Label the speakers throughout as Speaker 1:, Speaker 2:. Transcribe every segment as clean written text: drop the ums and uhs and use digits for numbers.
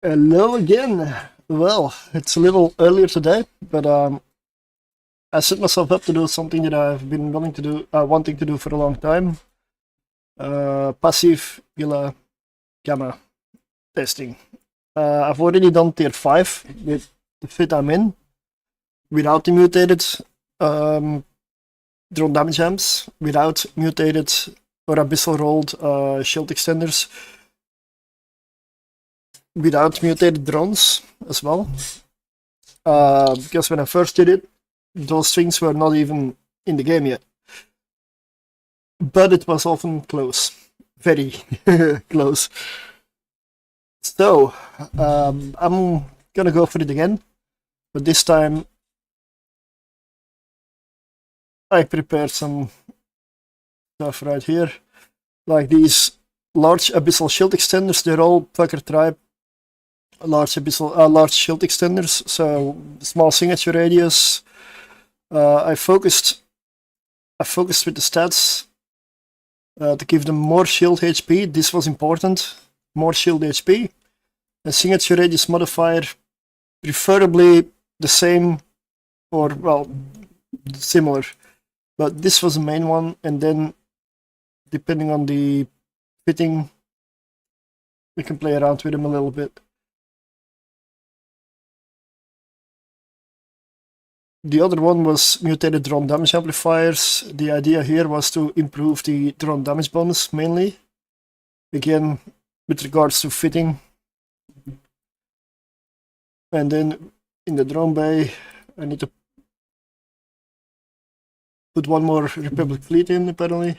Speaker 1: Hello again. Well, it's a little earlier today, but I set myself up to do something that I've been wanting to do for a long time. Passive Gila gamma testing. I've already done tier 5 with the fit I'm in, without the mutated drone damage amps, without mutated or abyssal rolled shield extenders, without mutated drones as well. Because when I first did it, those things were not even in the game yet. But it was often close. Very close. So, I'm gonna go for it again. But this time, I prepared some stuff right here. Like these large abyssal shield extenders, they're all fucker tribe large shield extenders, so small signature radius. I focused with the stats to give them more shield HP. This was important, more shield HP. And signature radius modifier, preferably the same or well similar, but this was the main one. And then depending on the fitting, we can play around with them a little bit. The other one was mutated drone damage amplifiers. The idea here was to improve the drone damage bonus mainly. Again, with regards to fitting. And then in the drone bay, I need to put one more Republic fleet in apparently.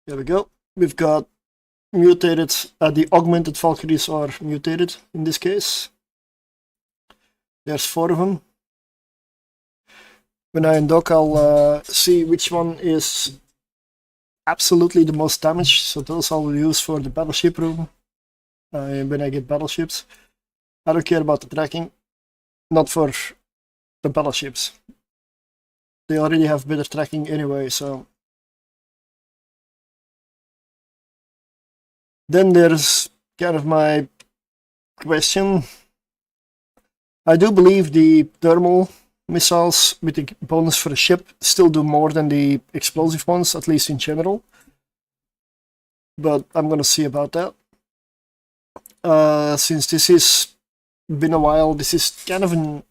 Speaker 1: There we go. We've got mutated, the augmented Valkyries are mutated in this case. There's 4 of them. When I undock, I'll see which one is absolutely the most damage, so those I'll use for the battleship room when I get battleships. I don't care about the tracking, not for the battleships. They already have better tracking anyway, so. Then there's kind of my question. I do believe the thermal missiles with the bonus for a ship still do more than the explosive ones, at least in general. But I'm gonna see about that. Since this has been a while, this is kind of a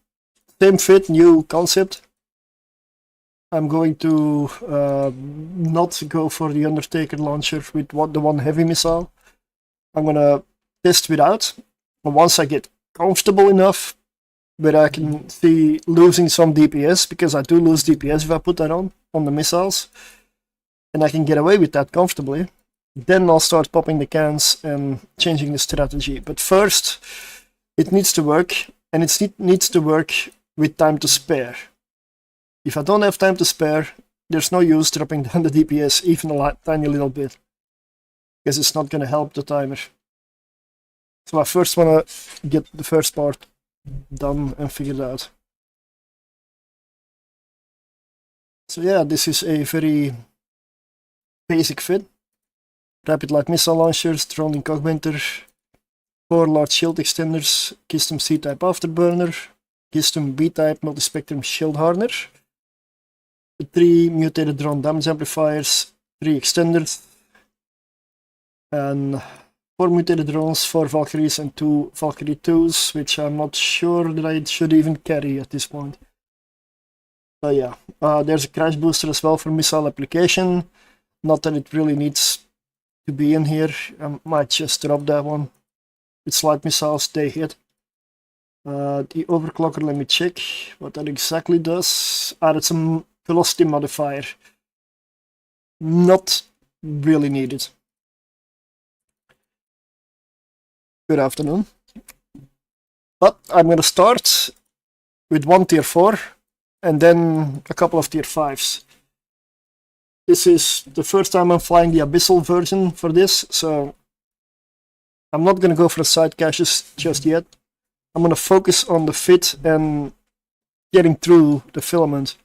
Speaker 1: same fit, new concept. I'm going to not go for the Undertaker launcher with the one heavy missile. I'm gonna test without, and once I get comfortable enough where I can see losing some DPS, because I do lose DPS if I put that on the missiles, and I can get away with that comfortably, then I'll start popping the cans and changing the strategy. But first, it needs to work, and it needs to work with time to spare. If I don't have time to spare, there's no use dropping down the DPS even a tiny little bit, because it's not going to help the timer. So I first want to get the first part done and figured out. So yeah, this is a very basic fit. Rapid light missile launchers, drone link augmenter, 4 large shield extenders, custom C-type afterburner, custom B-type multispectrum shield hardener, 3 mutated drone damage amplifiers, 3 extenders, and 4 mutated drones, 4 Valkyries and 2 Valkyrie 2s, which I'm not sure that I should even carry at this point. But yeah, there's a crash booster as well for missile application. Not that it really needs to be in here. I might just drop that one. With slide missiles, they hit. The overclocker, let me check what that exactly does. Added some velocity modifier. Not really needed. Good afternoon. But I'm gonna start with 1 tier 4 and then a couple of tier 5s. This is the first time I'm flying the abyssal version for this, so I'm not gonna go for the side caches just yet. I'm gonna focus on the fit and getting through the filament.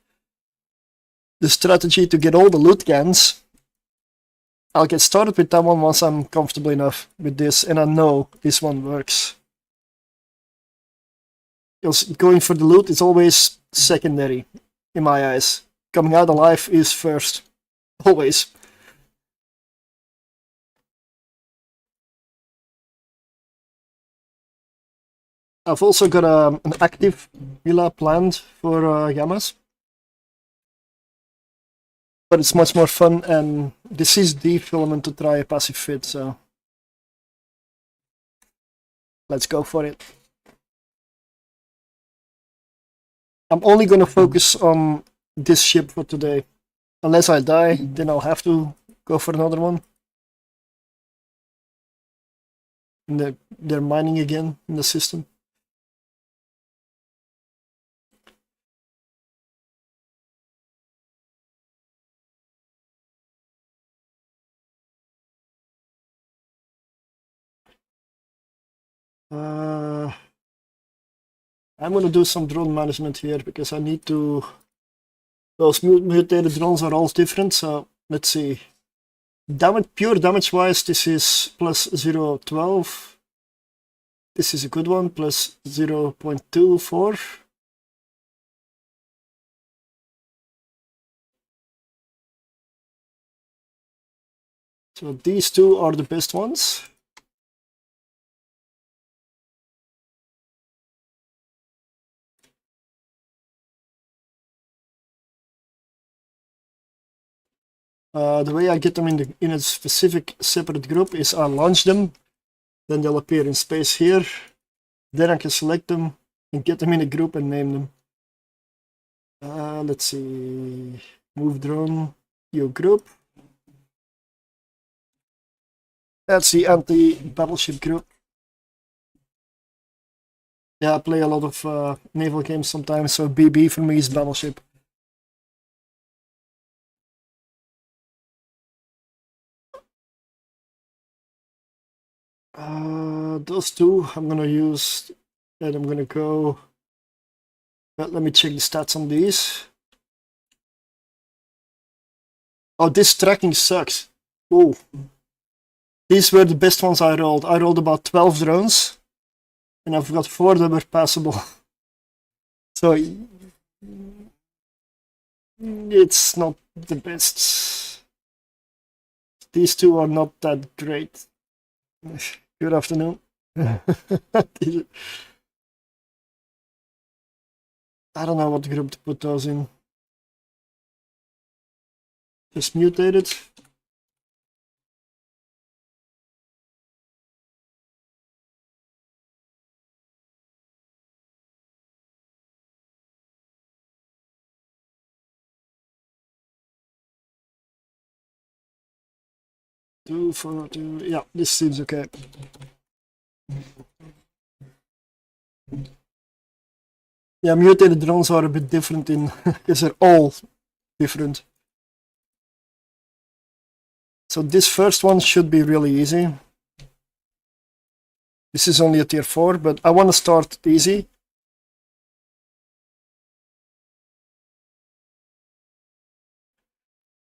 Speaker 1: The strategy to get all the loot cans I'll get started with that one once I'm comfortable enough with this, and I know this one works. Because going for the loot is always secondary, in my eyes. Coming out alive is first. Always. I've also got an active Gila planned for Yamas. But it's much more fun, and this is the filament to try a passive fit, so let's go for it. I'm only gonna focus on this ship for today. Unless I die, then I'll have to go for another one. And they're mining again in the system. I'm gonna do some drone management here because I need to. Those mutated drones are all different, so let's see. Damage, pure damage wise, this is plus 0.12. This is a good one, plus 0.24. So these two are the best ones. The way I get them in a specific separate group is I launch them, then they'll appear in space here. Then I can select them and get them in a group and name them. Let's see, move drone, your group. That's the anti-battleship group. Yeah, I play a lot of naval games sometimes, so BB for me is battleship. Those two I'm gonna use, and I'm gonna go. Well, let me check the stats on these. Oh, this tracking sucks. Oh, these were the best ones I rolled. I rolled about 12 drones, and I've got 4 that were passable. So it's not the best. These two are not that great. Good afternoon. I don't know what group to put those in. Just mutated. Two, four, two. Yeah, this seems okay. Yeah, mutated drones are a bit different in because they're all different. So this first one should be really easy. This is only a tier 4, but I want to start easy.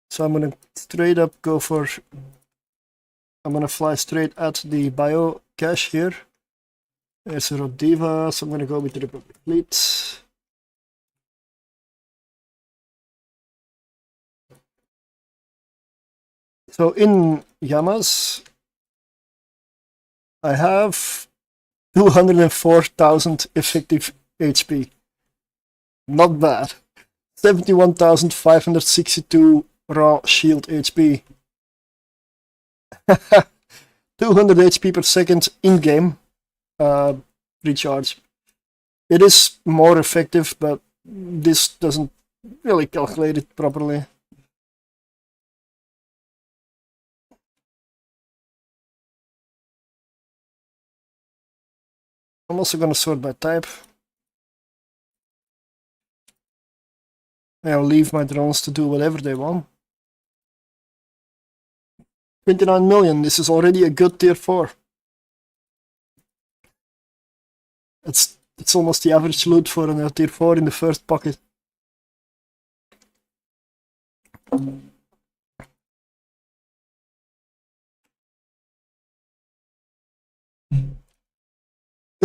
Speaker 1: So I'm gonna straight up go for. I'm gonna fly straight at the bio cache here. There's a Rodiva, so I'm gonna go with the Republic Fleet. So in Yamas, I have 204,000 effective HP. Not bad. 71,562 raw shield HP. 200 HP per second in-game recharge. It is more effective, but this doesn't really calculate it properly. I'm also going to sort by type. I'll leave my drones to do whatever they want. 29 million, this is already a good tier 4. It's almost the average loot for a tier 4 in the first pocket.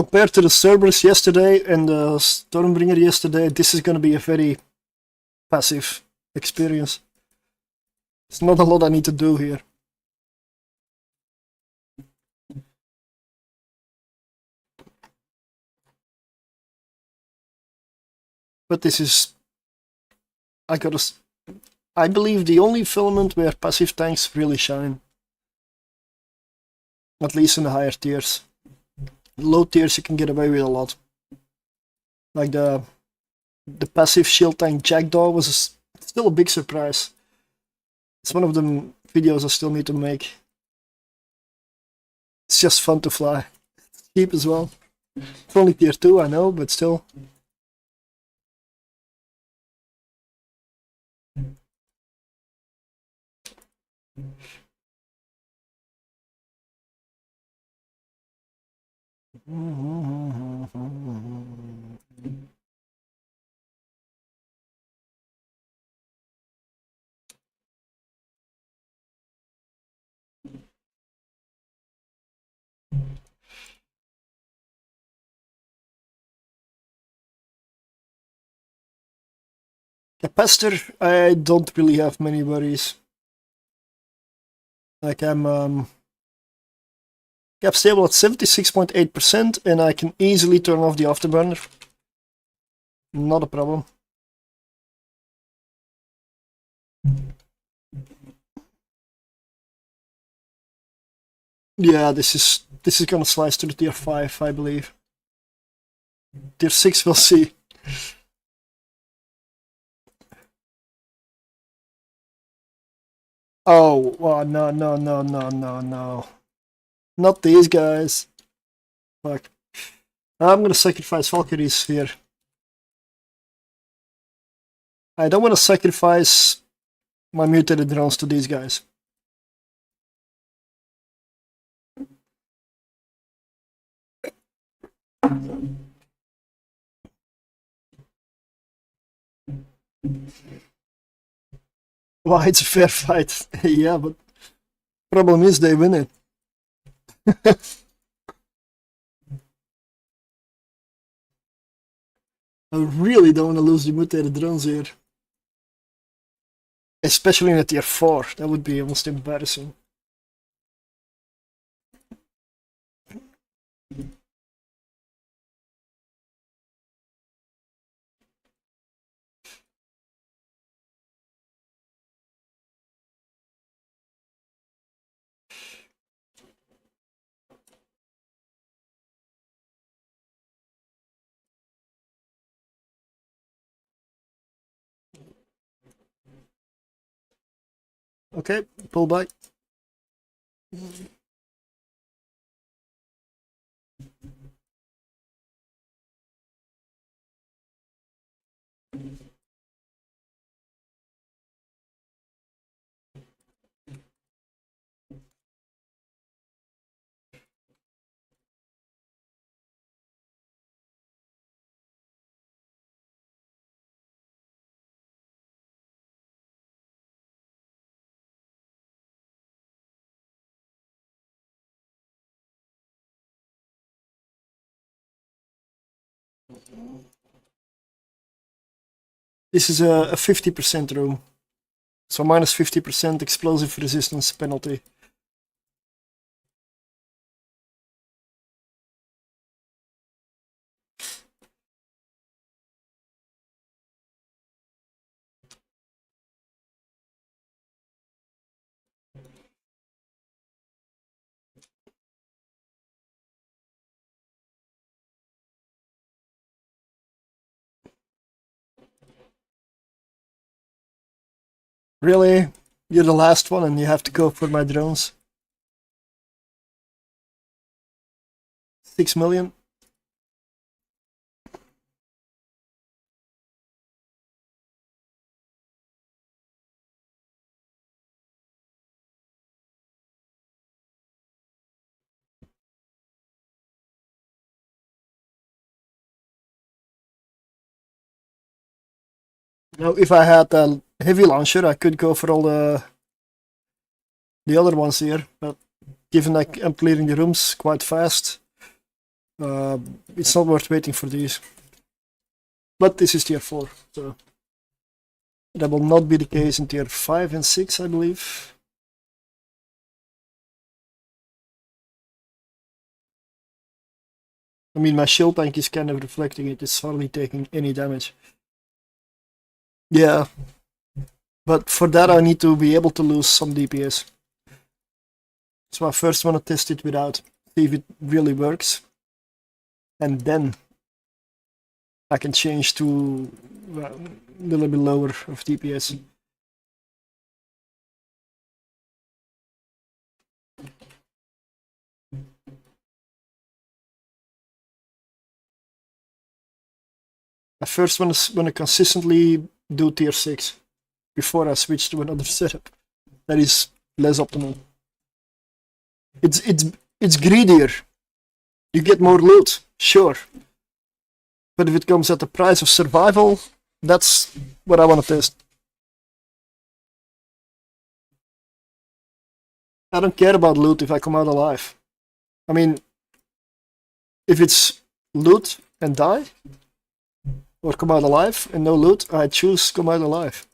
Speaker 1: Compared to the Cerberus yesterday and the Stormbringer yesterday, this is going to be a very passive experience. There's not a lot I need to do here. But this is... I believe the only filament where passive tanks really shine. At least in the higher tiers. Low tiers you can get away with a lot. Like the passive shield tank Jackdaw was still a big surprise. It's one of the videos I still need to make. It's just fun to fly. It's cheap as well. It's only tier 2, I know, but still. Capacitor, I don't really have many worries. Like I'm cap stable at 76.8% and I can easily turn off the afterburner. Not a problem. Yeah, this is gonna slice to the tier 5, I believe. Tier 6 we'll see. Oh, well, no. Not these guys. Fuck. I'm gonna sacrifice Valkyries here. I don't want to sacrifice my mutated drones to these guys. Well, it's a fair fight. Yeah, but problem is they win it. I really don't want to lose the mutated drones here. Especially in a tier 4, that would be almost embarrassing. Okay, pull back. This is a 50% room. So minus 50% explosive resistance penalty. Really? You're the last one and you have to go for my drones? 6 million? Now, if I had a heavy launcher, I could go for all the other ones here, but given that I'm clearing the rooms quite fast, it's not worth waiting for these. But this is tier 4, so that will not be the case in tier 5 and 6, I believe. I mean, my shield tank is kind of reflecting it, it's hardly taking any damage. Yeah, but for that I need to be able to lose some DPS. So I first want to test it without, see if it really works. And then I can change to a little bit lower of DPS. I first want to consistently do tier 6 before I switch to another setup that is less optimal. It's greedier. You get more loot, sure. But if it comes at the price of survival, that's what I want to test. I don't care about loot if I come out alive. I mean, if it's loot and die, or come out alive and no loot, I choose come out alive.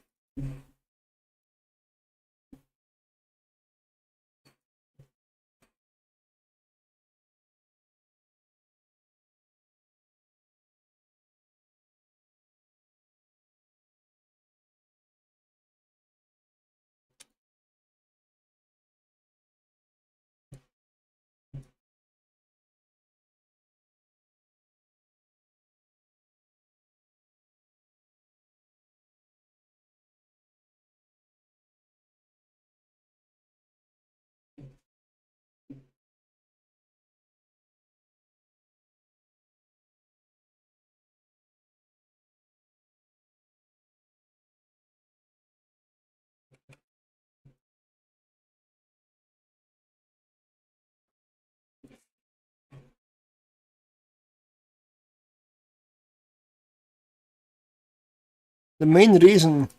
Speaker 1: The main reason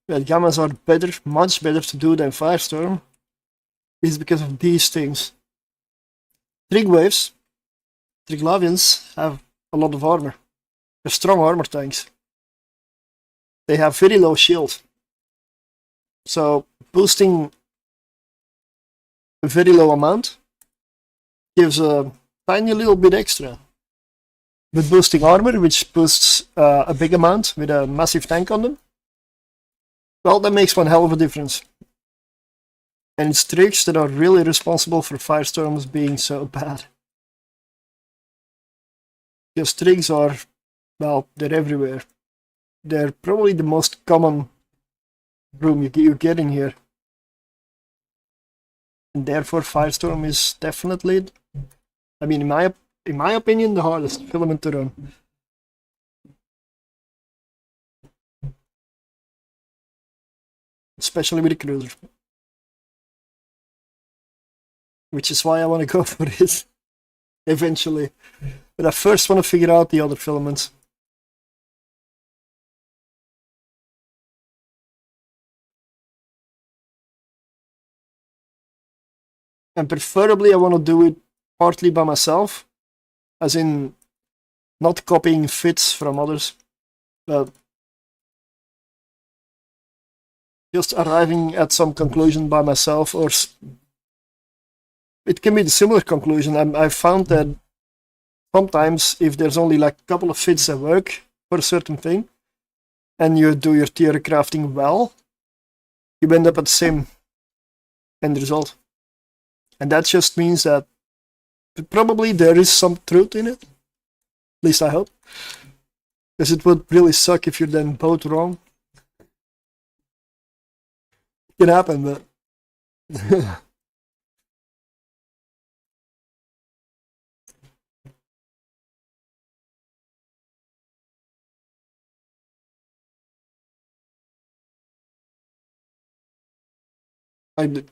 Speaker 1: that gammas are better, much better to do than Firestorm, is because of these things. Trig waves, Triglavians have a lot of armor. They're strong armor tanks. They have very low shield. So boosting a very low amount gives a tiny little bit extra. But boosting armor, which boosts a big amount with a massive tank on them, well, that makes one hell of a difference. And it's trigs that are really responsible for Firestorms being so bad. Because trigs are, well, they're everywhere. They're probably the most common room you get in here. And therefore Firestorm is definitely, I mean, in my opinion, the hardest filament to run. Especially with the cruiser. Which is why I want to go for it eventually. But I first want to figure out the other filaments. And preferably I want to do it partly by myself, as in not copying fits from others, but just arriving at some conclusion by myself, or it can be the similar conclusion. I've found that sometimes if there's only like a couple of fits that work for a certain thing, and you do your tier crafting well, you end up at the same end result. And that just means that probably there is some truth in it. At least I hope. Because it would really suck if you're then both wrong. It can happen, but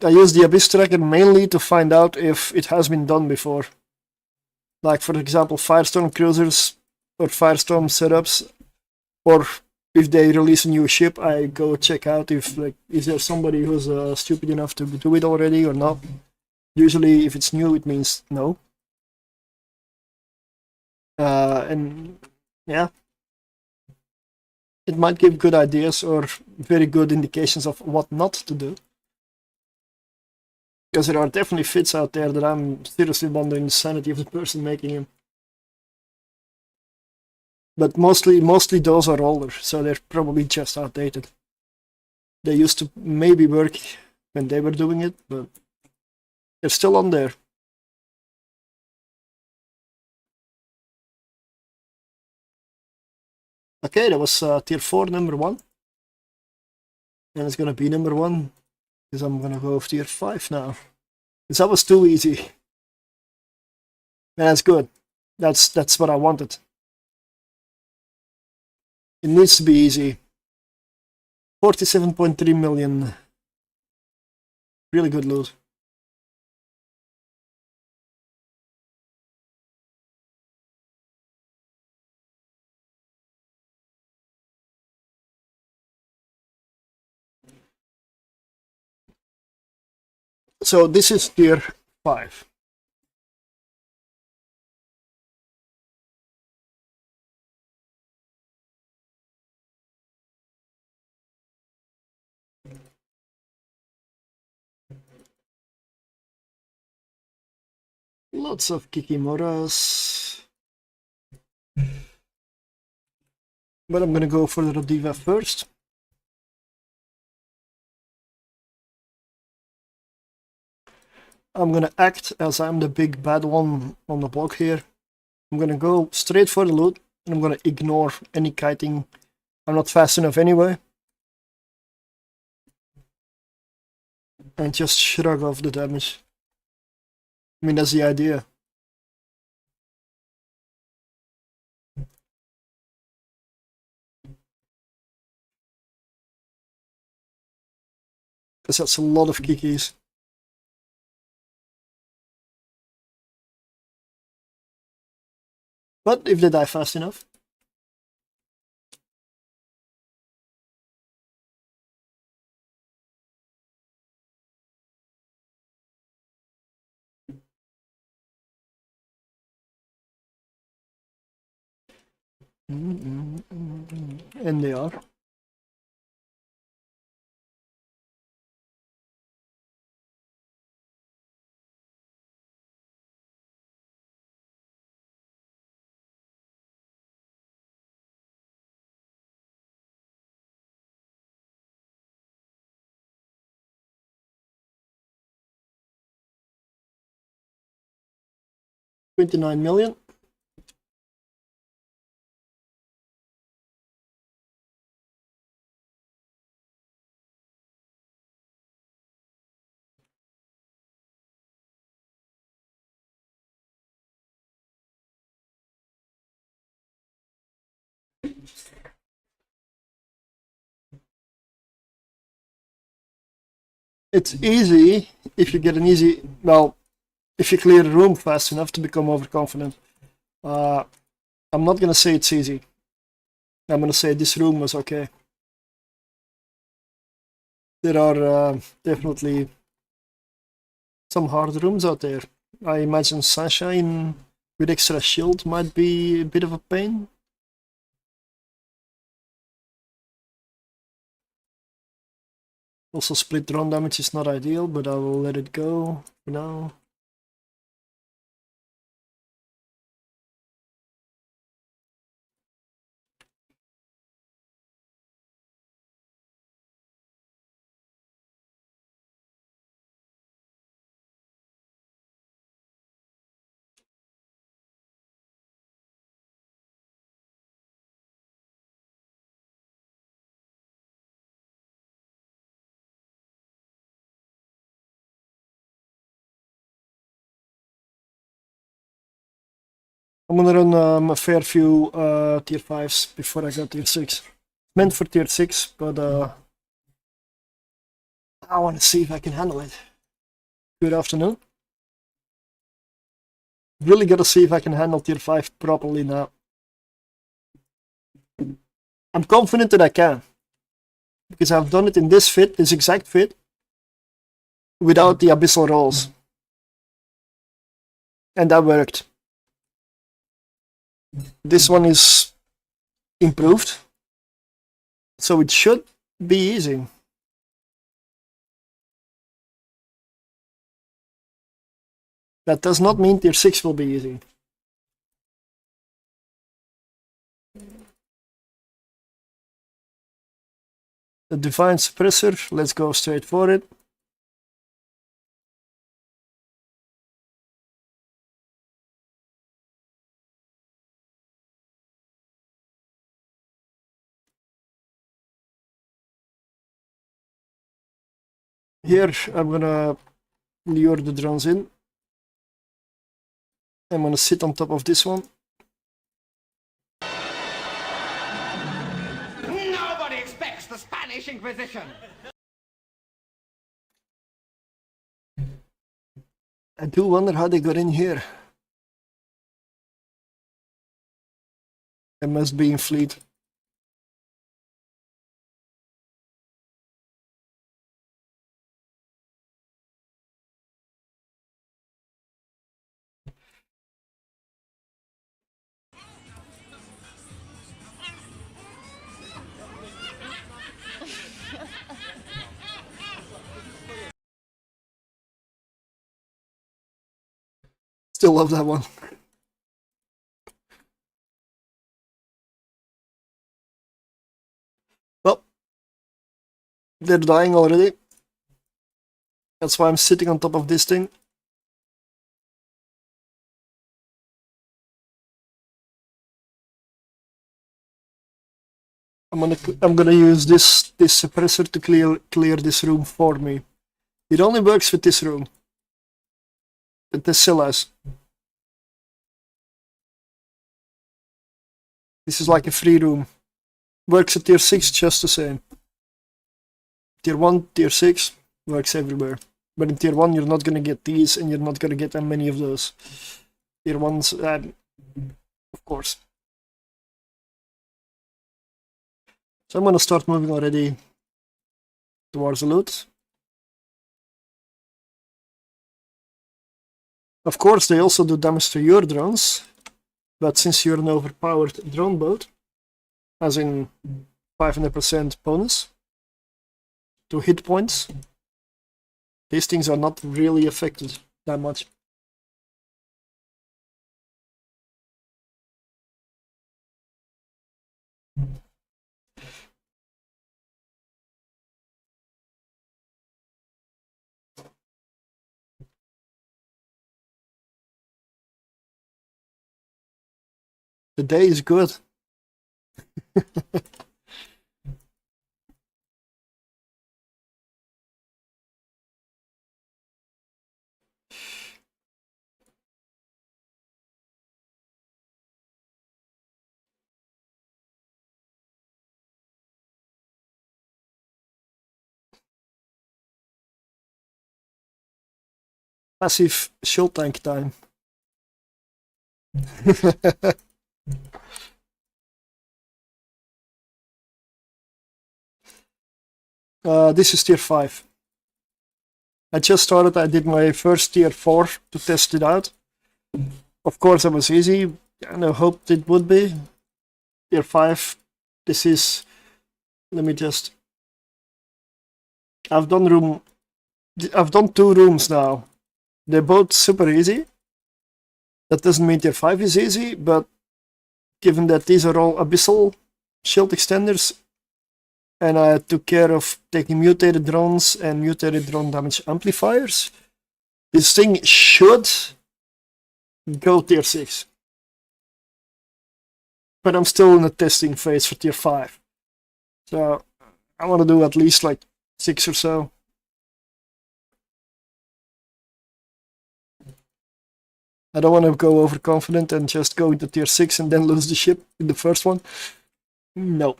Speaker 1: I use the Abyss Tracker mainly to find out if it has been done before. Like, for example, Firestorm cruisers or Firestorm setups, or if they release a new ship, I go check out if, like, is there somebody who's stupid enough to do it already or not. Usually, if it's new, it means no. And yeah, it might give good ideas or very good indications of what not to do. Because there are definitely fits out there that I'm seriously wondering the sanity of the person making them. But mostly those are older, so they're probably just outdated. They used to maybe work when they were doing it, but they're still on there. Okay, that was tier 4, number 1. And it's gonna be number 1, because I'm gonna go with tier 5 now. Because that was too easy. And that's good. That's what I wanted. It needs to be easy. 47.3 million. Really good loot. So this is tier 5. Lots of Kikimoras. But I'm gonna go for the Rodiva first. I'm gonna act as I'm the big bad one on the block here. I'm gonna go straight for the loot, and I'm gonna ignore any kiting. I'm not fast enough anyway. And just shrug off the damage. I mean, that's the idea. Because that's a lot of Kikis. But if they die fast enough. And they are. $29 million. It's easy if you get an easy, well, if you clear the room fast enough to become overconfident. I'm not gonna say it's easy. I'm gonna say this room was okay. There are definitely some hard rooms out there. I imagine Sunshine with extra shield might be a bit of a pain. Also, split drone damage is not ideal, but I will let it go for now. I'm gonna run a fair few tier 5s before I go tier 6. Meant for tier 6, but I want to see if I can handle it. Good afternoon. Really gotta see if I can handle tier 5 properly now. I'm confident that I can. Because I've done it in this fit, this exact fit, without the abyssal rolls. And that worked. This one is improved, so it should be easy. That does not mean tier 6 will be easy. The Divine Suppressor, let's go straight for it. Here, I'm gonna lure the drones in. I'm gonna sit on top of this one.
Speaker 2: Nobody expects the Spanish Inquisition.
Speaker 1: I do wonder how they got in here. It must be in fleet. Still love that one. Well, they're dying already. That's why I'm sitting on top of this thing. I'm gonna use this suppressor to clear this room for me. It only works with this room. With the Silas. This is like a free room. Works at tier 6 just the same. Tier 1, tier 6 works everywhere. But in tier 1 you're not gonna get these and you're not gonna get that many of those. Tier 1's, of course. So I'm gonna start moving already towards the loot. Of course they also do damage to your drones, but since you're an overpowered drone boat, as in 500% bonus to hit points, these things are not really affected that much. The day is good. Passive shield tank time. This is tier 5. I just started, I did my first tier 4 to test it out. Of course it was easy, and I hoped it would be. Tier 5, this is, let me just, I've done 2 rooms now. They're both super easy. That doesn't mean tier 5 is easy, but given that these are all abyssal shield extenders, and I took care of taking mutated drones and mutated drone damage amplifiers, this thing should go tier 6. But I'm still in the testing phase for tier 5. So I want to do at least like 6 or so. I don't want to go overconfident and just go into tier 6 and then lose the ship in the first one. No.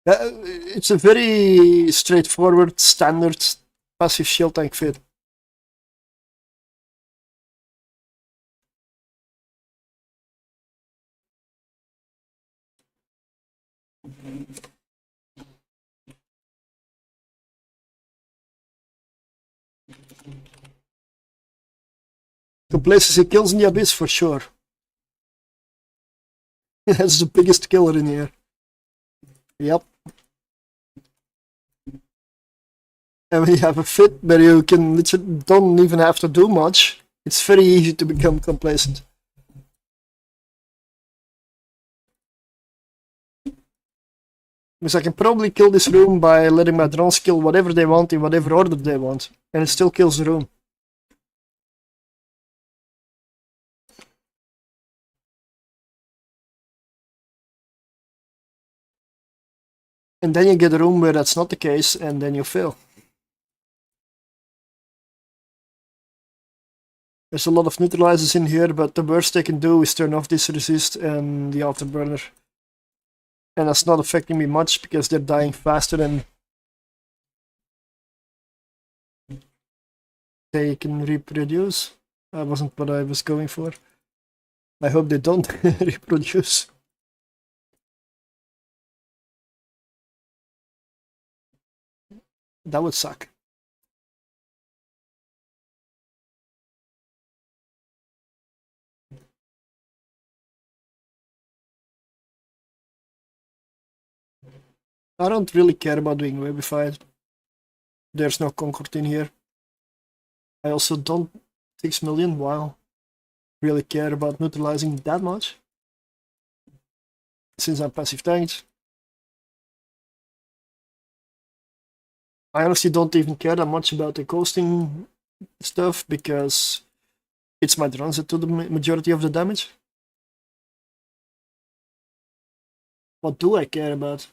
Speaker 1: It's a very straightforward, standard passive shield tank fit. Complacency kills in the Abyss for sure. That's the biggest killer in here. Yep. And when you have a fit where you can literally don't even have to do much, it's very easy to become complacent. Because I can probably kill this room by letting my drones kill whatever they want in whatever order they want. And it still kills the room. And then you get a room where that's not the case, and then you fail. There's a lot of neutralizers in here, but the worst they can do is turn off this resist and the afterburner. And that's not affecting me much because they're dying faster and they can reproduce. That wasn't what I was going for. I hope they don't reproduce. That would suck. I don't really care about doing webified. There's no Concord in here. I also don't 6 million, wow, really care about neutralizing that much. Since I'm passive tanked. I honestly don't even care that much about the coasting stuff because it's my drones that do the majority of the damage. What do I care about?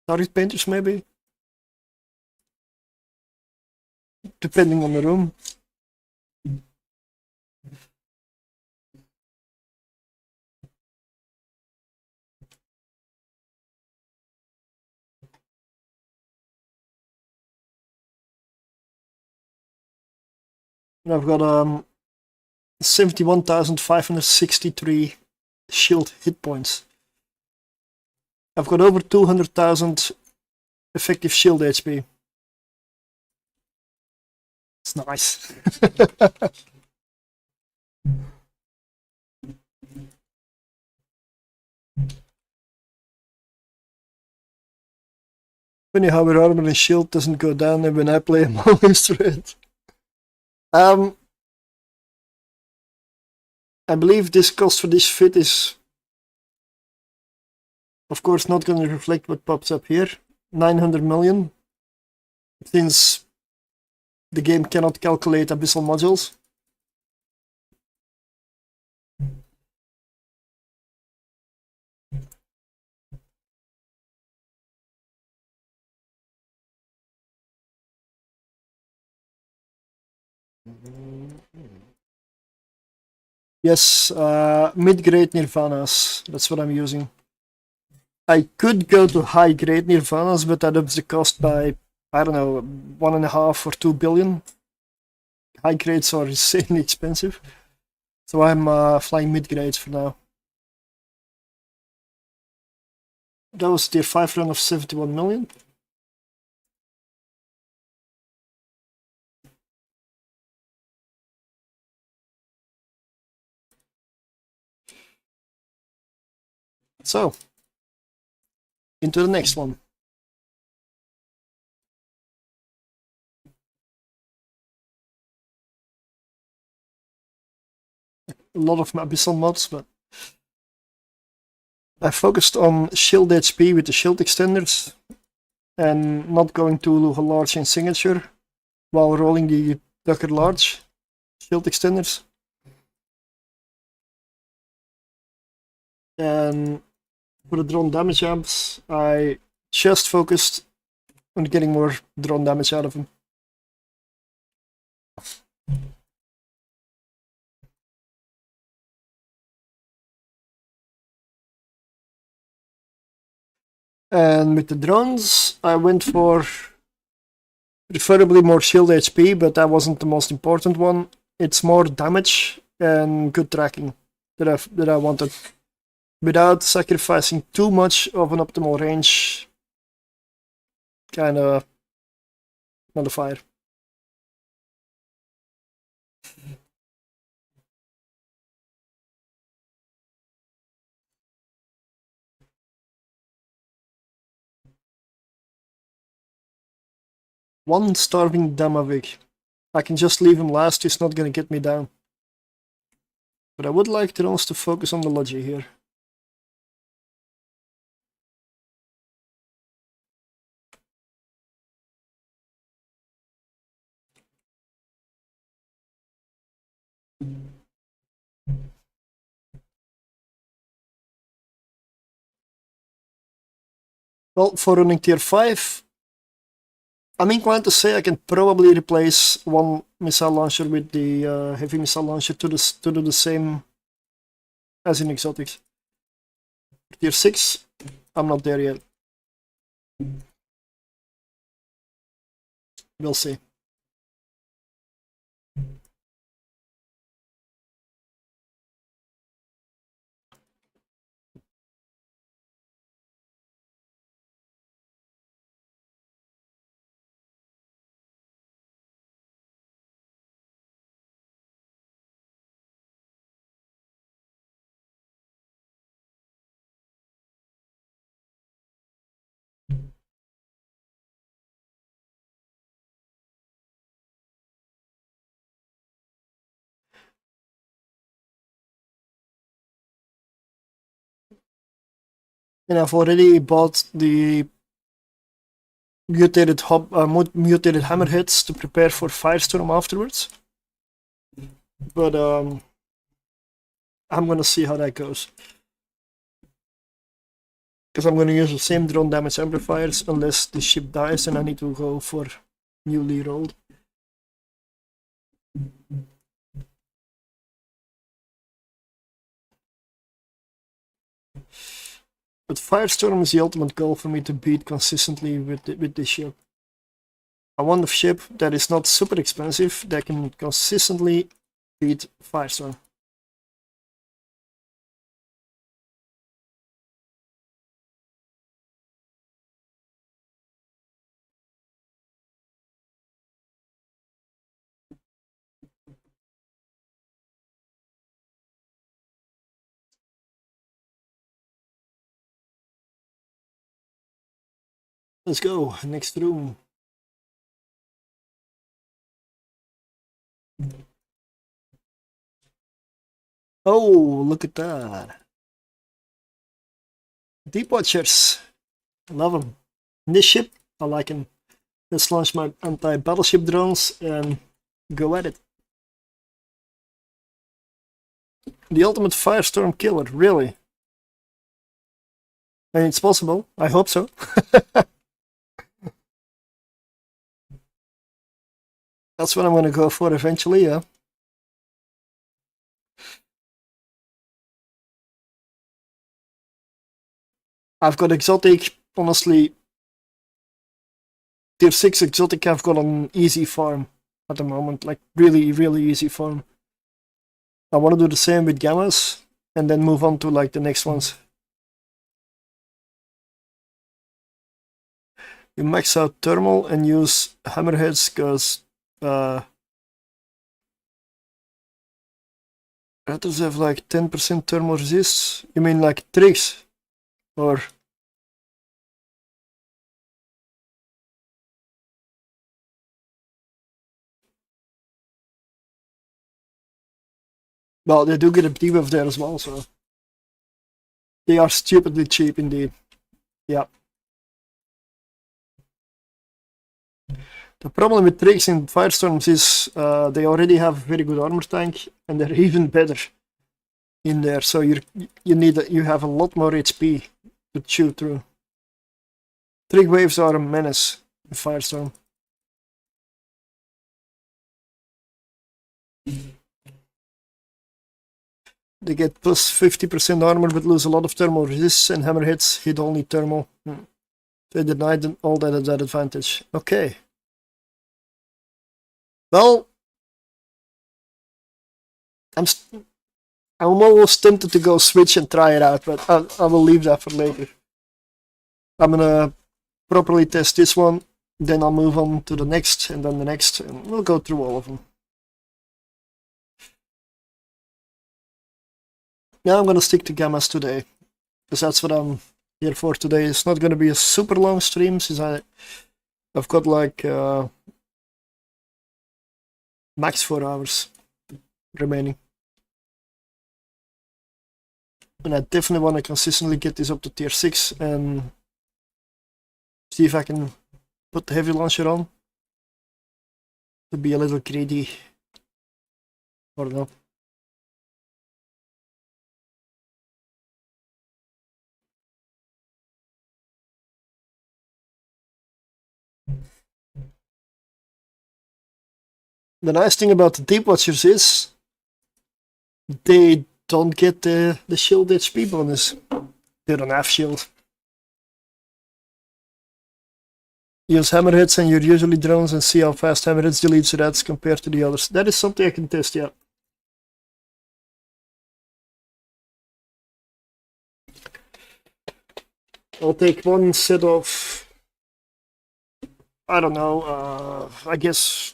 Speaker 1: Target painters maybe? Depending on the room. And I've got 71,563 shield hit points. I've got over 200,000 effective shield HP. It's nice. Funny how our armor and shield doesn't go down and when I play I'm always straight. I believe this cost for this fit is of course not going to reflect what pops up here. 900 million. Since the game cannot calculate abyssal modules. Yes, mid-grade Nirvanas, that's what I'm using. I could go to high-grade Nirvanas, but that ups the cost by, I don't know, 1.5 or 2 billion. High grades are insanely expensive. So I'm flying mid-grades for now. That was tier 5 run of 71 million. So, into the next one. A lot of abyssal mods, but I focused on shield HP with the shield extenders and not going too large in signature while rolling the Tucker large shield extenders. And for the drone damage amps, I just focused on getting more drone damage out of them. And with the drones, I went for preferably more shield HP, but that wasn't the most important one. It's more damage and good tracking that I wanted, without sacrificing too much of an optimal range. Kinda modifier. One starving Damavik. I can just leave him last, he's not gonna get me down. But I would like drones to focus on the Logi here. Well, for running tier 5, I'm inclined to say I can probably replace one missile launcher with the heavy missile launcher to do the same as in exotics. Tier 6, I'm not there yet. We'll see. And I've already bought the mutated hammerheads to prepare for Firestorm afterwards. But I'm gonna see how that goes. Because I'm gonna use the same drone damage amplifiers unless the ship dies and I need to go for newly rolled. But Firestorm is the ultimate goal for me to beat consistently with this ship. I want a ship that is not super expensive, that can consistently beat Firestorm. Let's go, next room. Oh, look at that. Deep Watchers. Love them. This ship, I like him. Let's launch my anti-battleship drones and go at it. The ultimate Firestorm killer, really. I mean, it's possible. I hope so. That's what I'm gonna go for eventually, yeah. I've got exotic, honestly. Tier 6 exotic, I've got an easy farm at the moment, like really, really easy farm. I want to do the same with gammas and then move on to like the next ones. You max out thermal and use hammerheads because others have like 10% thermal resist. You mean like tricks? Or well, they do get a debuff there as well, so they are stupidly cheap indeed. Yeah. The problem with tricks in Firestorms is they already have a very good armor tank, and they're even better in there. So you have a lot more HP to chew through. Trick waves are a menace in Firestorm. They get plus 50% armor but lose a lot of thermal resist, and hammerheads hit only thermal. They denied all that advantage. Okay. Well, I'm almost tempted to go switch and try it out, but I will leave that for later. I'm gonna properly test this one Then I'll move on to the next, and then the next, and we'll go through all of them. Now I'm gonna stick to gammas today, because that's what I'm here for today. It's not gonna be a super long stream, since I've got like max 4 hours remaining. And I definitely want to consistently get this up to tier 6 and see if I can put the heavy launcher on. To be a little greedy. Or no. The nice thing about the Deep Watchers is they don't get the shield HP bonus. They don't have shield. Use hammerheads and your usually drones and see how fast hammerheads deletes rats compared to the others. That is something I can test, yeah. I'll take one set of, I don't know, I guess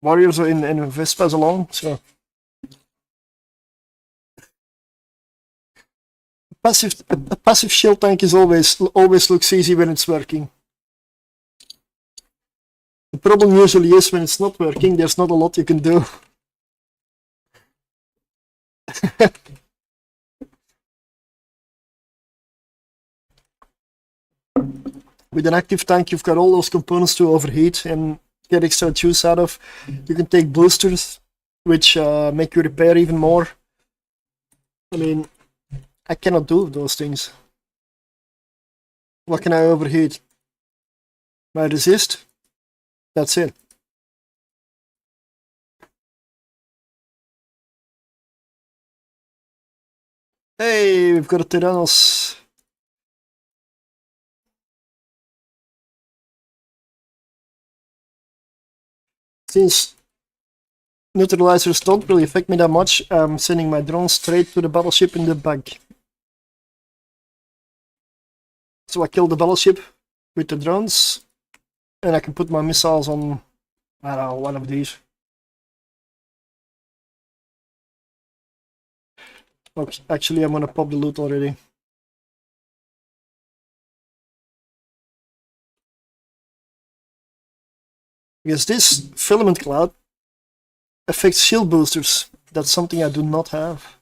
Speaker 1: warriors in Vespas alone, so a passive shield tank is always looks easy when it's working. The problem usually is when it's not working, there's not a lot you can do. With an active tank, you've got all those components to overheat and get extra juice out of. You can take boosters, which make you repair even more. I mean, I cannot do those things. What can I overheat? My resist? That's it. Hey, we've got a Tyrannos. Since neutralizers don't really affect me that much, I'm sending my drone straight to the battleship in the back. So I kill the battleship with the drones, and I can put my missiles on, I don't know, one of these. Okay, actually, I'm gonna pop the loot already. Because this filament cloud affects shield boosters. That's something I do not have.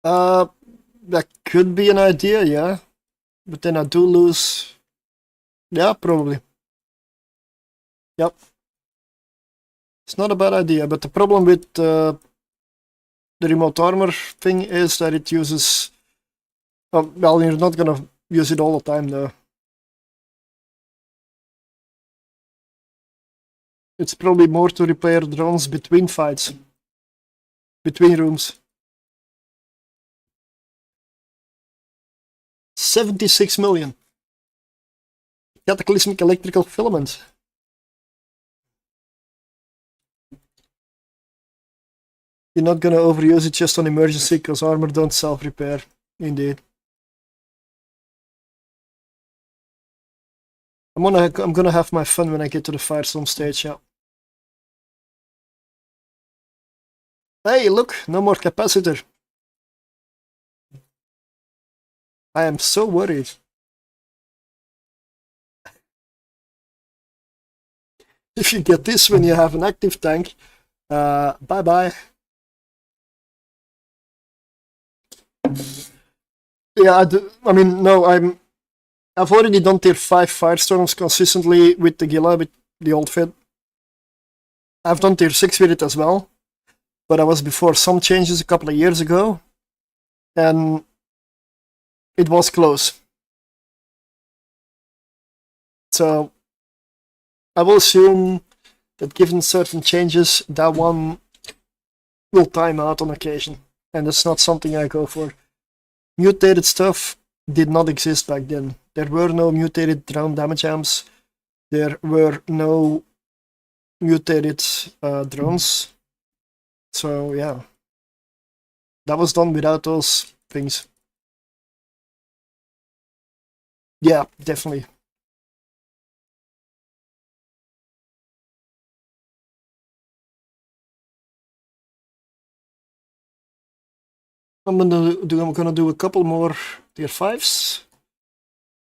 Speaker 1: That could be an idea, yeah. But then I do lose. Yeah, probably. Yep. It's not a bad idea, but the problem with the remote armor thing is that it uses. Well, you're not gonna use it all the time, though. It's probably more to repair drones between fights, between rooms. 76 million. Cataclysmic electrical filament. You're not gonna overuse it just on emergency, because armor don't self-repair. Indeed. I'm gonna have my fun when I get to the Firestorm stage, yeah. Hey, look, no more capacitor. I am so worried. If you get this when you have an active tank, bye-bye. Yeah, I mean, no, I've already done tier 5 Firestorms consistently with the Gila, with the old fit. I've done tier 6 with it as well, but I was before some changes a couple of years ago, and it was close. So I will assume that given certain changes, that one will time out on occasion, and that's not something I go for. Mutated stuff did not exist back then. There were no mutated ground damage amps. There were no mutated drones. So yeah. That was done without those things. Yeah, definitely. I'm gonna do a couple more tier 5s,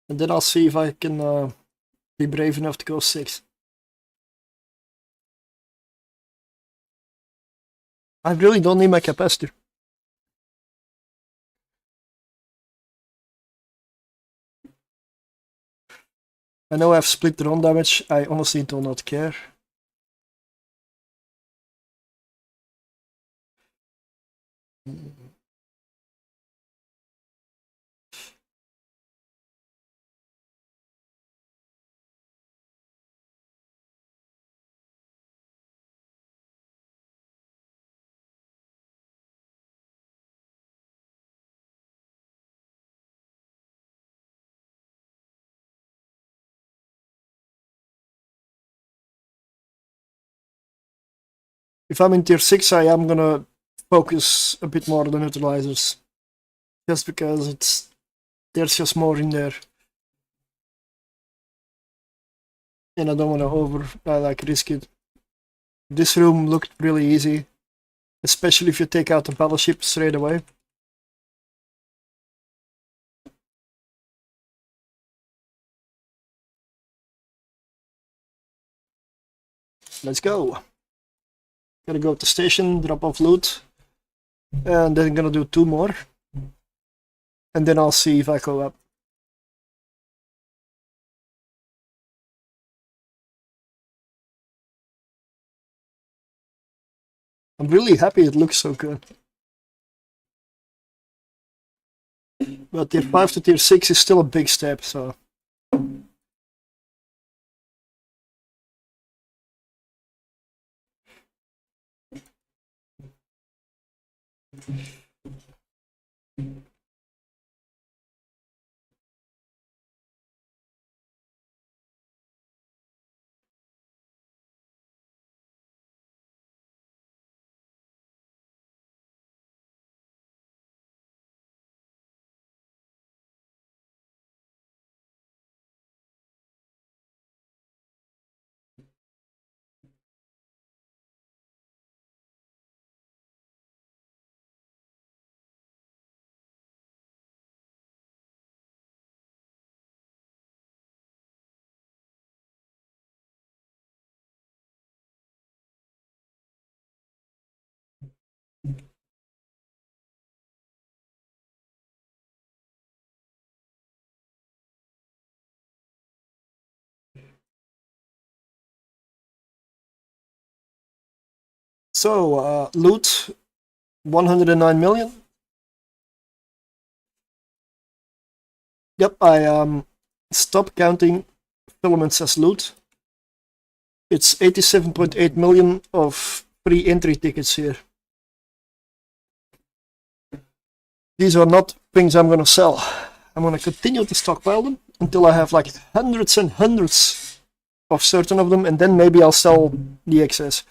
Speaker 1: and then I'll see if I can be brave enough to go 6. I really don't need my capacitor. I know I've split the run damage, I honestly do not care. If I'm in tier 6, I am gonna focus a bit more on the neutralizers. Just because there's just more in there. And I don't want to risk it. This room looked really easy, especially if you take out the battleship straight away. Let's go. Gotta go to station, drop off loot, and then I'm gonna do 2 more. And then I'll see if I go up. I'm really happy it looks so good. But tier 5 to tier 6 is still a big step, so... So, loot, 109 million. Yep, I stopped counting filaments as loot. It's 87.8 million of free entry tickets here. These are not things I'm gonna sell. I'm gonna continue to stockpile them until I have like hundreds and hundreds of certain of them, and then maybe I'll sell the excess.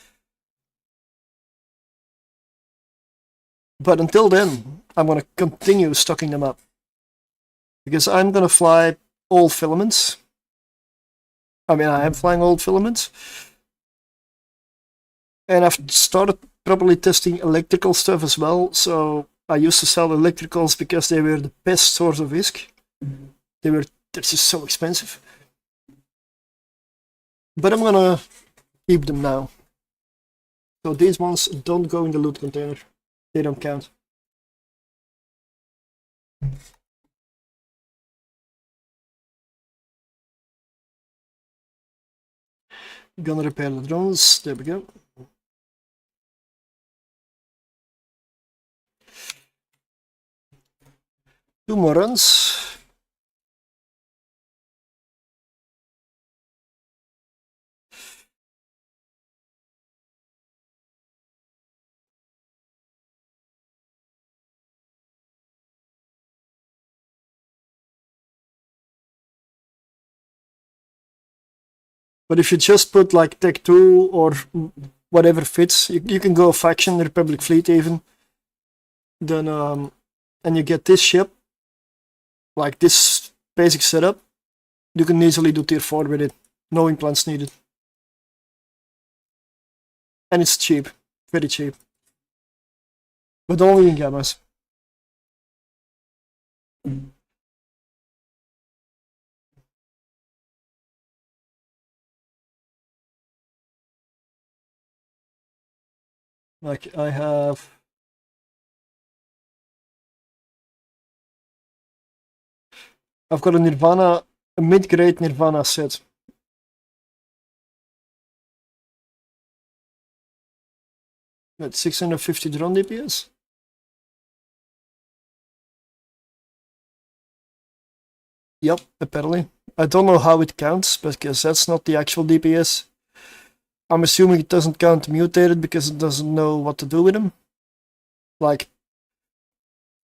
Speaker 1: But until then, I'm gonna continue stocking them up. Because I'm gonna fly all filaments. I mean, I am flying old filaments. And I've started probably testing electrical stuff as well. So I used to sell electricals because they were the best source of ISK. They're just so expensive. But I'm gonna keep them now. So these ones don't go in the loot container. They don't count. Gonna repair the drones. There we go. Two more runs. But if you just put like Tech 2 or whatever fits, you can go faction, Republic Fleet even. then and you get this ship, like this basic setup, you can easily do tier 4 with it. No implants needed. And it's cheap, very cheap. But only in Gammas. Like I've got a Nirvana, a mid-grade Nirvana set. At 650 drone DPS. Yep, apparently. I don't know how it counts, because that's not the actual DPS. I'm assuming it doesn't count mutated because it doesn't know what to do with them. Like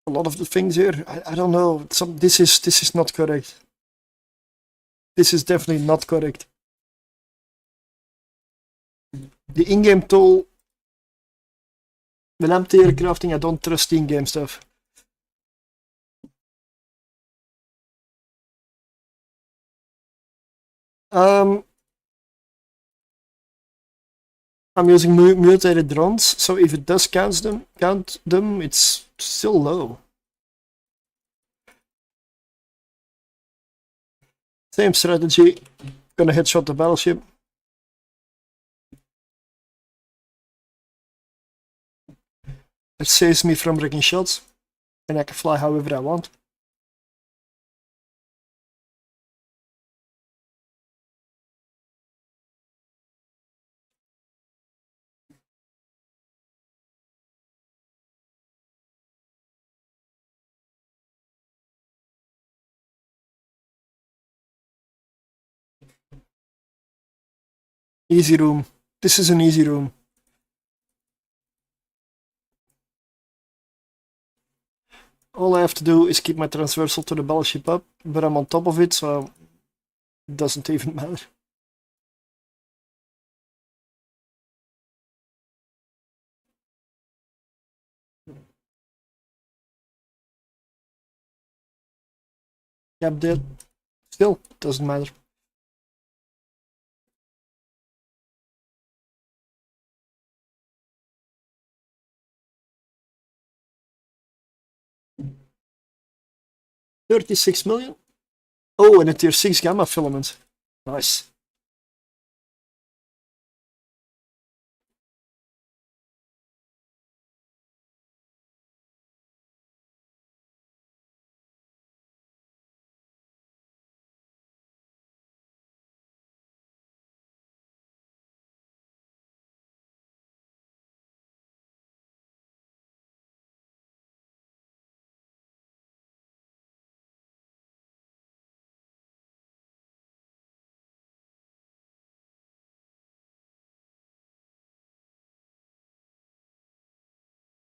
Speaker 1: a lot of the things here, I don't know. This is not correct. This is definitely not correct. The in-game tool, when I'm tier crafting, I don't trust the in-game stuff. I'm using mutated drones, so if it does count them, it's still low. Same strategy. Gonna headshot the battleship. It saves me from wrecking shots, and I can fly however I want. Easy room. This is an easy room. All I have to do is keep my transversal to the battleship up, but I'm on top of it, so it doesn't even matter. Yep, dead. Still, doesn't matter. $36 million? Oh, and a tier 6 gamma filament. Nice.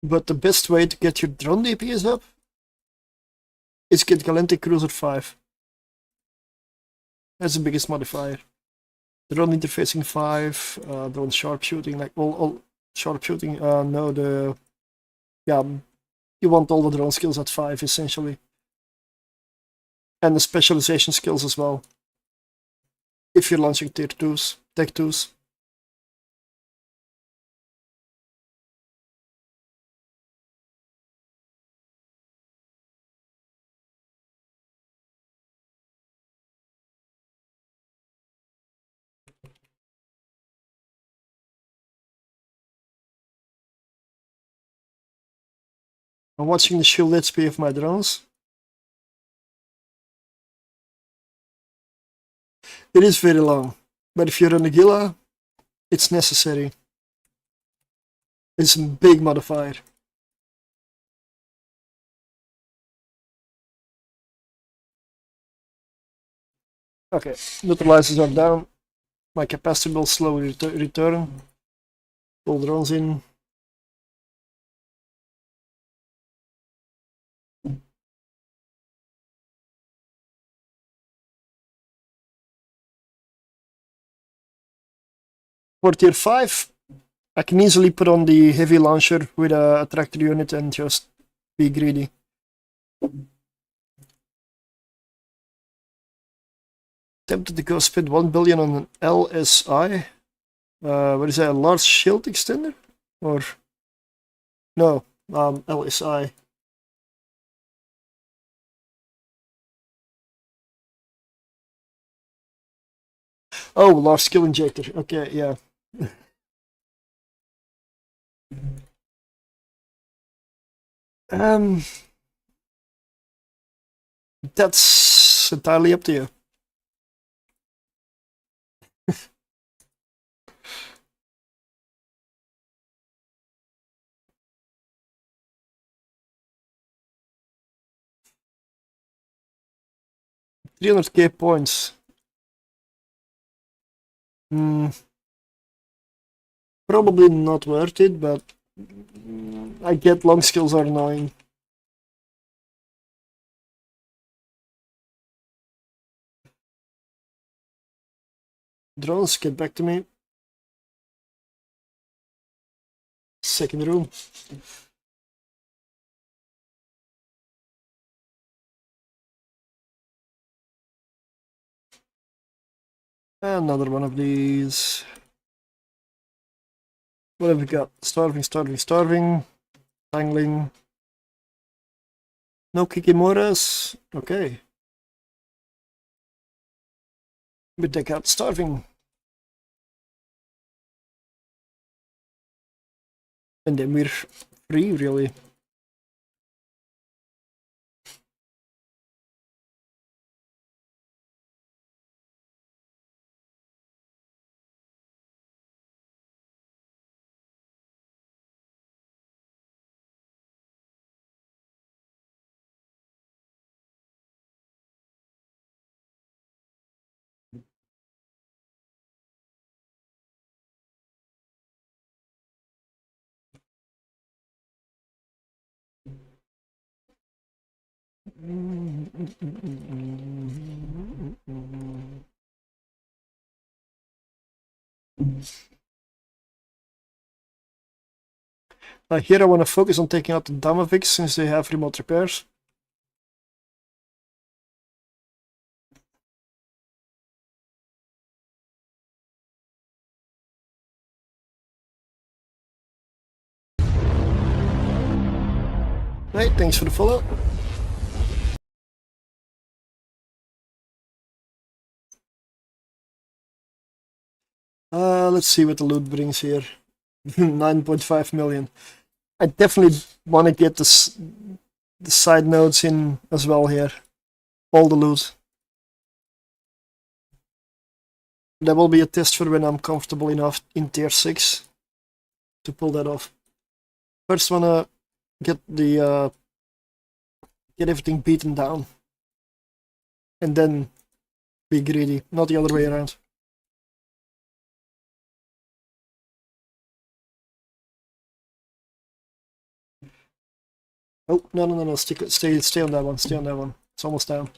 Speaker 1: But the best way to get your drone DPS up is get Galactic Cruiser 5. That's the biggest modifier. Drone interfacing 5, drone sharpshooting, like all sharpshooting, yeah, you want all the drone skills at 5 essentially. And the specialization skills as well. If you're launching tier 2s, tech 2s. I'm watching the shield HP of my drones. It is very long, but if you're on the Gila, it's necessary. It's a big modifier. Okay, neutralizers are down. My capacity will slowly return. Pull drones in. For tier 5, I can easily put on the heavy launcher with a tractor unit and just Be greedy. Tempted to go spend 1 billion on an LSI. What is that? A large shield extender? Or no, LSI. Oh, large skill injector. Okay, yeah. Um, that's entirely up to you. $300k points. Probably not worth it, but I get long skills are annoying. Drones, get back to me. Second room. Another one of these. What have we got? Starving, starving, starving. Tangling. No Kikimoras. Okay. We take out starving. And then we're free, really. Here I want to focus on taking out the Damavix since they have remote repairs. Hey, thanks for the follow. Let's see what the loot brings here. 9.5 million. I definitely want to get the side nodes in as well here. All the loot. That will be a test for when I'm comfortable enough in tier 6 to pull that off. First wanna get the get everything beaten down. And then be greedy, not the other way around. Oh, no, stay on that one, stay on that one. It's almost down.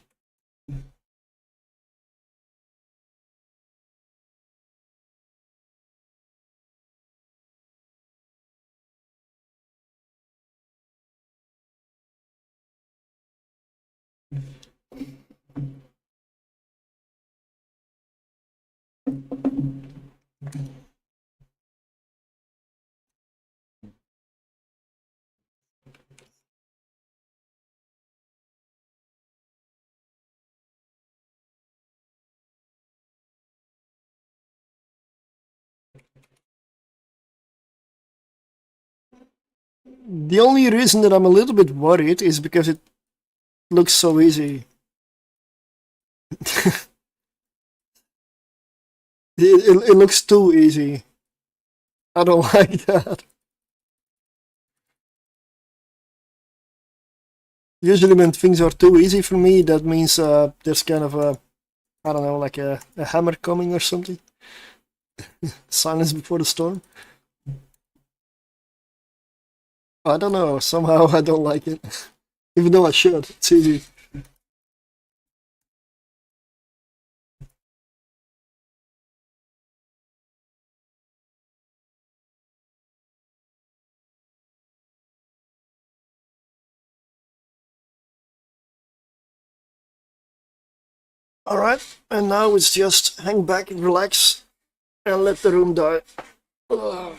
Speaker 1: The only reason that I'm a little bit worried is because it looks so easy. It looks too easy. I don't like that. Usually when things are too easy for me, that means there's kind of a, I don't know, like a hammer coming or something. Silence before the storm. I don't know, somehow I don't like it. Even though I should, it's easy. Alright, and now it's just hang back and relax and let the room die. Ugh.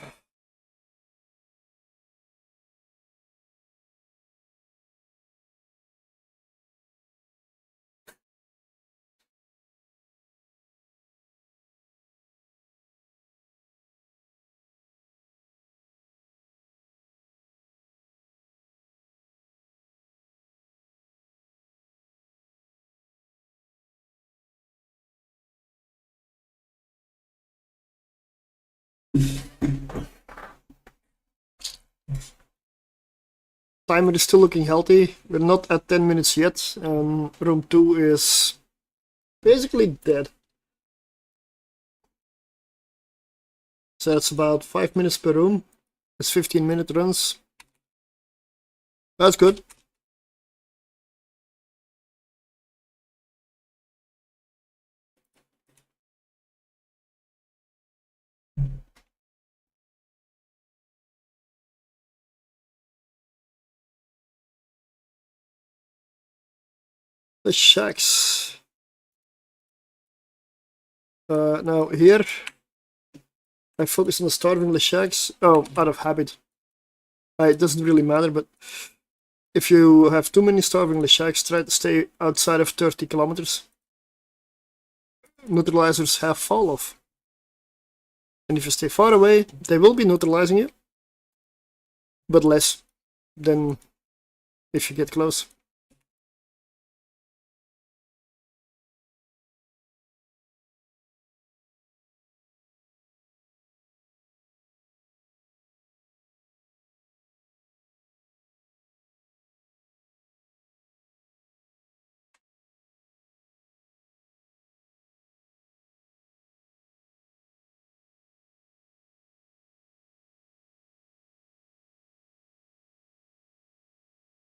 Speaker 1: Timer is still looking healthy. We're not at 10 minutes yet, and room 2 is basically dead. So that's about 5 minutes per room. It's 15-minute runs. That's good. The shacks. Now here, I focus on the starving the shacks. Oh, out of habit. It doesn't really matter, but if you have too many starving shacks, try to stay outside of 30 kilometers. Neutralizers have fall off. And if you stay far away, they will be neutralizing you, but less than if you get close.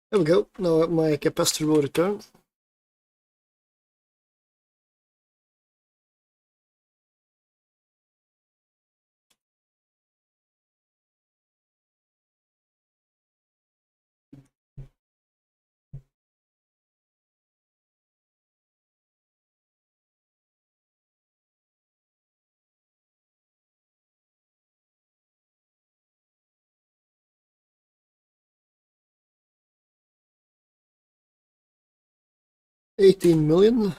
Speaker 1: There we go. Now my capacitor will return. $18 million.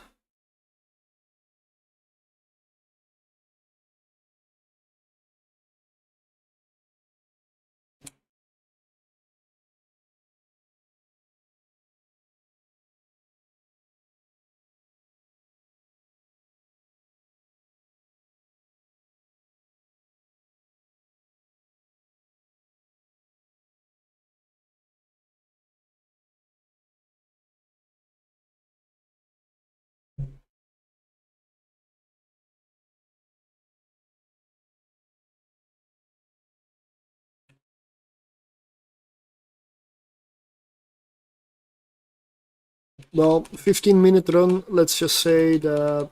Speaker 1: Well, 15-minute run, let's just say that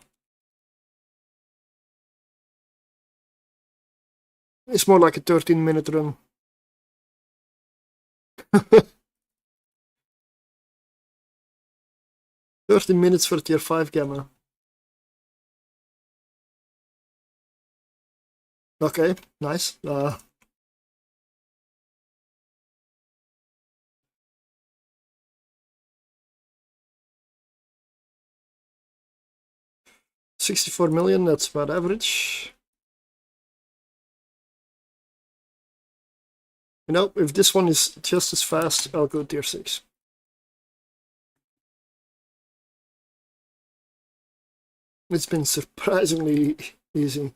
Speaker 1: it's more like a 13-minute run. 13 minutes for tier 5 gamma. Okay, nice. 64 million, that's about average. You know, if this one is just as fast, I'll go tier 6. It's been surprisingly easy.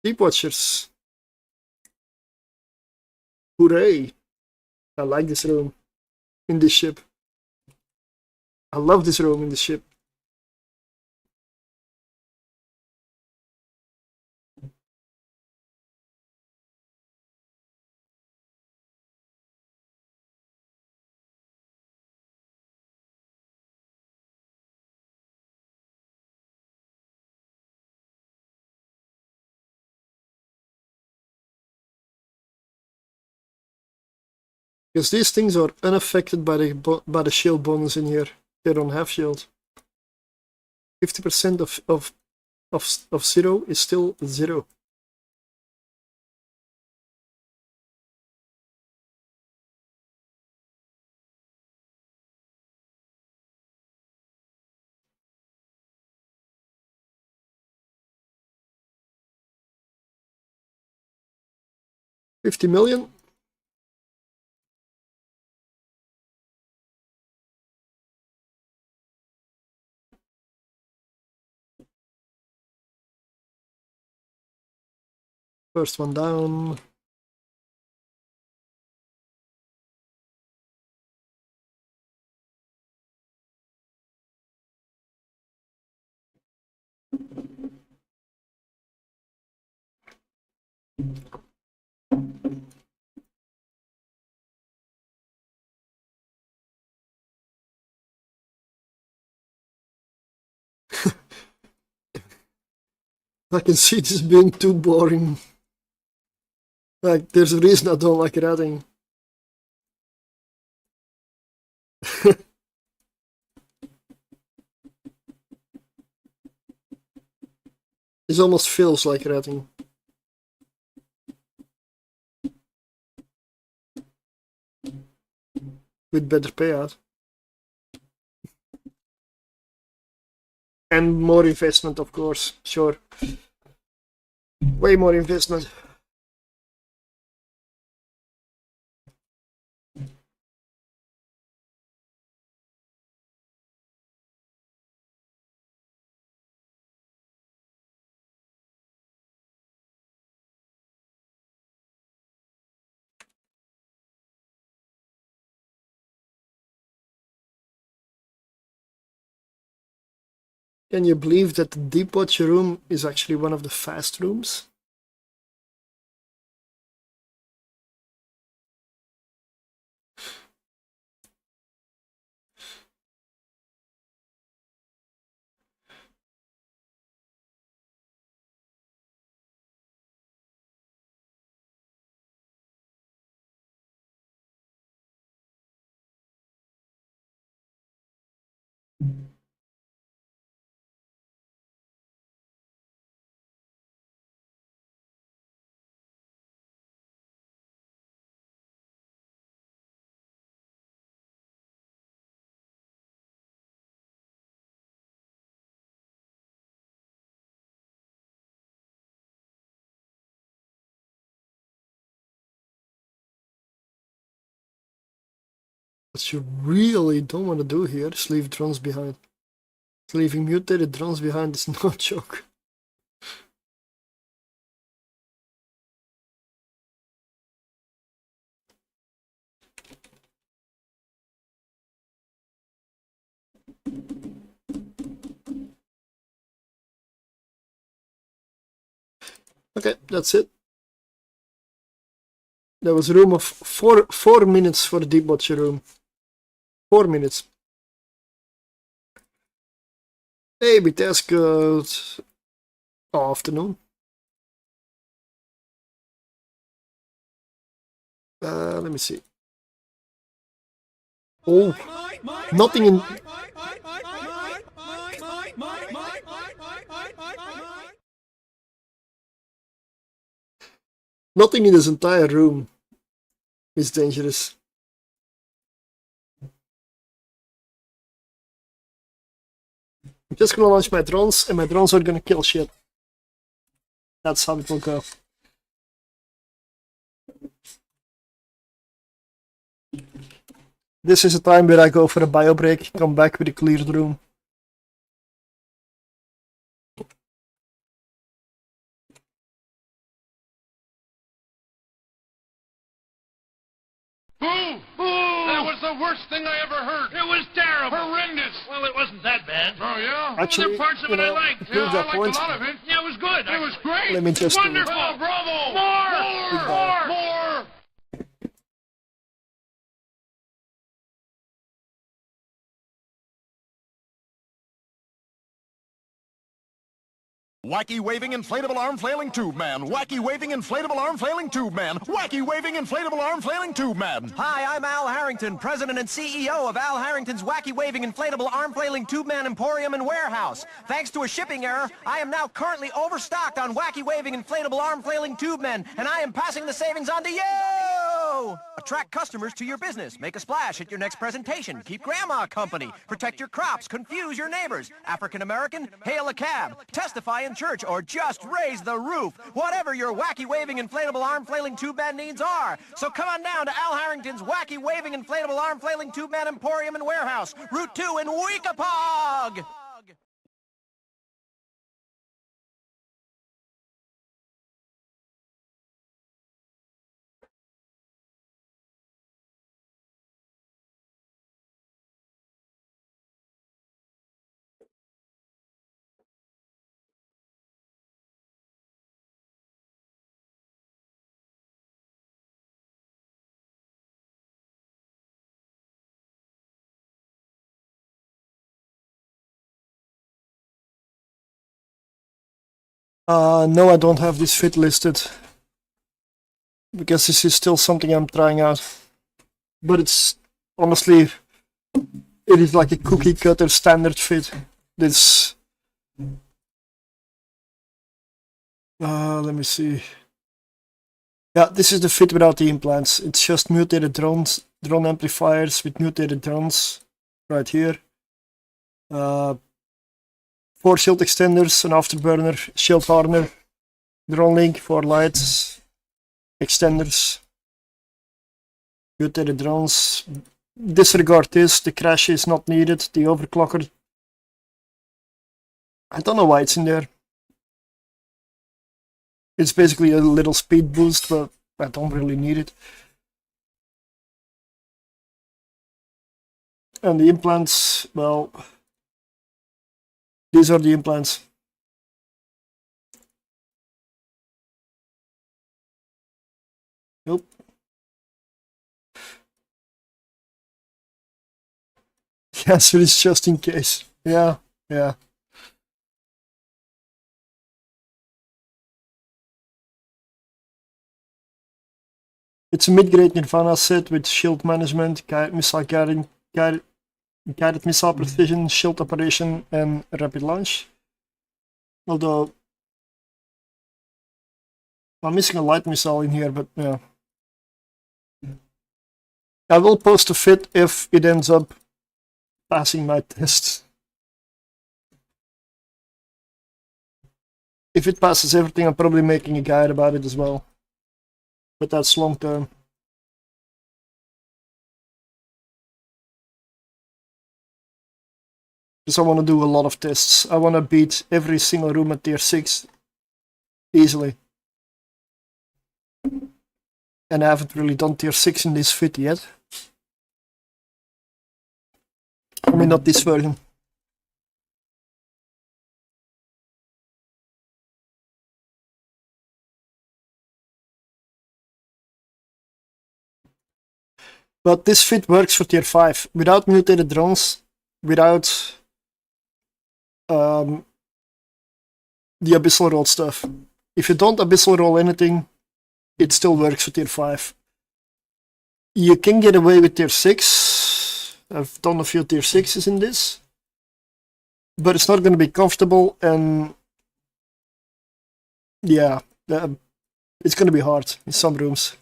Speaker 1: Deep Watchers. Hooray! I like this room in this ship. I love this room in this ship. Because these things are unaffected by the shield bonus in here. They don't have shield. 50% of 0 is still 0. $50 million. First one down. I can see this being too boring. Like, there's a reason I don't like ratting. This almost feels like ratting. With better payout. And more investment, of course. Sure. Way more investment. Can you believe that the deep watch room is actually one of the fast rooms? What you really don't want to do here is leave drones behind. Leaving mutated drones behind is no joke. Okay, that's it. There was a room of 4 minutes for the deep watch room. 4 minutes. Hey, that's good. Afternoon. Let me see. Oh, nothing in. Nothing in this entire room is dangerous. I'm just gonna launch my drones, and my drones are gonna kill shit. That's how it will go. This is a time where I go for a bio break, come back with a cleared room.
Speaker 3: That was the worst thing I ever heard. It was terrible. Horrendous. Well, it wasn't that bad. Oh, yeah?
Speaker 1: Actually,
Speaker 3: there are parts of it I liked.
Speaker 1: to prove that
Speaker 3: I liked
Speaker 1: point,
Speaker 3: a lot of it. Yeah, it was good. It was great.
Speaker 1: let me just
Speaker 3: Wonderful. Oh, bravo. More.
Speaker 4: Wacky waving inflatable arm flailing tube man. Wacky waving inflatable arm flailing tube man. Wacky waving inflatable arm flailing tube man.
Speaker 5: Hi, I'm Al Harrington, President and CEO of Al Harrington's Wacky Waving Inflatable Arm Flailing Tube Man Emporium and Warehouse. Thanks to a shipping error, I am now currently overstocked on Wacky Waving Inflatable Arm Flailing Tube Men, and I am passing the savings on to you! Attract customers to your business. Make a splash at your next presentation. Keep grandma company. Protect your crops. Confuse your neighbors. African American? Hail a cab. Testify in church or just raise the roof. Whatever your wacky waving inflatable arm flailing tube man needs are. So come on down to Al Harrington's Wacky Waving Inflatable Arm Flailing Tube Man Emporium and Warehouse, Route 2 in Weekapaug!
Speaker 1: No, I don't have this fit listed. Because this is still something I'm trying out. But it's, honestly, it is like a cookie cutter standard fit. This... let me see. Yeah, this is the fit without the implants. It's just mutated drones, drone amplifiers with mutated drones right here. 4 shield extenders, an afterburner, shield hardener, drone link, 4 lights, extenders, mutated drones. Disregard this, the crash is not needed, the overclocker. I don't know why it's in there. It's basically a little speed boost, but I don't really need it. And the implants, well, these are the implants. Nope. The answer is just in case. Yeah. It's a mid-grade Nirvana set with shield management, guided missile precision, shield operation, and rapid launch. Although I'm missing a light missile in here, but yeah. I will post a fit if it ends up passing my test. If it passes everything, I'm probably making a guide about it as well. But that's long term. Because I want to do a lot of tests. I want to beat every single room at tier 6 easily. And I haven't really done tier 6 in this fit yet. I mean, not this version. But this fit works for tier 5 without mutated drones, without the abyssal roll stuff. If you don't abyssal roll anything, it still works for tier 5. You can get away with tier 6. I've done a few tier 6s in this. But it's not going to be comfortable, and yeah, it's going to be hard in some rooms.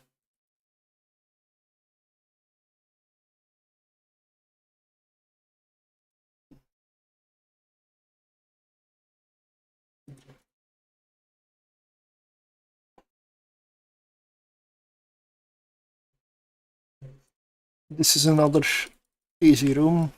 Speaker 1: This is another easy room.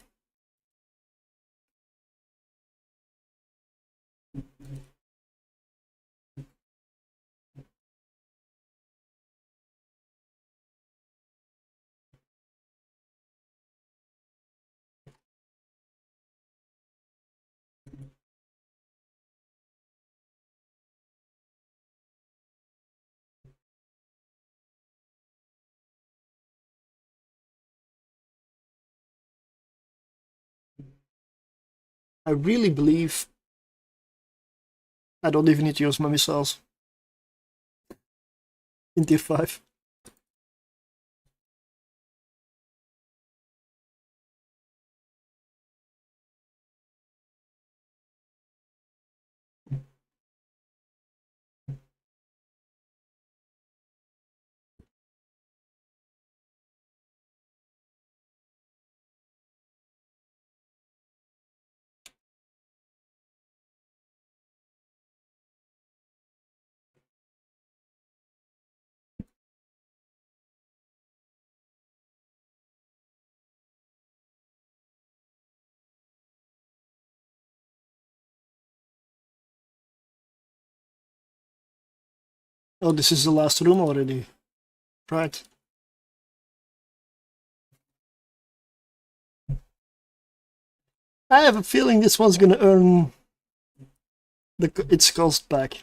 Speaker 1: I really believe I don't even need to use my missiles. In tier 5. Oh, this is the last room already. Right. I have a feeling this one's gonna earn its cost back.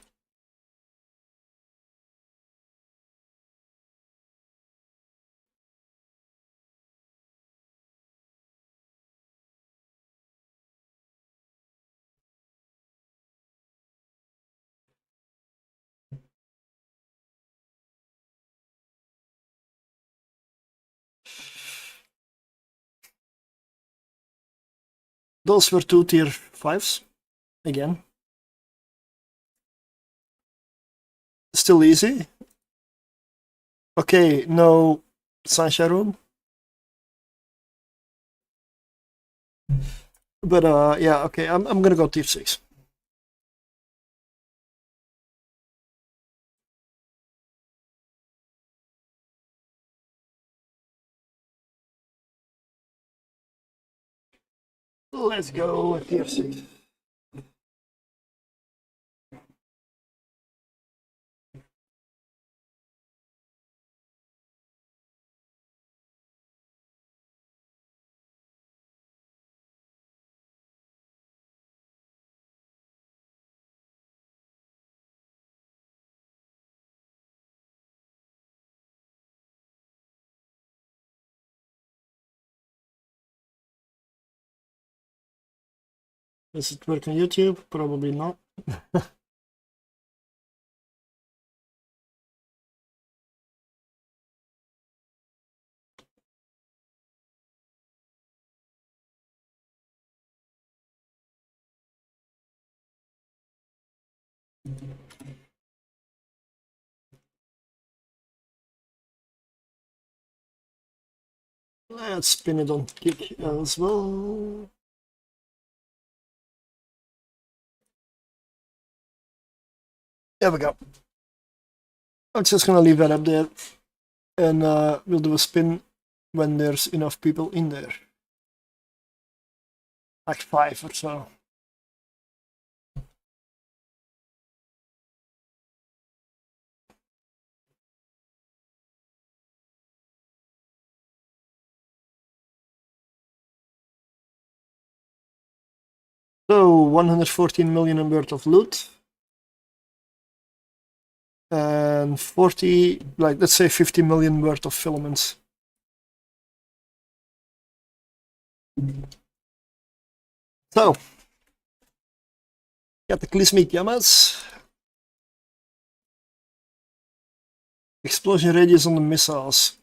Speaker 1: Those were 2 tier 5s. Again. Still easy. Okay, no sunshine room. But yeah, okay, I'm gonna go tier 6. Let's go tier 6. Does it work on YouTube? Probably not. Let's spin it on kick as well. There we go. I'm just gonna leave that up there, and we'll do a spin when there's enough people in there. Like 5 or so. So 114 million worth of loot. And 40, like let's say 50 million worth of filaments. So, cataclysmic yamas. Explosion radius on the missiles.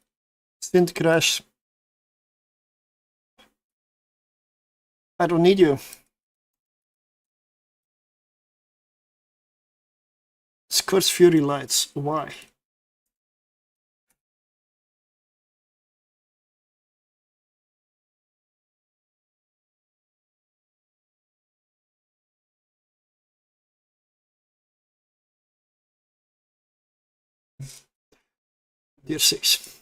Speaker 1: Stint crash. I don't need you. Squirts Fury Lights. Why? Tier 6.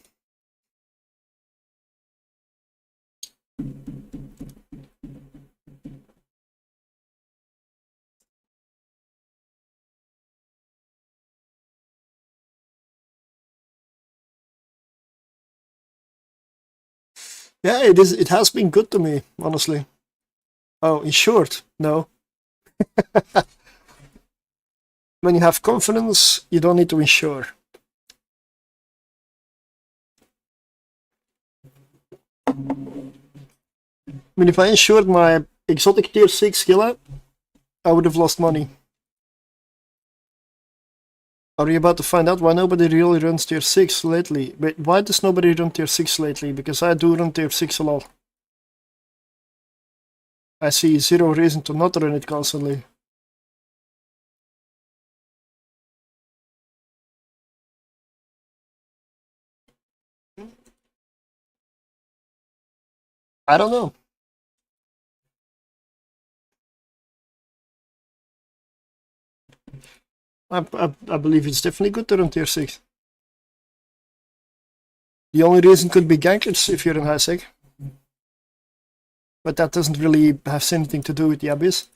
Speaker 1: Yeah, it is. It has been good to me, honestly. Oh, in short, no. When you have confidence, you don't need to insure. I mean, if I insured my exotic tier 6 Gila, I would have lost money. Are you about to find out why nobody really runs tier 6 lately? Wait, why does nobody run tier 6 lately? Because I do run tier 6 a lot. I see zero reason to not run it constantly. I don't know. I believe it's definitely good to run tier 6. The only reason could be gankers if you're in high sec. But that doesn't really have anything to do with the Abyss.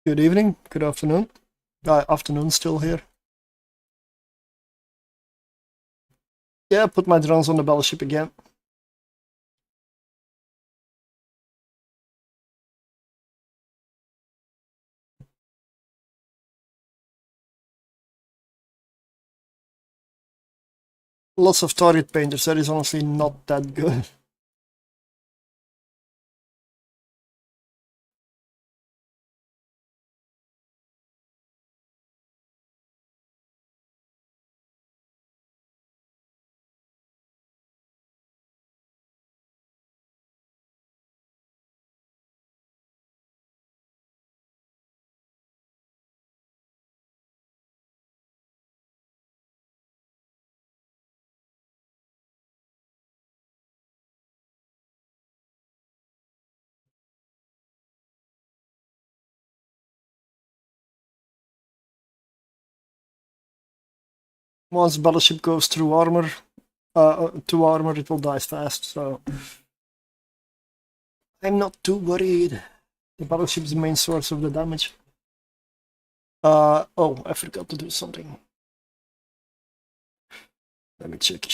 Speaker 1: Good evening, good afternoon. Afternoon still here. Yeah, put my drones on the battleship again. Lots of target painters, that is honestly not that good. Once battleship goes through armor, to armor, it will die fast, so I'm not too worried. The battleship is the main source of the damage. Oh, I forgot to do something. Let me check.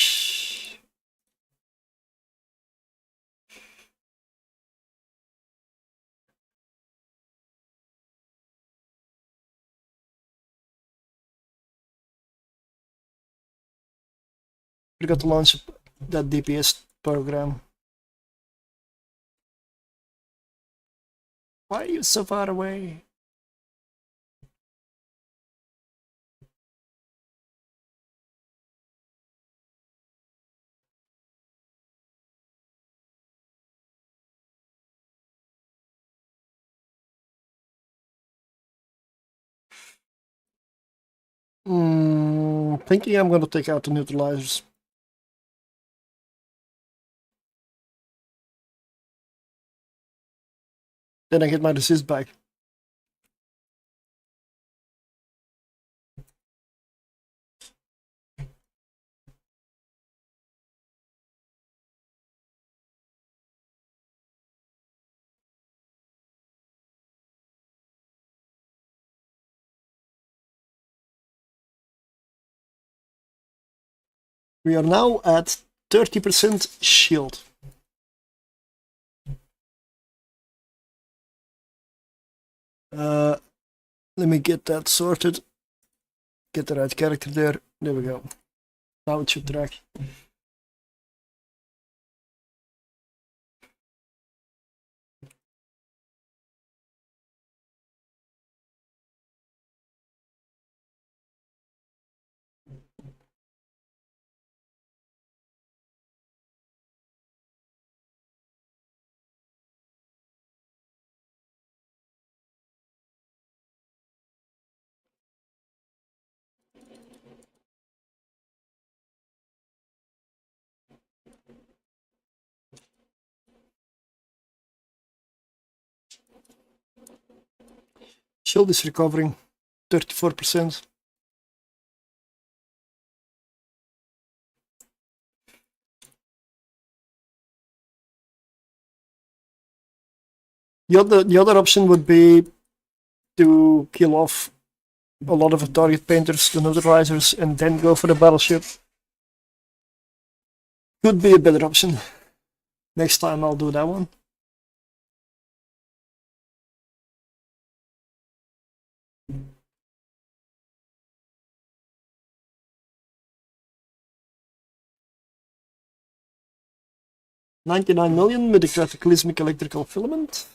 Speaker 1: Forgot to launch that DPS program. Why are you so far away? Thinking I'm gonna take out the neutralizers. Then I get my resist back. We are now at 30% shield. Let me get that sorted. Get the right character there. There we go. Now it should track. Shield is recovering 34%. The other option would be to kill off a lot of the target painters, the notarizers, and then go for the battleship. Could be a better option. Next time I'll do that one. $99 million with a cataclysmic electrical filament.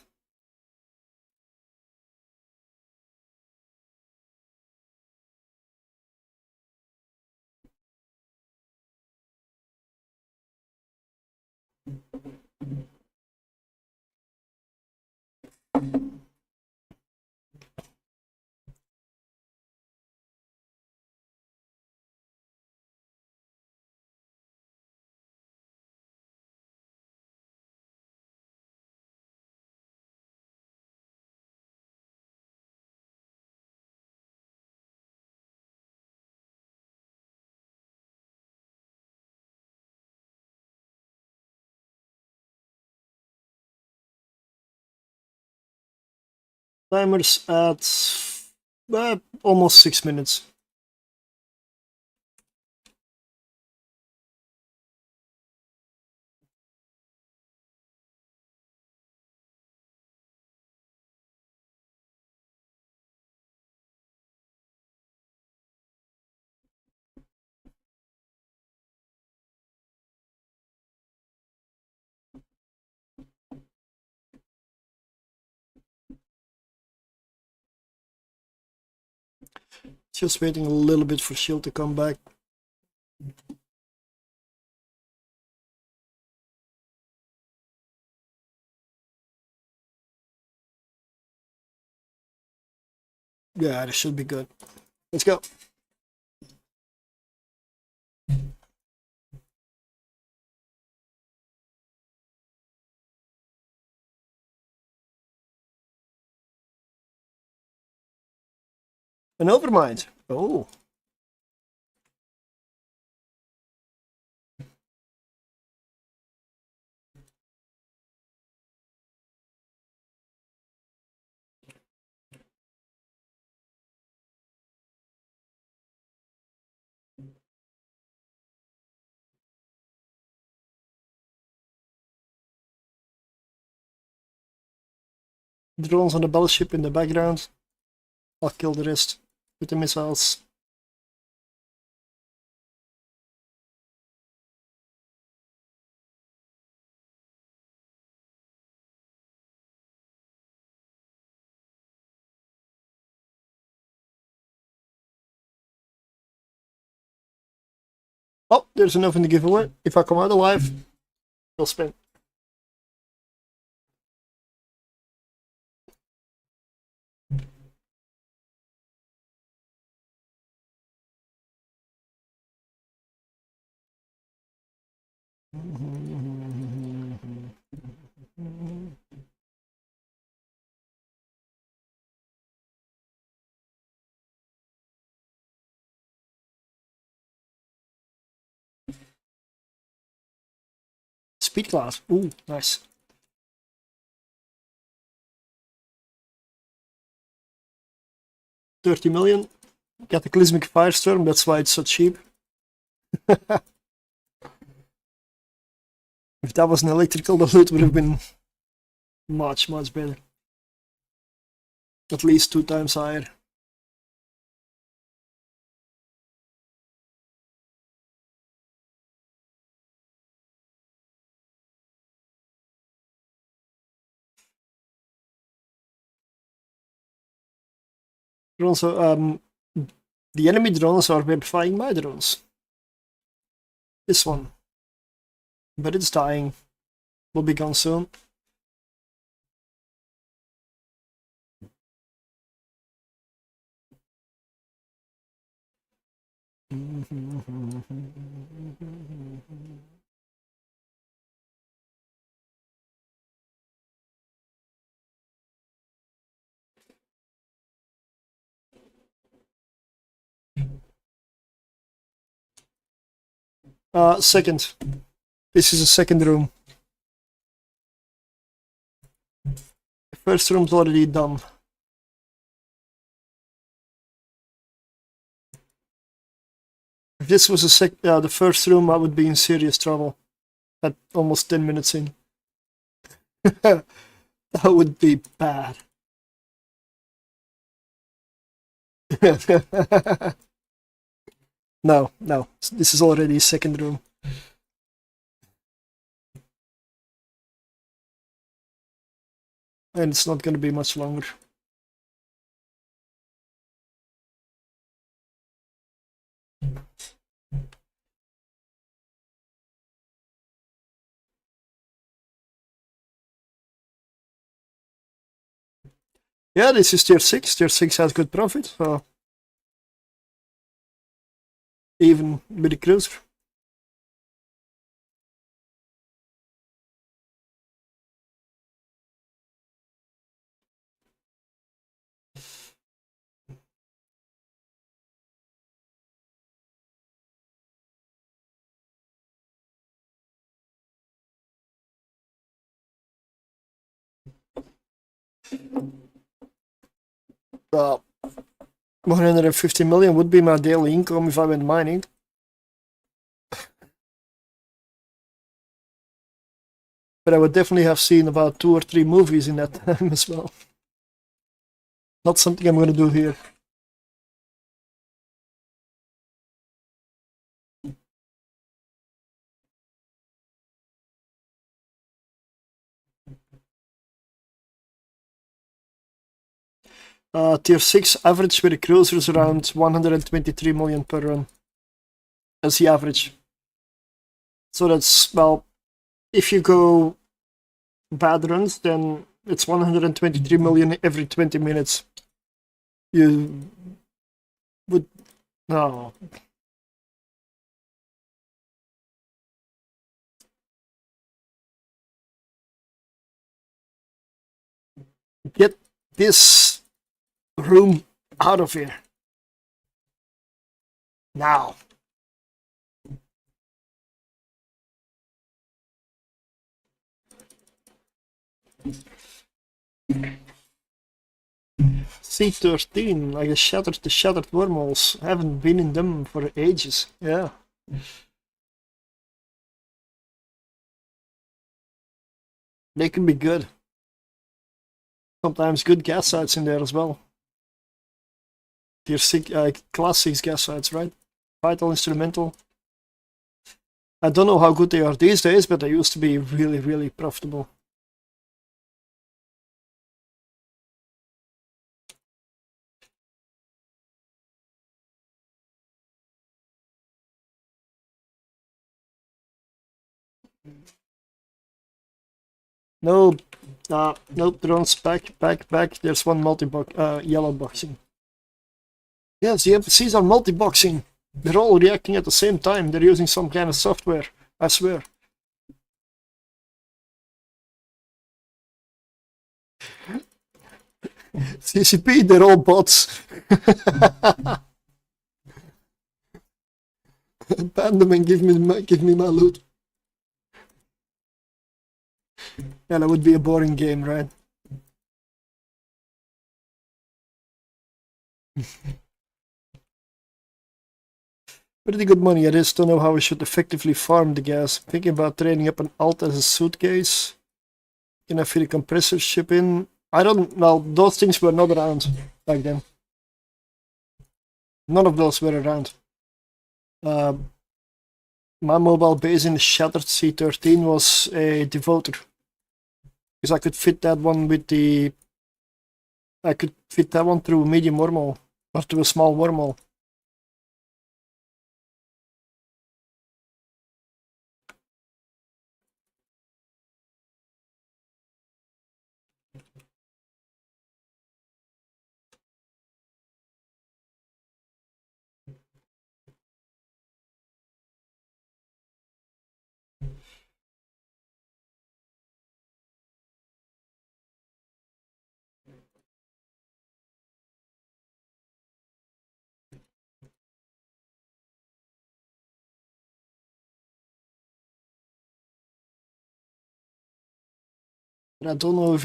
Speaker 1: Timer's at almost 6 minutes. Just waiting a little bit for Shield to come back. Yeah, this should be good. Let's go. An overmind. Oh. Drones on the battleship in the background. I'll kill the rest with the missiles. Oh, there's enough in the giveaway. If I come out alive, I'll spin. Speed class. Ooh, nice. $30 million. Cataclysmic Firestorm, that's why it's so cheap. If that was an electrical, the loot would have been much, much better. At least 2 times higher. Drones are, the enemy drones are verifying my drones. This one. But it's dying. Will be gone soon. Second. This is a second room. First room's already done. If this was the first room, I would be in serious trouble. At almost 10 minutes in. That would be bad. No, this is already second room. And it's not going to be much longer. Yeah, this is tier 6. Tier 6 has good profit, so even with the cruiser. Well, 150 million would be my daily income if I went mining. But I would definitely have seen about 2 or 3 movies in that time as well. Not something I'm going to do here. Tier 6 average with the cruisers around 123 million per run. That's the average. So that's, well, if you go bad runs, then it's 123 million every 20 minutes. You would, no. Get this room out of here. Now. C13, like the shattered wormholes. I haven't been in them for ages. Yeah. They can be good. Sometimes good gas sites in there as well. Tier 6, class 6 gas sites, right? Vital, instrumental. I don't know how good they are these days, but they used to be really, really profitable. No, nope, drones back. There's one multi-box, yellow boxing. Yes, the NPCs are multi-boxing. They're all reacting at the same time. They're using some kind of software, I swear. CCP, they're all bots. Ban them and give me my loot. Yeah, that would be a boring game, right? Pretty good money. I just don't know how we should effectively farm the gas. Thinking about trading up an alt as a suitcase. Can I fit a compressor ship in? I don't know. Those things were not around back then. None of those were around. My mobile base in the shattered C13 was a devoter. Because I could fit that one with the... I could fit that one through a medium wormhole. Or through a small wormhole. But I don't know if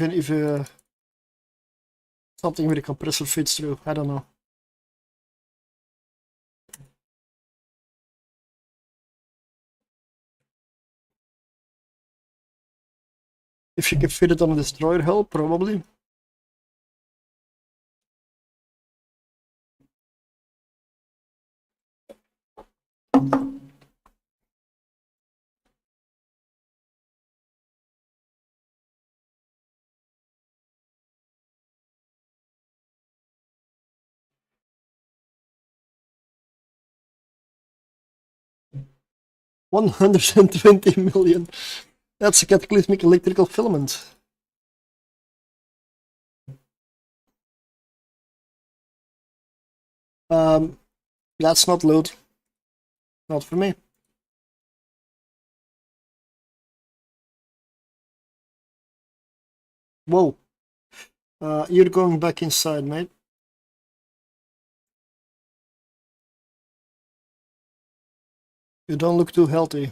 Speaker 1: Something with a compressor fits through, I don't know. If you can fit it on a destroyer hull, probably. $120 million. That's a cataclysmic electrical filament. That's not loot. Not for me. Whoa. You're going back inside, mate. You don't look too healthy.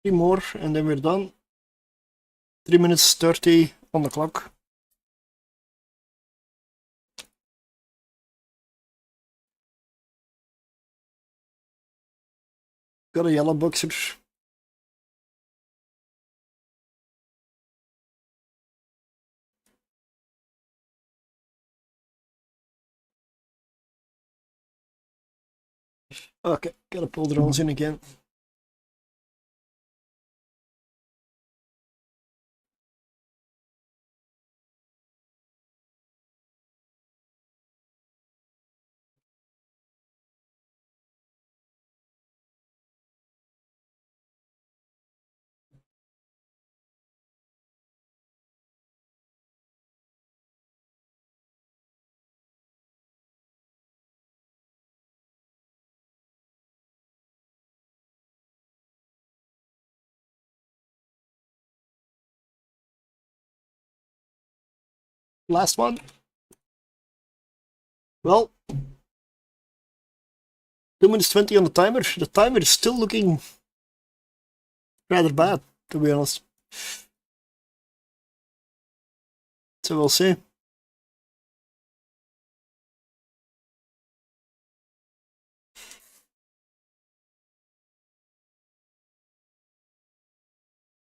Speaker 1: Three more and then we're done. 3 minutes 30 on the clock. Got a yellow boxer. Okay, gotta pull the drones in again. Last one. Well, 2 minutes 20 on the timer. The timer is still looking rather bad, to be honest. So we'll see.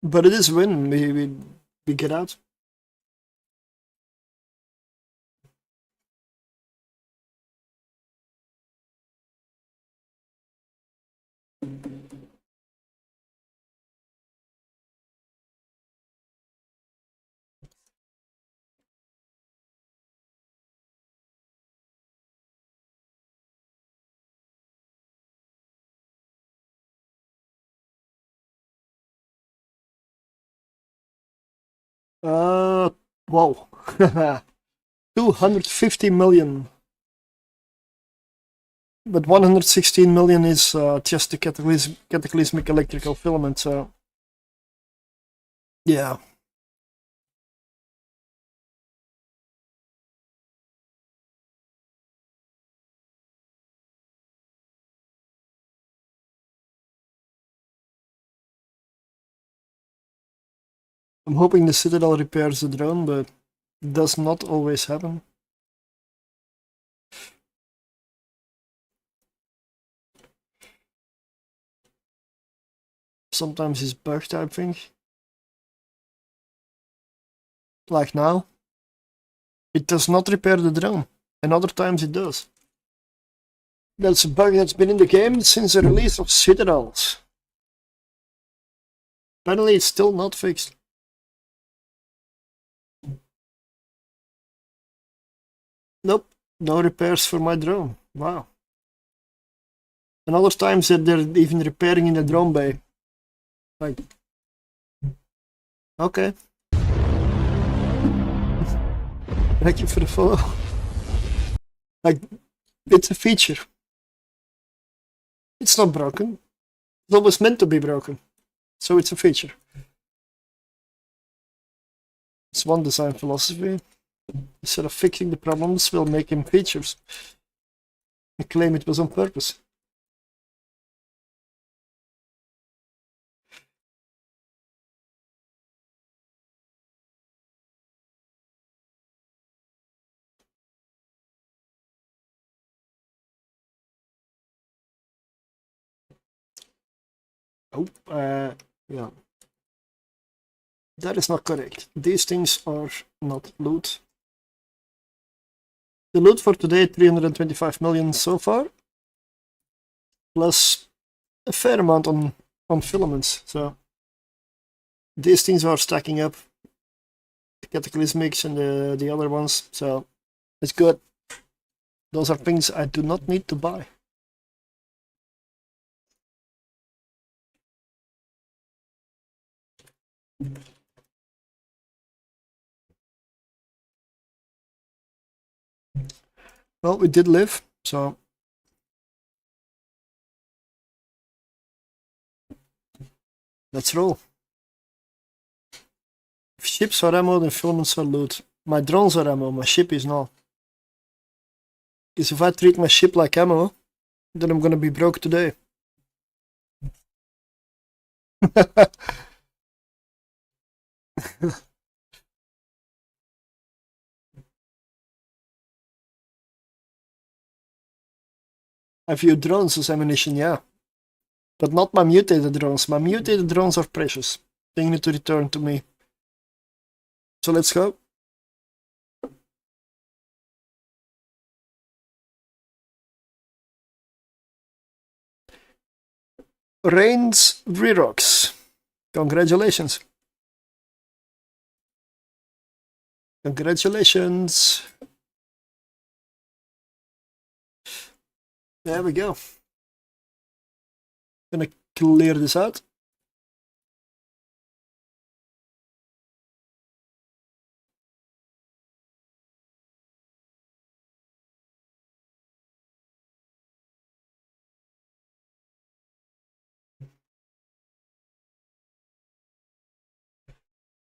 Speaker 1: But it is a win. We get out. Wow. 250 million. But 116 million is just the cataclysmic electrical filament, so yeah. I'm hoping the Citadel repairs the drone, but it does not always happen. Sometimes it's bugged, I think. Like now. It does not repair the drone, and other times it does. That's a bug that's been in the game since the release of Citadels. Apparently it's still not fixed. Nope, no repairs for my drone. Wow. And other times that they're even repairing in the drone bay. Like, okay. Thank you for the follow. Like, it's a feature. It's not broken. It's always meant to be broken. So it's a feature. It's one design philosophy. Instead of fixing the problems, we'll make him features. And claim it was on purpose. Oh, yeah. That is not correct. These things are not loot. The loot for today, 325 million so far. Plus a fair amount on filaments. So these things are stacking up. The cataclysmics and the other ones. So it's good. Those are things I do not need to buy. Well, we did live, so let's roll. If ships are ammo, then filaments are loot. My drones are ammo, my ship is not. Because if I treat my ship like ammo, then I'm gonna be broke today. I view drones as ammunition, yeah. But not my mutated drones. My mutated drones are precious. They need to return to me. So let's go. Reigns Rerox. Congratulations. Congratulations. There we go. Gonna clear this out.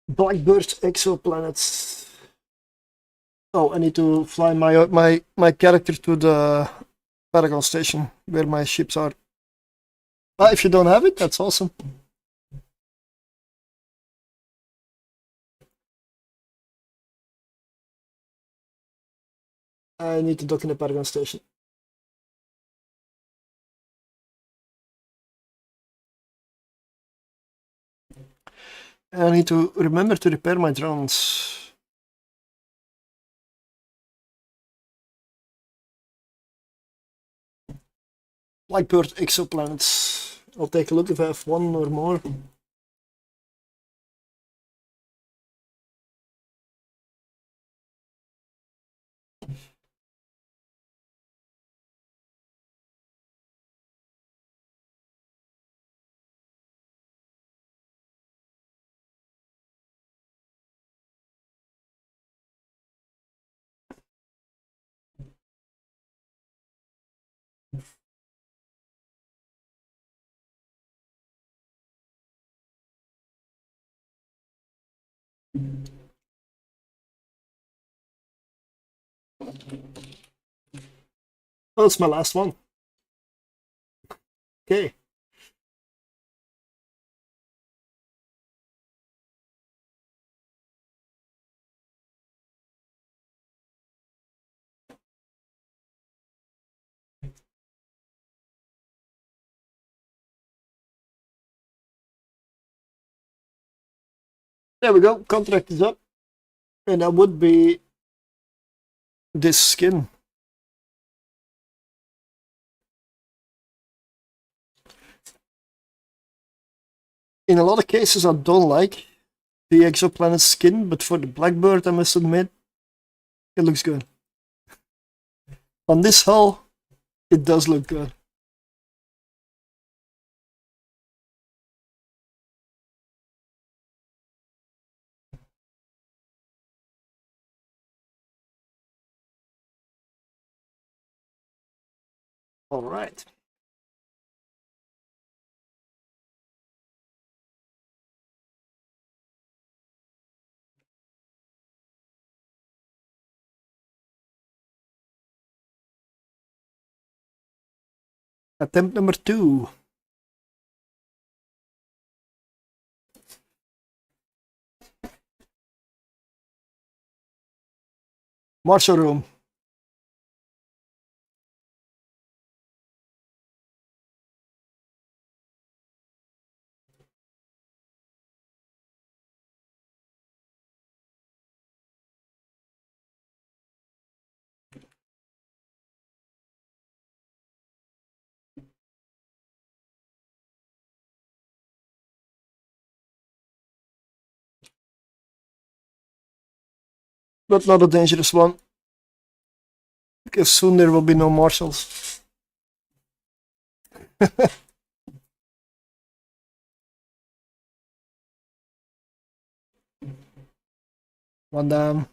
Speaker 1: Blackbird exoplanets. Oh, I need to fly my character to the Paragon station where my ships are. If you don't have it, that's awesome. I need to dock in the Paragon station. I need to remember to repair my drones. Blackbird exoplanets. I'll take a look if I have one or more. Oh, it's my last one. Okay. There we go, contract is up. And that would be this skin. in a lot of cases, I don't like the exoplanet skin, but for the Blackbird, I must admit, it looks good. On this hull, it does look good. All right. Attempt number 2. Marshal room. But not a dangerous one, because soon there will be no marshals. One down.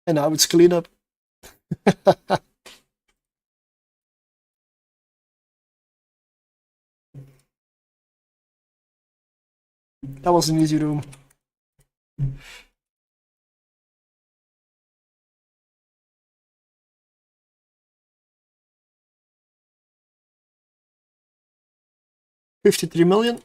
Speaker 1: And now it's clean up. That was an easy room. $53 million.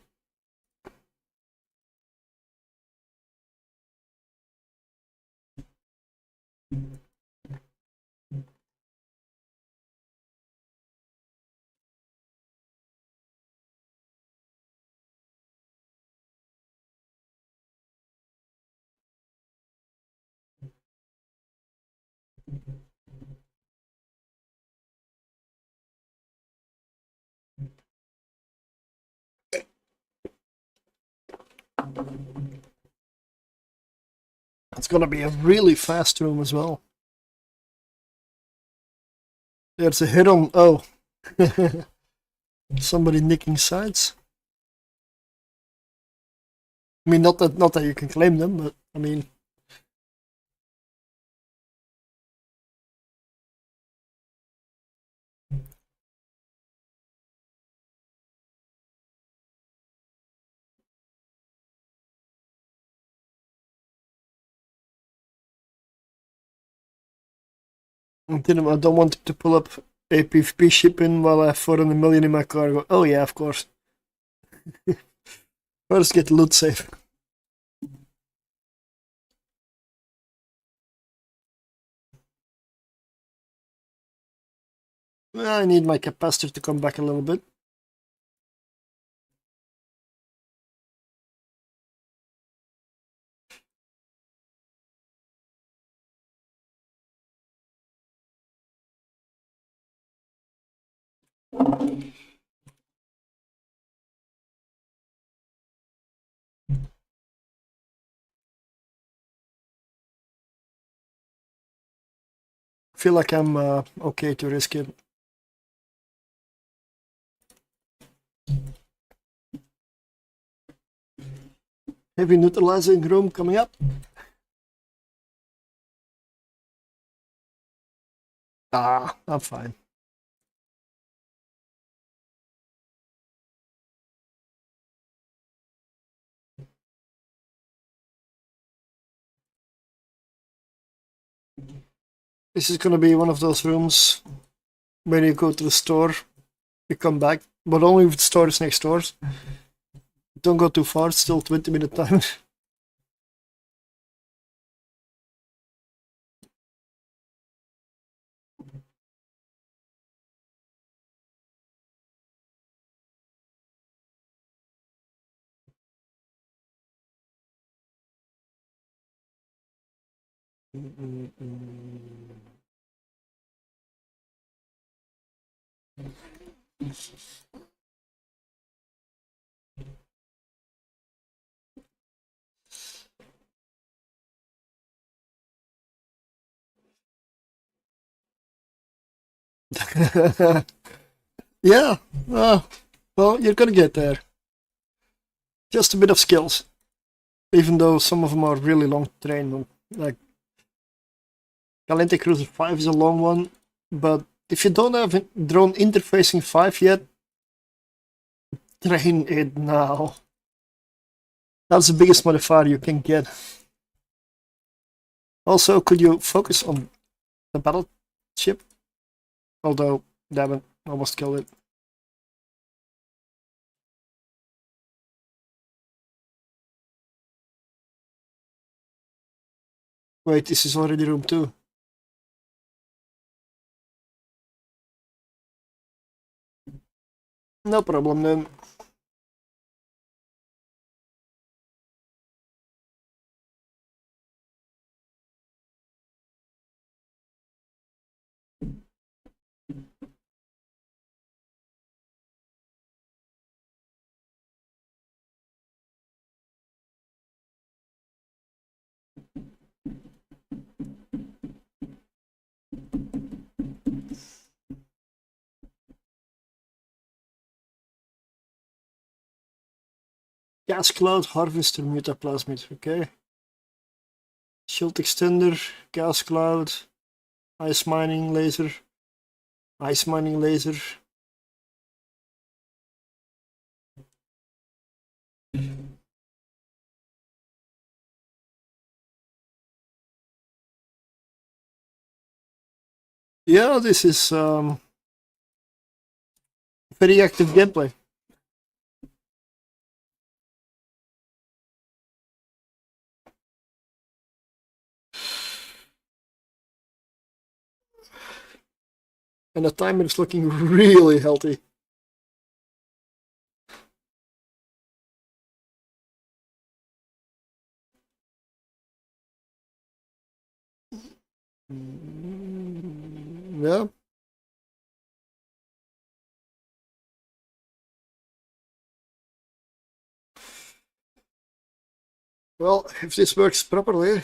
Speaker 1: It's gonna be a really fast room as well. There's a hit on. Oh, somebody nicking sides. I mean, not that you can claim them, but I mean. I don't want to pull up a PvP ship in while I have 400 million in my cargo. Oh yeah, of course. First get loot safe. I need my capacitor to come back a little bit. Feel like I'm okay to risk it. Heavy neutralizing room coming up. Ah, I'm fine. This is gonna be one of those rooms when you go to the store, you come back, but only if the store is next door. Don't go too far, it's still 20-minute time. Yeah, well, you're gonna get there. Just a bit of skills. Even though some of them are really long to train. Like, Caliente Cruiser 5 is a long one, but if you don't have drone interfacing 5 yet, train it now. That's the biggest modifier you can get. Also, could you focus on the battleship? Although, damn it, almost killed it. Wait, this is already room 2. No problem then. Gas cloud, harvester, mutaplasmid, okay. Shield extender, gas cloud, ice mining laser, ice mining laser. Yeah, this is very active gameplay. And the timer is looking really healthy. Yeah. Well, if this works properly,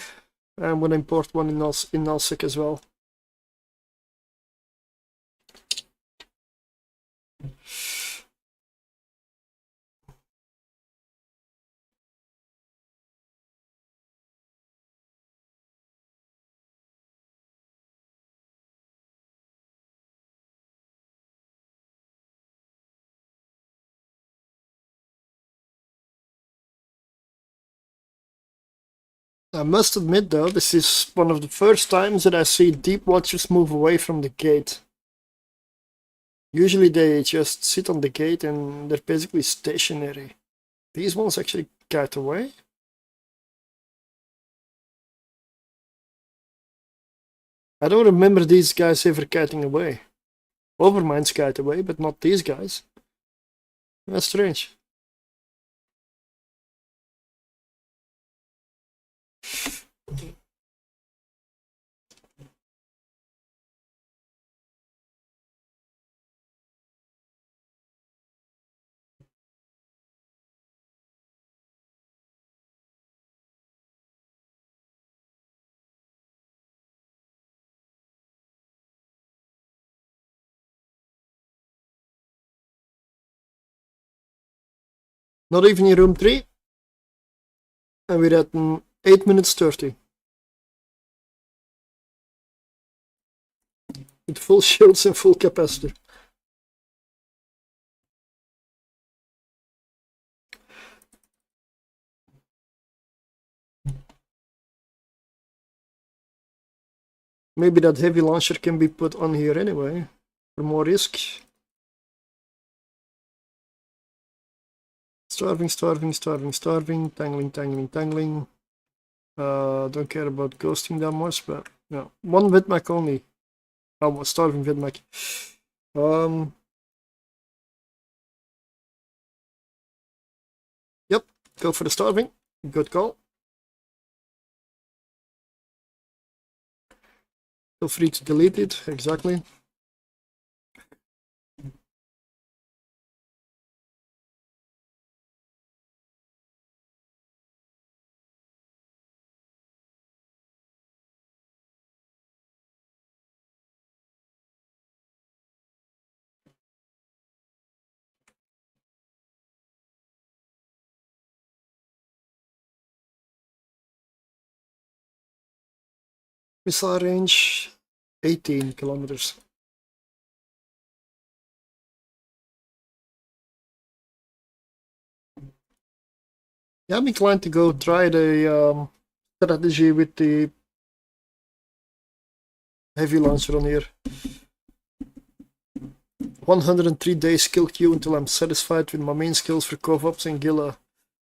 Speaker 1: I'm gonna import one in Nalsik as well. I must admit though, this is one of the first times that I see deep watchers move away from the gate. Usually they just sit on the gate and they're basically stationary. These ones actually kite away. I don't remember these guys ever kiting away. Overminds kite away, but not these guys. That's strange. Not even in room 3. And we're at 8 minutes 30. With full shields and full capacitor. Maybe that heavy launcher can be put on here anyway, for more risk. Starving, starving, starving, starving, tangling, tangling, tangling. Don't care about ghosting that much, but yeah, one Vidmac only. Oh, starving Vidmac. Yep, go for the starving. Good call. Feel free to delete it, exactly. Missile range 18 kilometers. Yeah, I'm inclined to go try the strategy with the heavy launcher on here. 103 days skill queue until I'm satisfied with my main skills for Covops and Gila.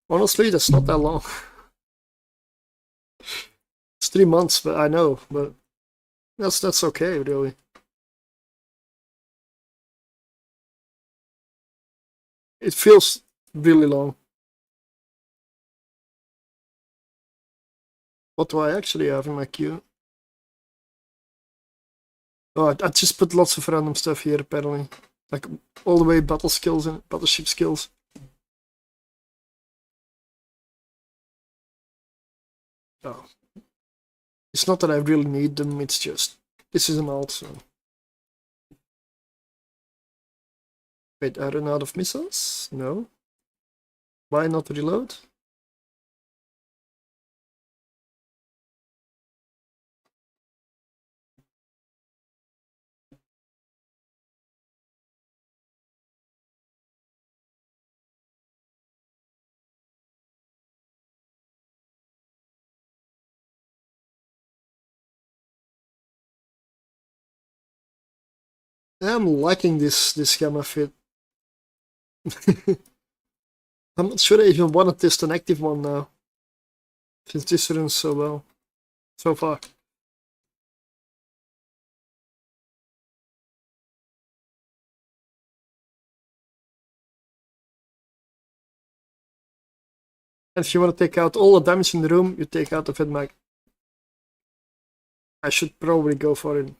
Speaker 1: Honestly, that's not that long. It's 3 months, but I know, but that's okay, really. It feels really long. What do I actually have in my queue? Oh, I just put lots of random stuff here, apparently. Like, all the way battle skills and battleship skills. Oh. It's not that I really need them, it's just... This is an alt, so... Wait, I run out of missiles? No. Why not reload? I'm liking this gamma fit. I'm not sure I even want to test an active one now. Since this runs so well. So far. And if you want to take out all the damage in the room, you take out the Fedmag. I should probably go for it.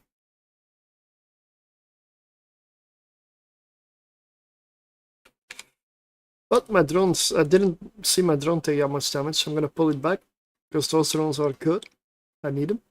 Speaker 1: But my drones, I didn't see my drone take that much damage, so I'm gonna pull it back. Because those drones are good. I need them.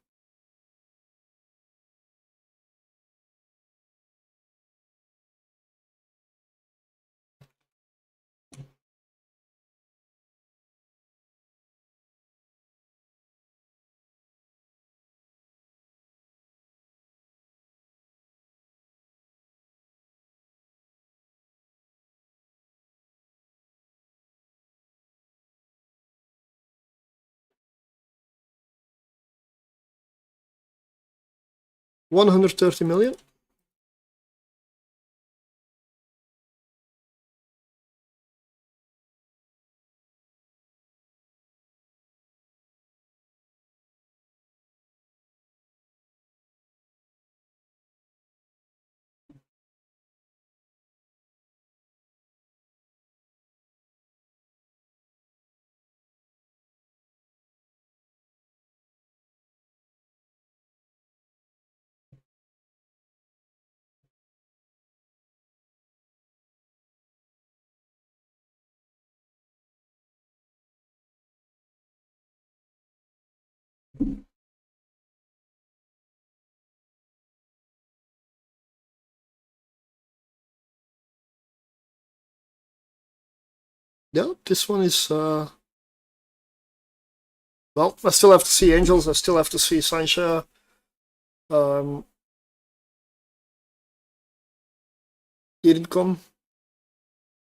Speaker 1: $130 million. Yeah, this one is well, I still have to see Angels, I still have to see Sancha. Income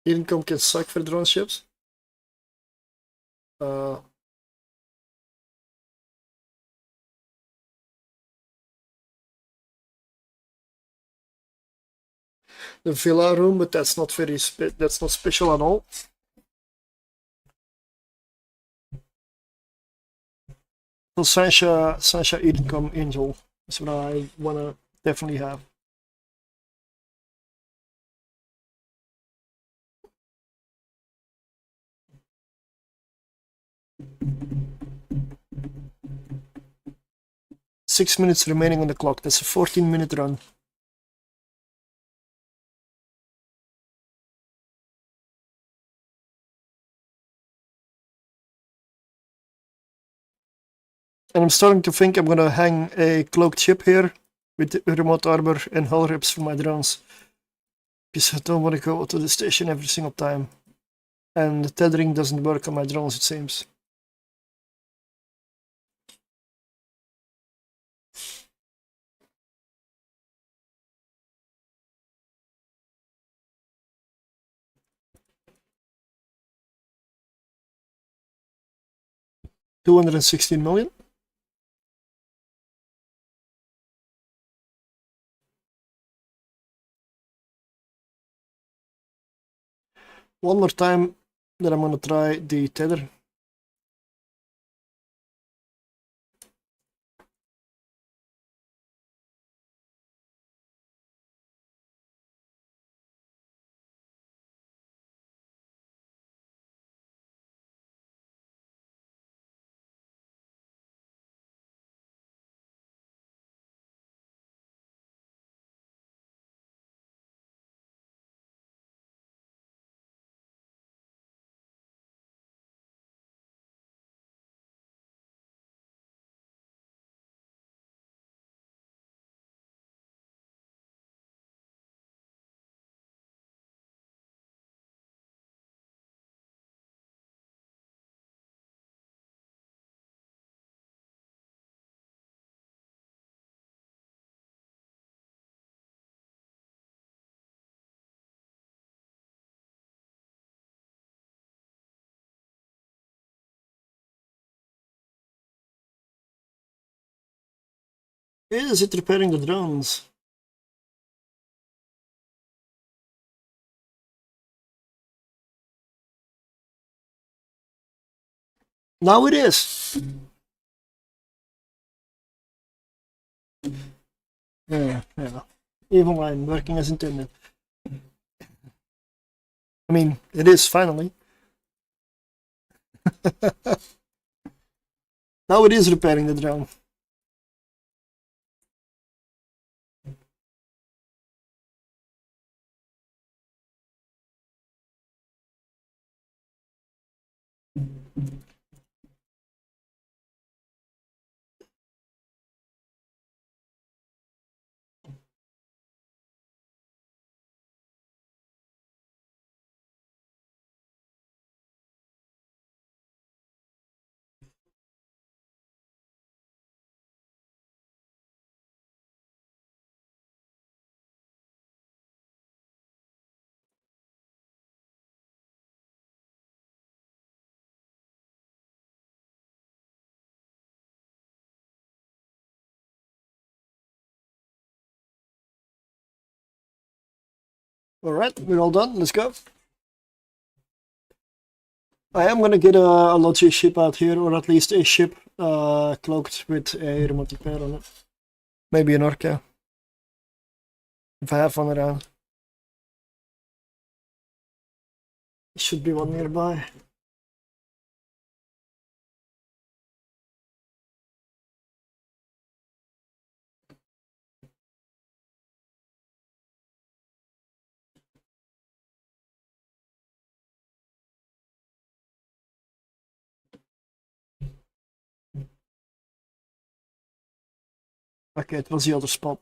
Speaker 1: can suck for drone ships. The villa room, but that's not that's not special at all. So Sancha Income Angel is what I wanna definitely have. 6 minutes remaining on the clock. That's a 14-minute run. And I'm starting to think I'm gonna hang a cloaked ship here with remote armor and hull rips for my drones. Because I don't want to go to the station every single time. And the tethering doesn't work on my drones, it seems. $216 million. One more time, then I'm gonna try the tether. Is it repairing the drones? Now it is! Yeah. Evil line working as intended. I mean, it is finally. Now it is repairing the drone. Alright, we're all done, let's go. I am gonna get a Logi ship out here, or at least a ship cloaked with a remote repair on it. Maybe an Orca. If I have one around. Should be one nearby. Okay, it was the other spot.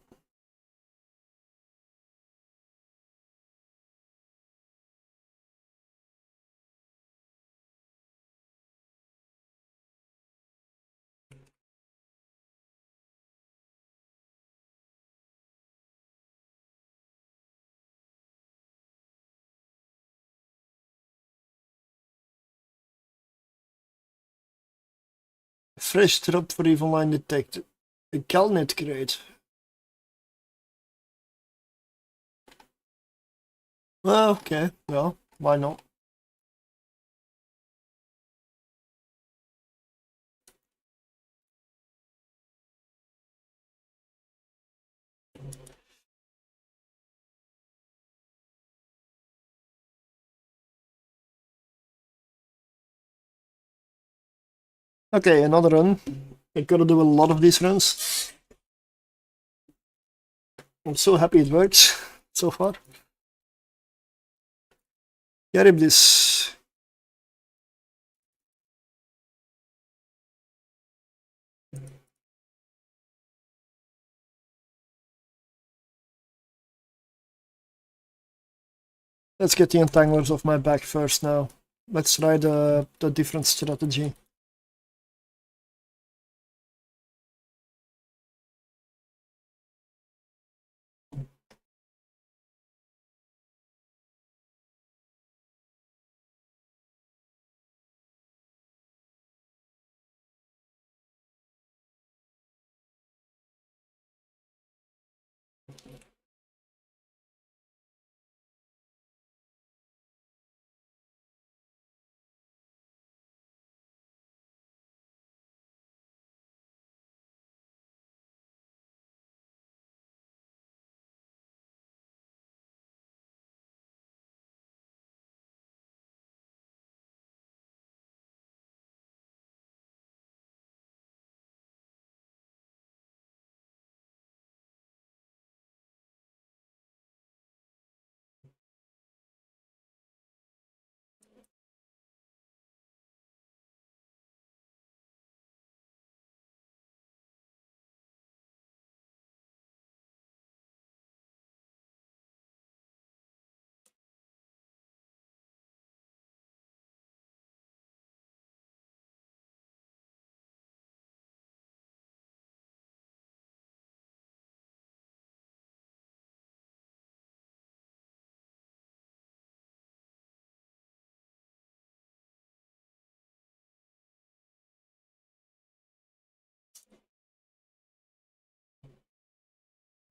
Speaker 1: Fresh drop for evil line detected. A Galnet crate. Well, okay, well, why not? Okay, another run. I gotta do a lot of these runs. I'm so happy it works so far. Charybdis. Let's get the entanglers off my back first now. Let's try the different strategy.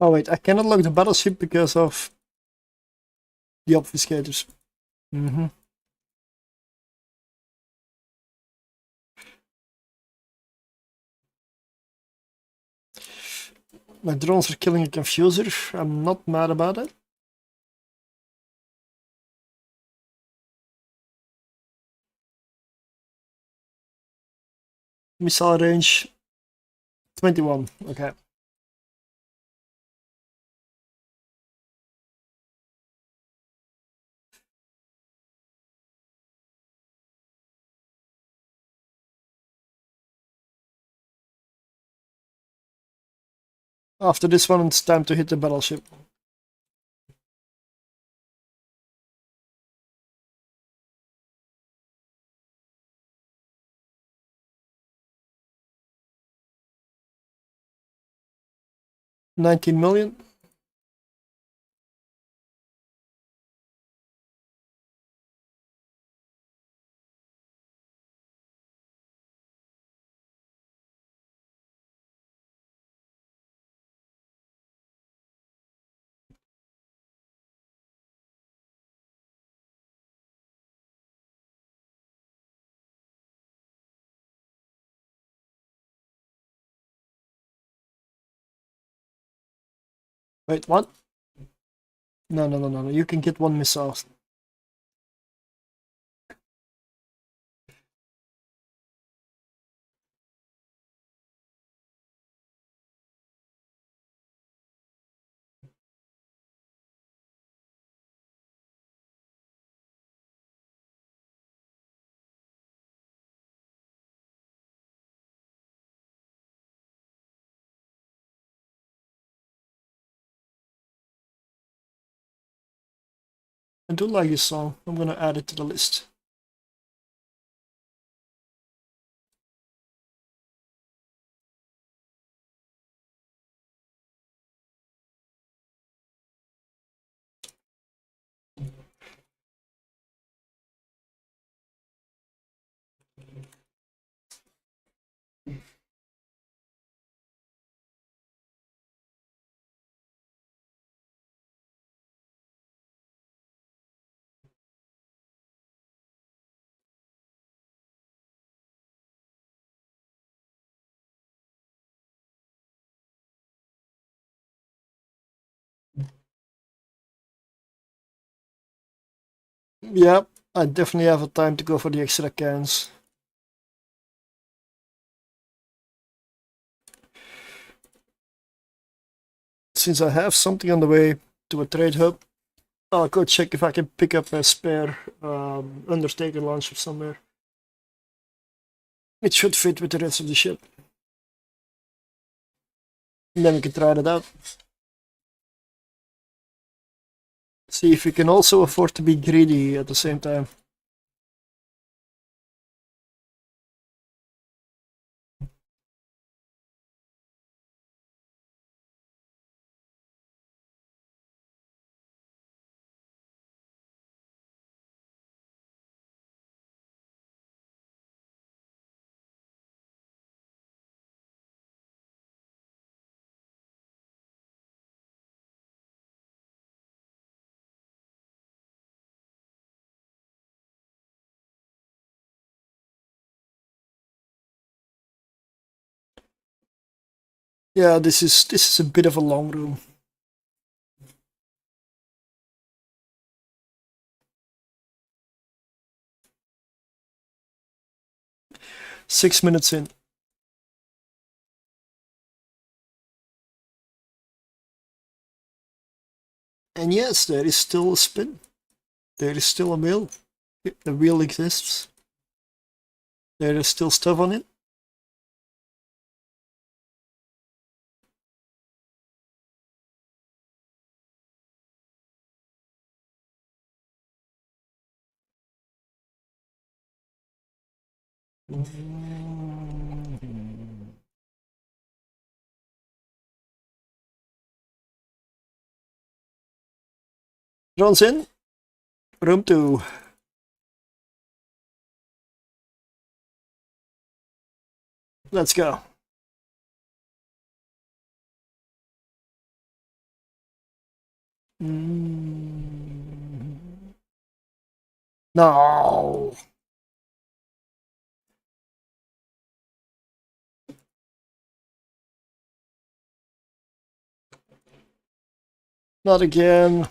Speaker 1: Oh wait, I cannot lock the battleship because of the obfuscators. My drones are killing a confuser. I'm not mad about it. Missile range 21. Okay. After this one, it's time to hit the battleship. $19 million. Wait, what? No. You can get one missile. I do like this song. I'm gonna add it to the list. Yeah, I definitely have a time to go for the extra cans. since I have something on the way to a trade hub, I'll go check if I can pick up a spare Undertaker launcher somewhere. It should fit with the rest of the ship. And then we can try that out. See if we can also afford to be greedy at the same time. Yeah, this is a bit of a long room. Six minutes in. And yes, there is still a spin. There is still a wheel. The wheel exists. There is still stuff on it. Drones in. Room 2. Let's go. No. Not again.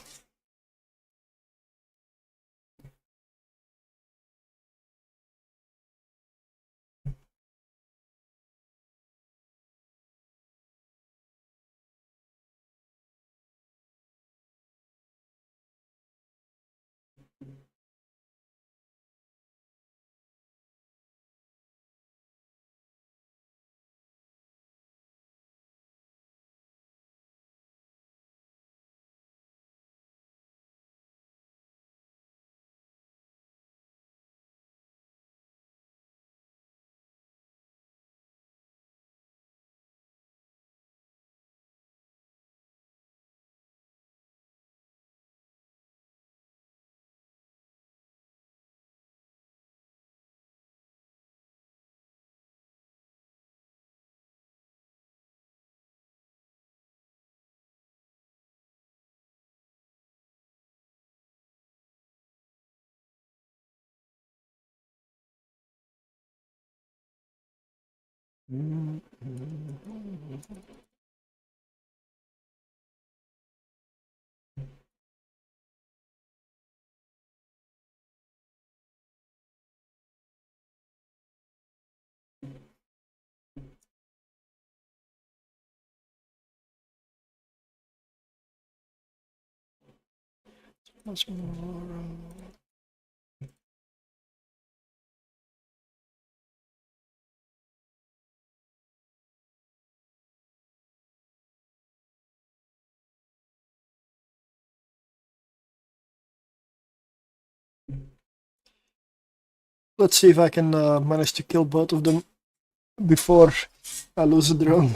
Speaker 1: Much more. Let's see if I can manage to kill both of them before I lose a drone.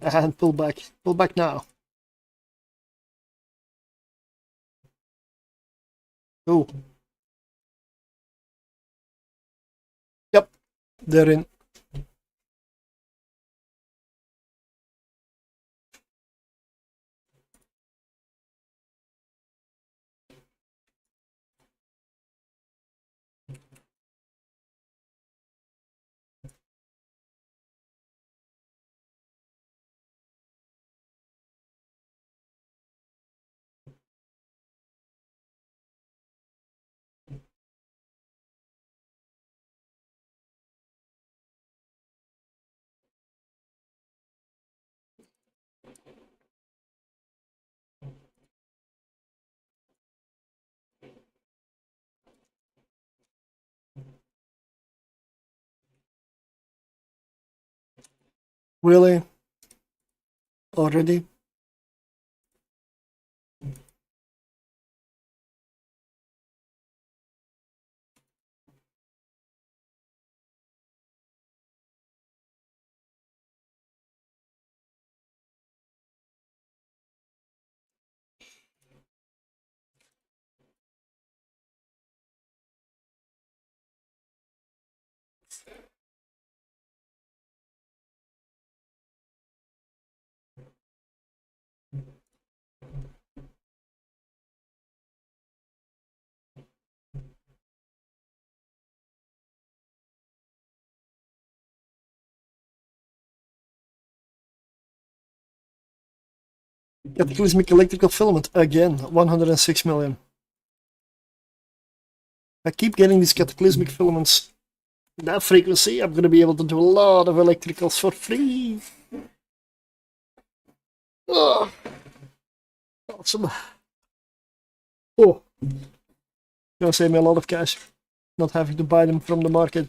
Speaker 1: And pull back. Pull back now. Oh. Yep, they're in. Really? Already? Cataclysmic electrical filament again, 106 million. I keep getting these cataclysmic filaments that frequency. I'm gonna be able to do a lot of electricals for free. Oh, awesome. Oh, gonna save me a lot of cash, not having to buy them from the market.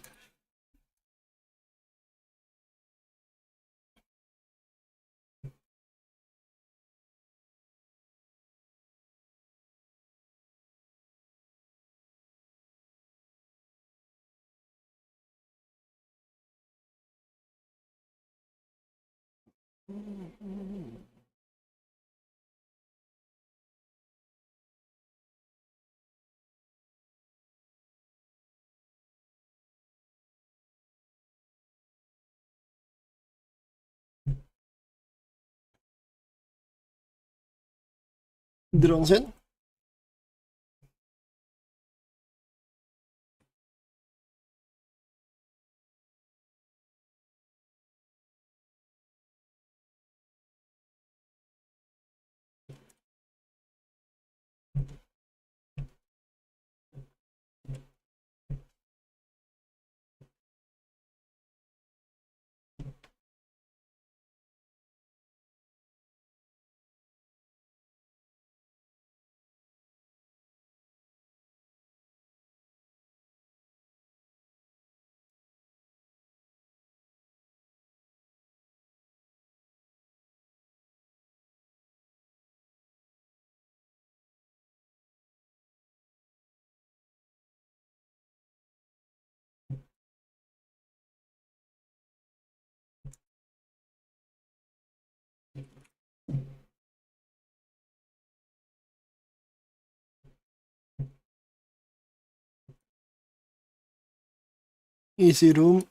Speaker 1: Drones in. Easy room.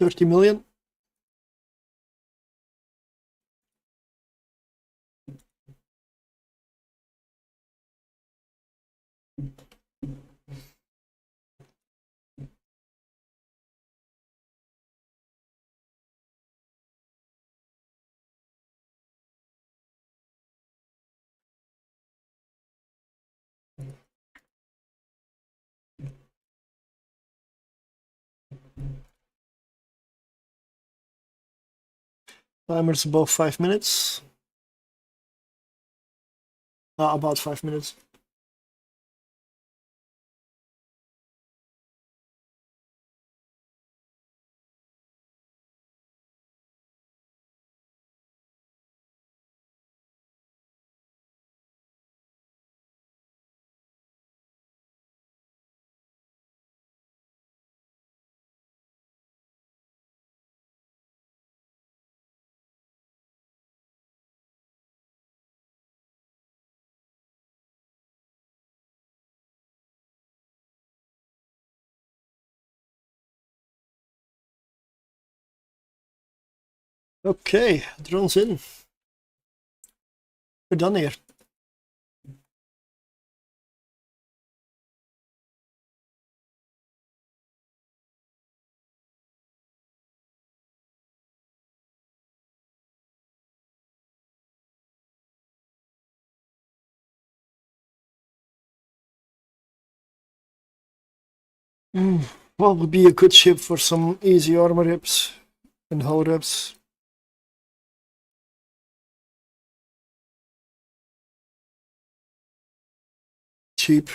Speaker 1: $30 million. Timer's above 5 minutes. About 5 minutes. Okay, drones in. We're done here. What would be a good ship for some easy armor reps and hull reps? Cheap.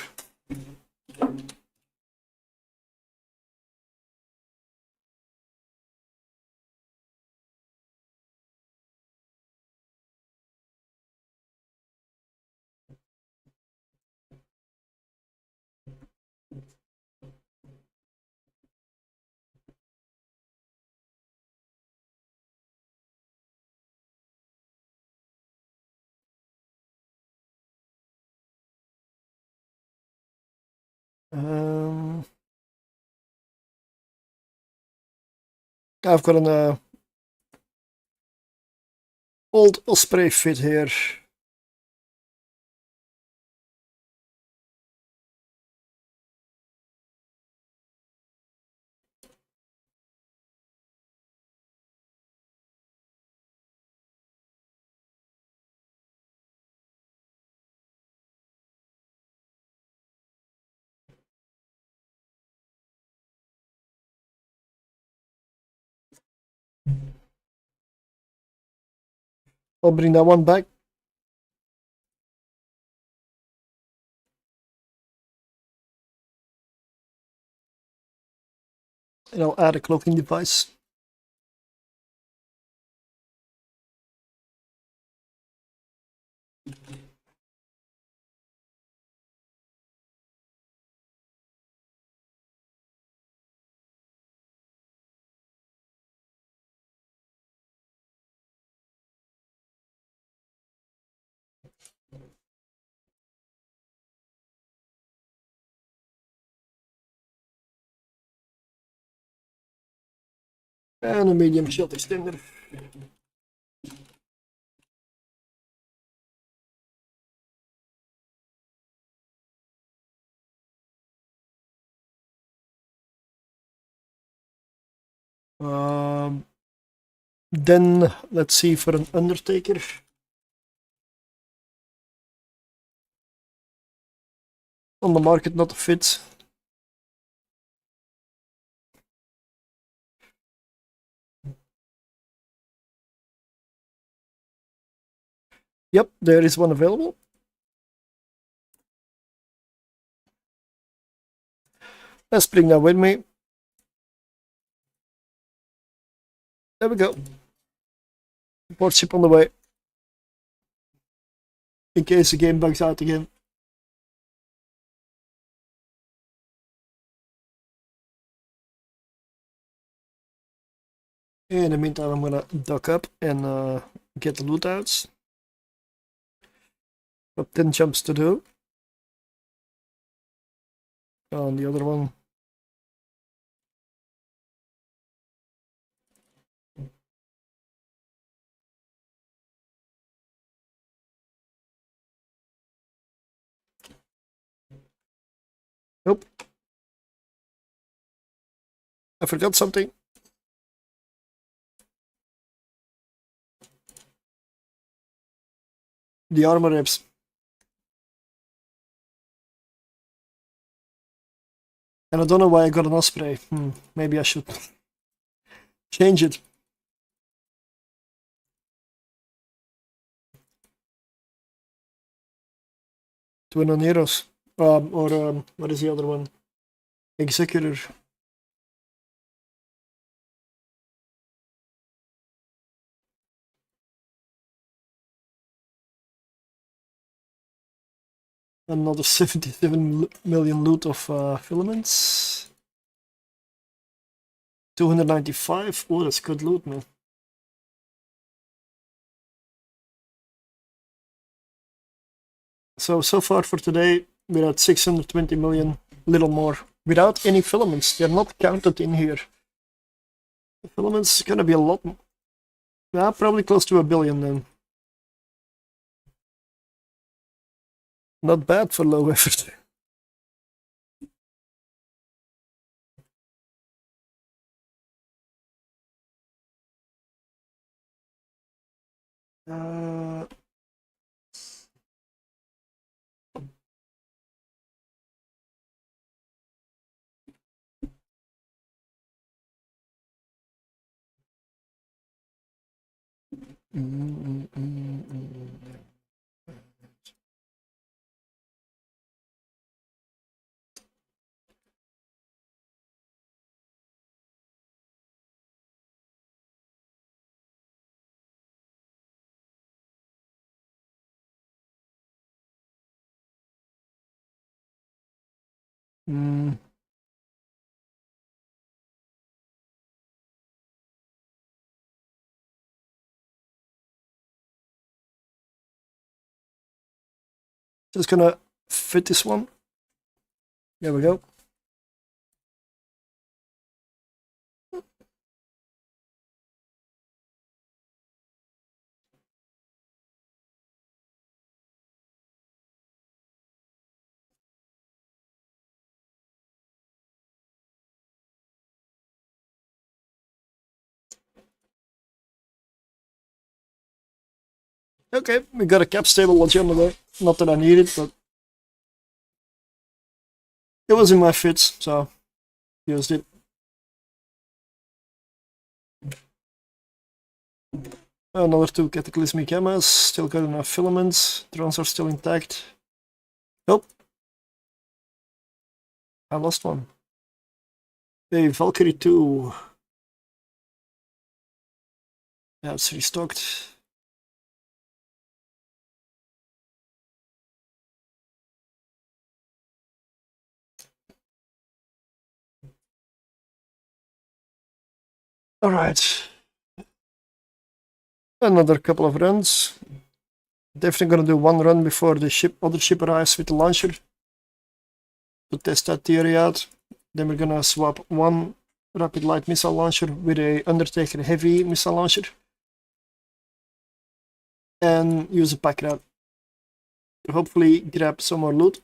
Speaker 1: I've got an old Osprey fit here. I'll bring that one back. And I'll add a cloaking device. And a medium shield extender. Then let's see for an Undertaker. On the market, not a fit. Yep, there is one available. Let's bring that with me. There we go. Port ship on the way. In case the game bugs out again. In the meantime, I'm gonna duck up and get the loot outs. Got 10 jumps to do. On the other one. Nope. I forgot something. The armor reps. And I don't know why I got an Osprey. Maybe I should change it. To an Oneros. What is the other one? Executor. Another 77 million loot of filaments. 295. Oh, that's good loot, man. So far for today, we're at 620 million, little more, without any filaments. They're not counted in here. The filaments is gonna be a lot Yeah, probably close to 1 billion then. Not bad for low effort. Uh, mm. Just gonna fit this one. There we go. Okay, we got a cap stable launcher on the way. Not that I need it, but it was in my fits, so used it. Another 2 cataclysmic cameras, still got enough filaments, drones are still intact. Nope. I lost one. Hey, Valkyrie 2. Yeah, it's restocked. Alright. Another couple of runs. Definitely gonna do one run before the other ship arrives with the launcher to test that theory out. Then we're gonna swap one rapid light missile launcher with a Undertaker heavy missile launcher and use a pack rat to hopefully grab some more loot.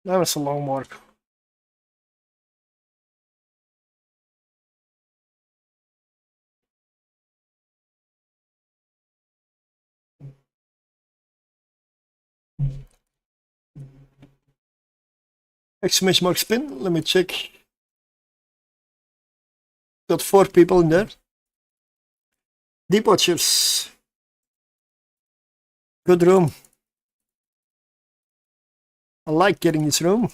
Speaker 1: That was a long mark. Exclamation mark spin. Let me check. Got 4 people in there. Deep Watchers. Good room. I like getting this room.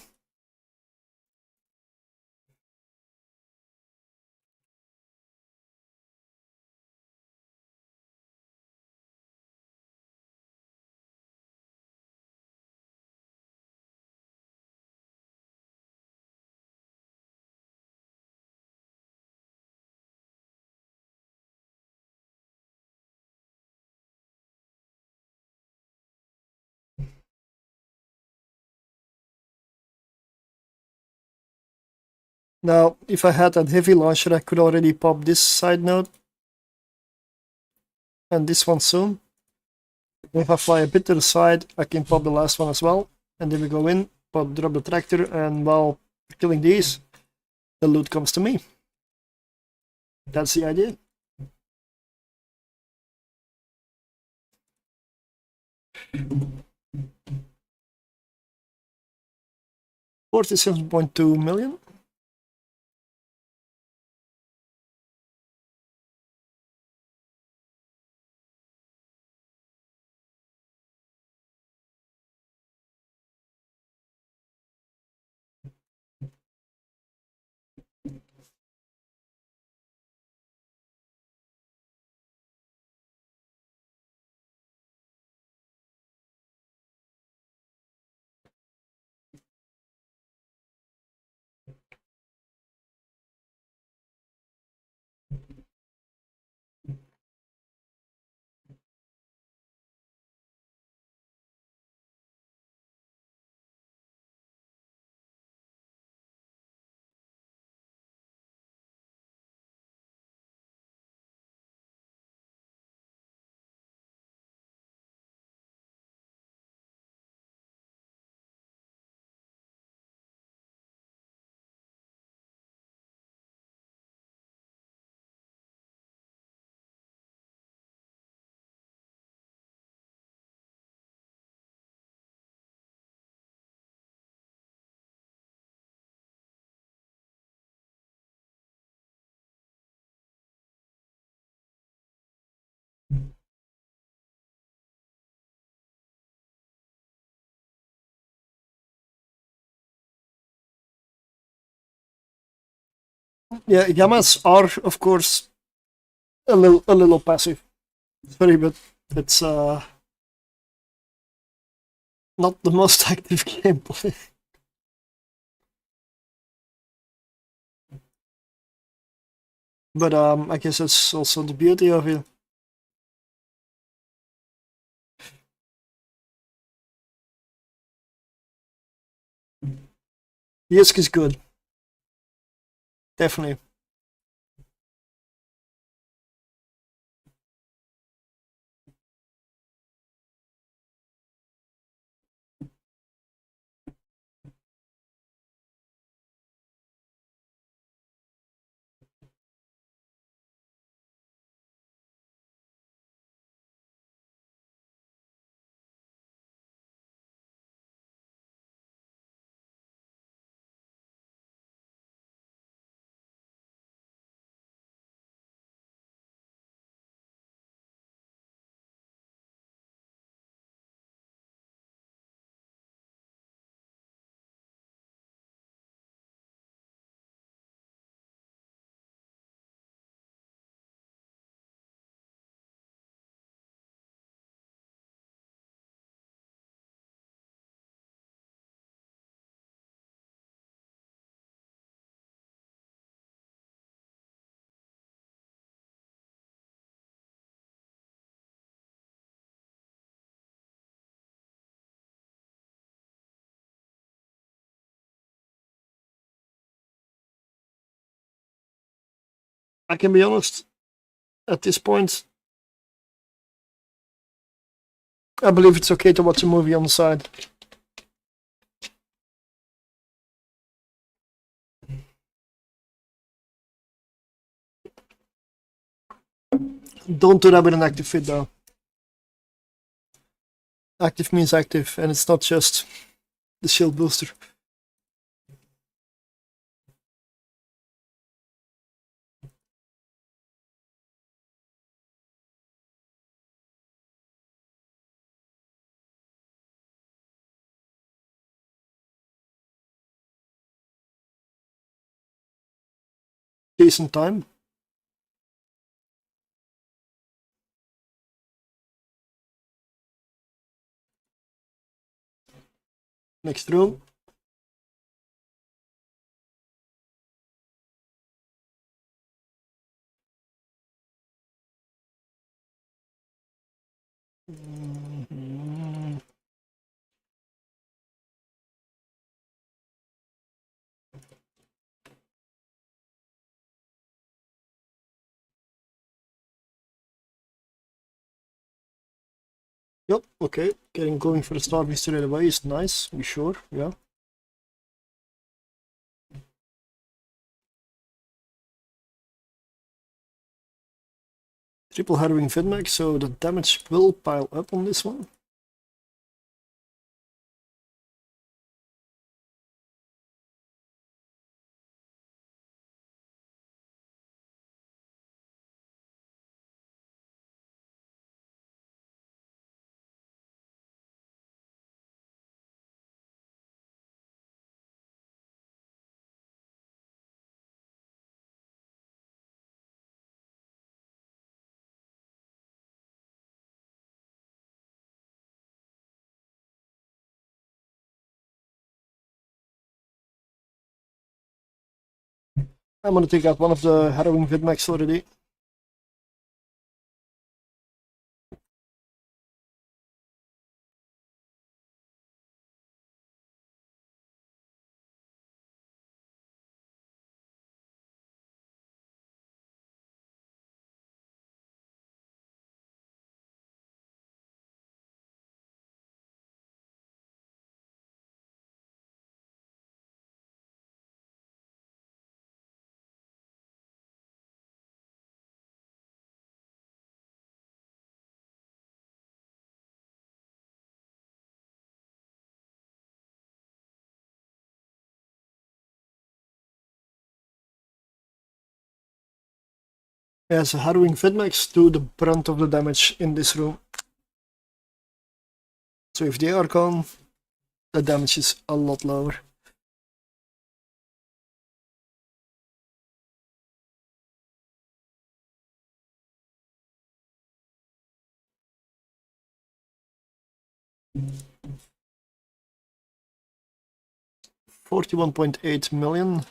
Speaker 1: Now, if I had that heavy launcher, I could already pop this side node and this one soon. If I fly a bit to the side, I can pop the last one as well. And then we go in, drop the tractor, and while killing these, the loot comes to me. That's the idea. $47.2 million. Yeah, Yamas are of course a little passive. Sorry, but it's not the most active gameplay. But I guess that's also the beauty of it. Yisk is good. Definitely. I can be honest, at this point, I believe it's okay to watch a movie on the side. Don't do that with an active fit though. Active means active, and it's not just the shield booster. Decent time. Next room. Yep, okay. Going for the Starving straight away is nice, we sure, yeah. Triple Harrowing Vidmax, so the damage will pile up on this one. I'm gonna take out one of the Harrowing Vidmax already. Yeah, so Harrowing Vidmax do the brunt of the damage in this room. So if they are gone, the damage is a lot lower. $41.8 million.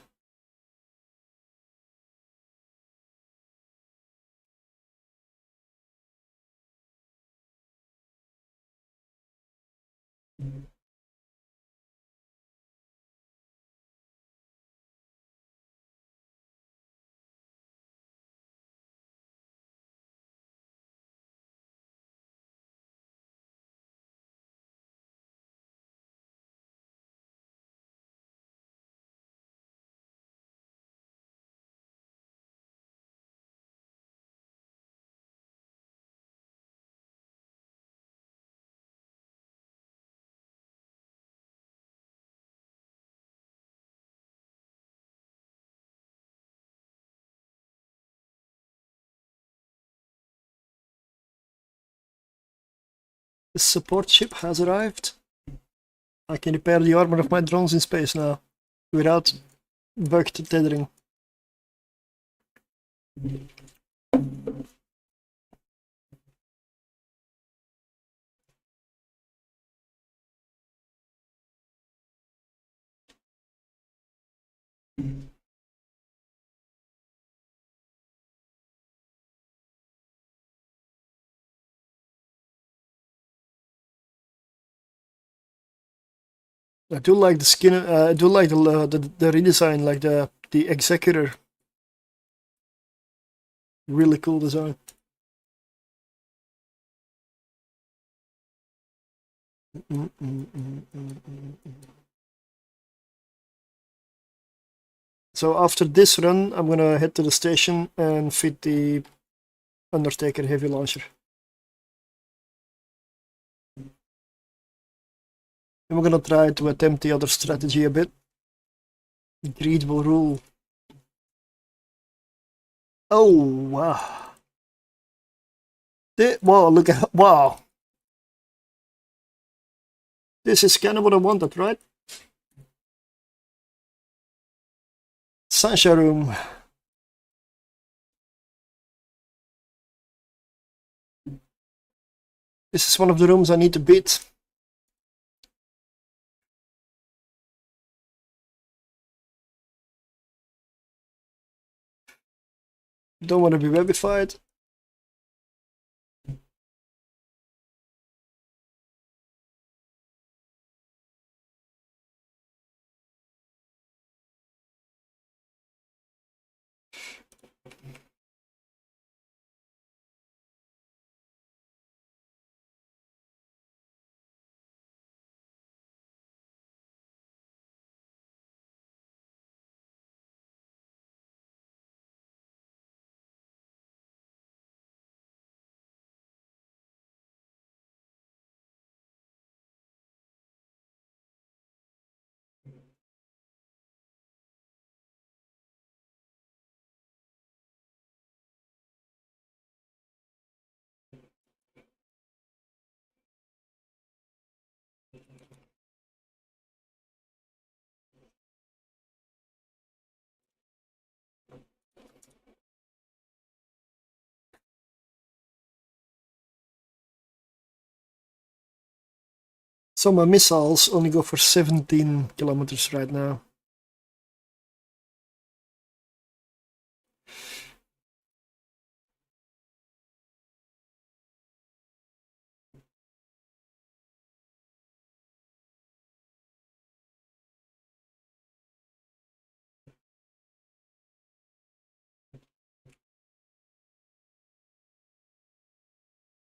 Speaker 1: The support ship has arrived. I can repair the armor of my drones in space now, without bugged tethering. I do like the skin. I do like the redesign, like the executor. Really cool design. So after this run, I'm gonna head to the station and fit the Undertaker heavy launcher. And we're gonna try to attempt the other strategy a bit. Greed will rule. Oh wow! Wow! Look at wow! This is kind of what I wanted, right? Sunshine room. This is one of the rooms I need to beat. Don't want to be webified. So my missiles only go for 17 kilometers right now.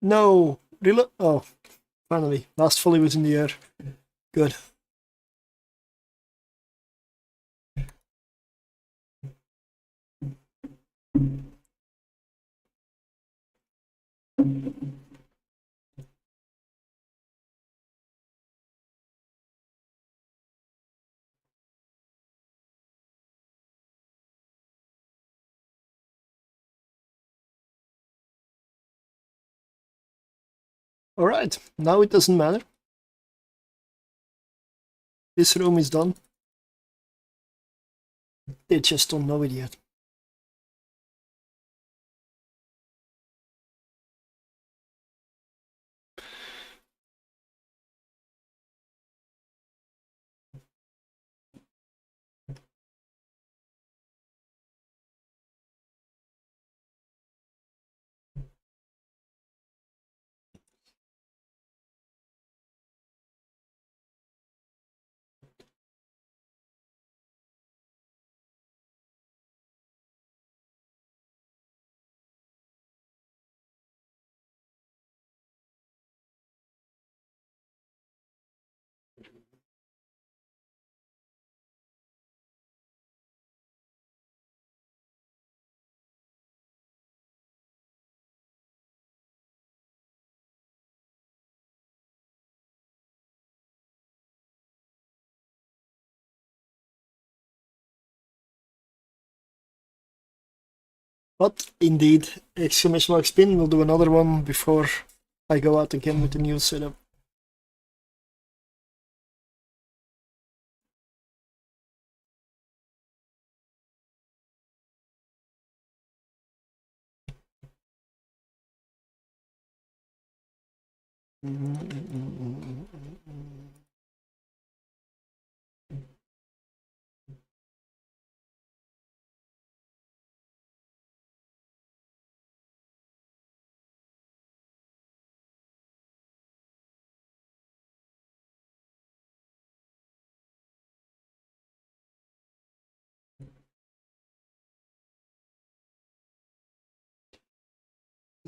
Speaker 1: No, really? Oh, finally, last volley was in the air. Good. All right, now it doesn't matter. This room is done. They just don't know it yet. But indeed, exclamation mark spin. We'll do another one before I go out again with the new setup.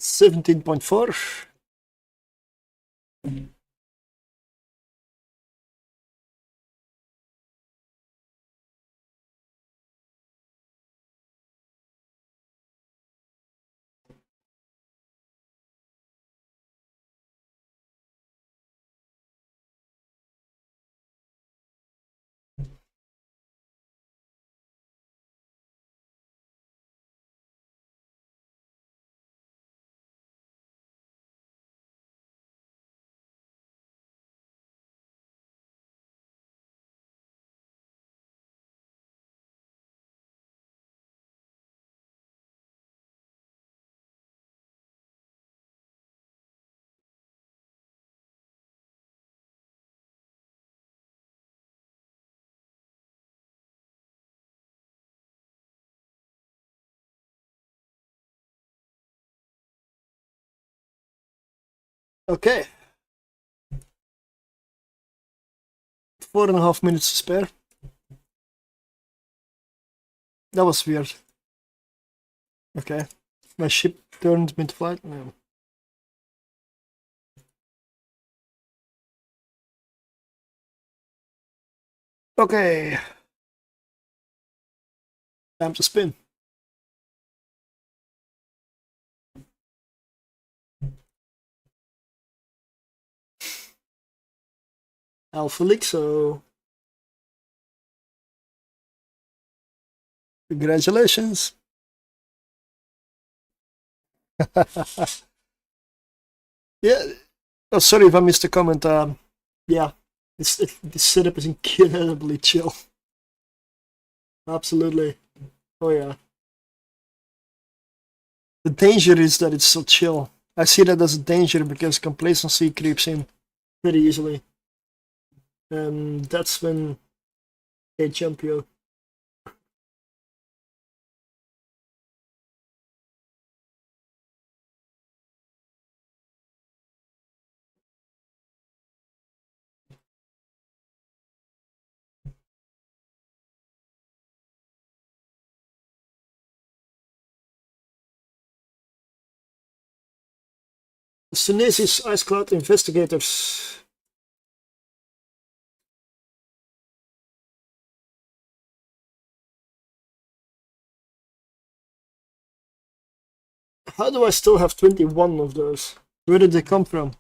Speaker 1: $17.4. Okay. 4.5 minutes to spare. That was weird. Okay. My ship turned mid-flight. No. Okay. Time to spin. Alpha Lixo. Congratulations. Yeah. Oh, sorry if I missed a comment. Yeah, this setup is incredibly chill. Absolutely. Oh yeah. The danger is that it's so chill. I see that as a danger because complacency creeps in pretty easily. And that's when they jump you. Sunesis Ice Cloud Investigators. How do I still have 21 of those? Where did they come from?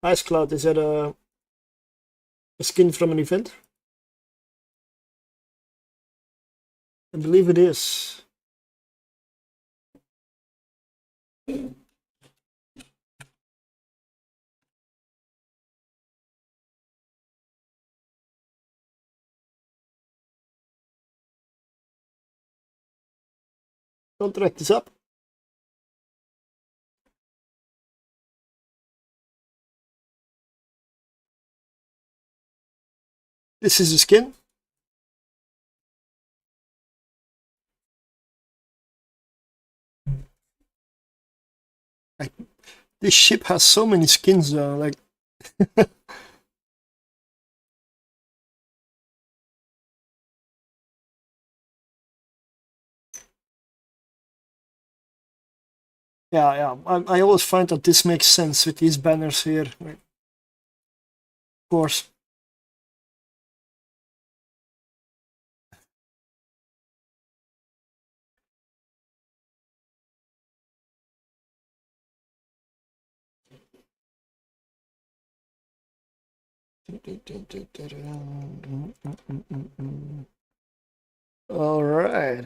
Speaker 1: Ice Cloud, is that a skin from an event? I believe it is. Contract is up. This is the skin. This ship has so many skins though, like yeah. I always find that this makes sense with these banners here. Of course. All right.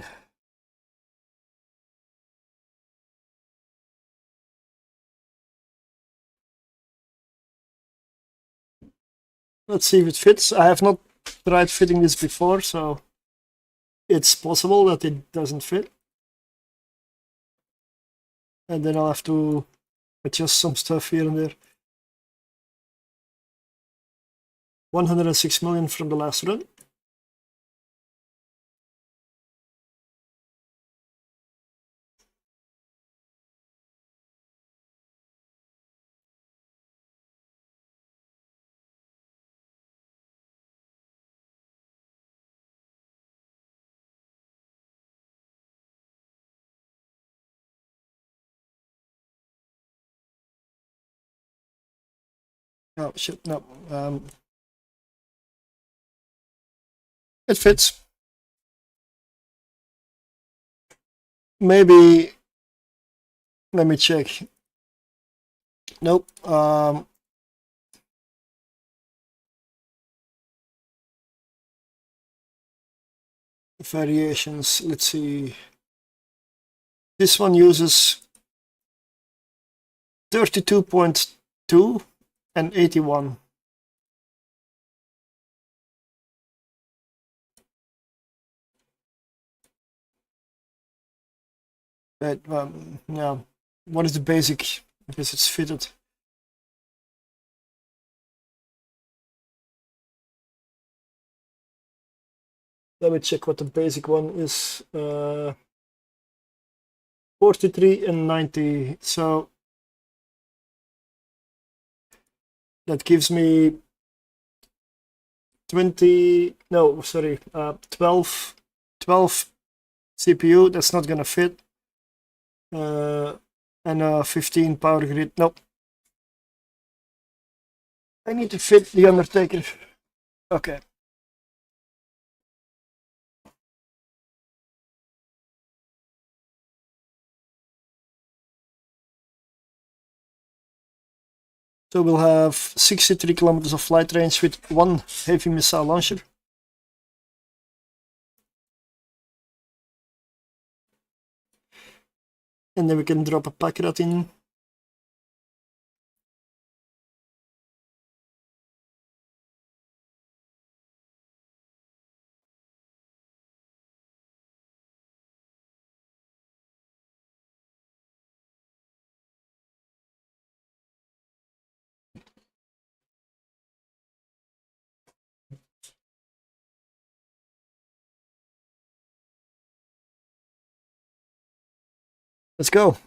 Speaker 1: Let's see if it fits. I have not tried fitting this before, so it's possible that it doesn't fit. And then I'll have to adjust some stuff here and there. 106 million from the last run. Oh shit, no. It fits. Maybe, let me check. Nope. Variations, let's see. This one uses 32.2 and 81. But yeah, what is the basic? I guess it's fitted. Let me check what the basic one is. 43 and 90. So that gives me 20. No, sorry, 12 CPU. That's not gonna fit. And 15 power grid. Nope. I need to fit the Undertaker. Okay. So we'll have 63 kilometers of flight range with one heavy missile launcher. And then we can drop a pack rat in. Let's go.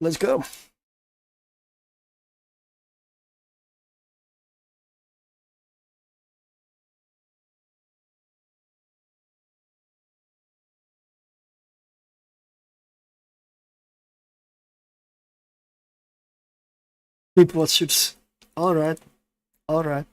Speaker 1: Let's go. People watchers. All right. All right.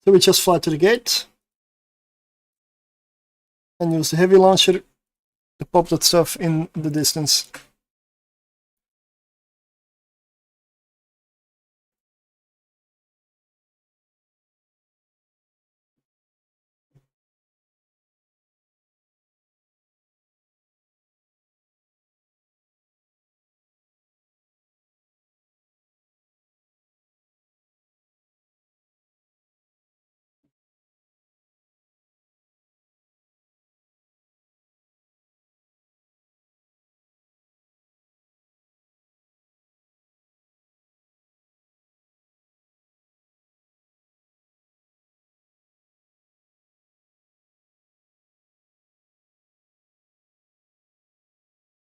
Speaker 1: So we just fly to the gate and use the heavy launcher to pop that stuff in the distance.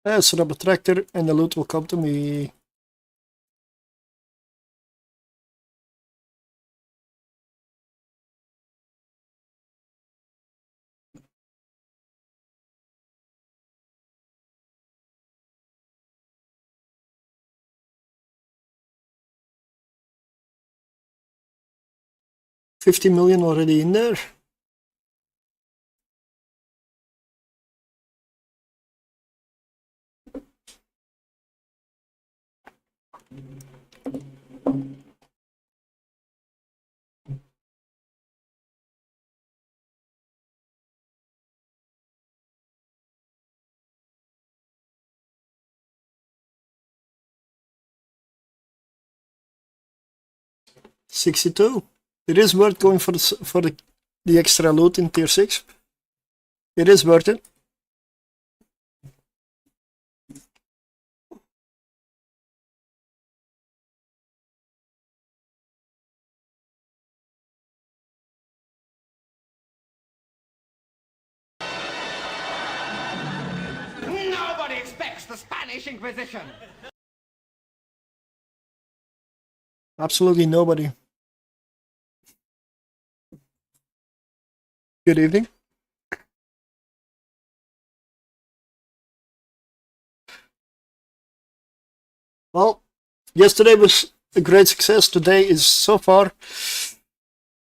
Speaker 1: Set up a tractor and the loot will come to me. $50 million already in there. $62. It is worth going for the extra loot in tier 6. It is worth it.
Speaker 2: Nobody expects the Spanish Inquisition.
Speaker 1: Absolutely nobody. Good evening. Well, yesterday was a great success. Today is so far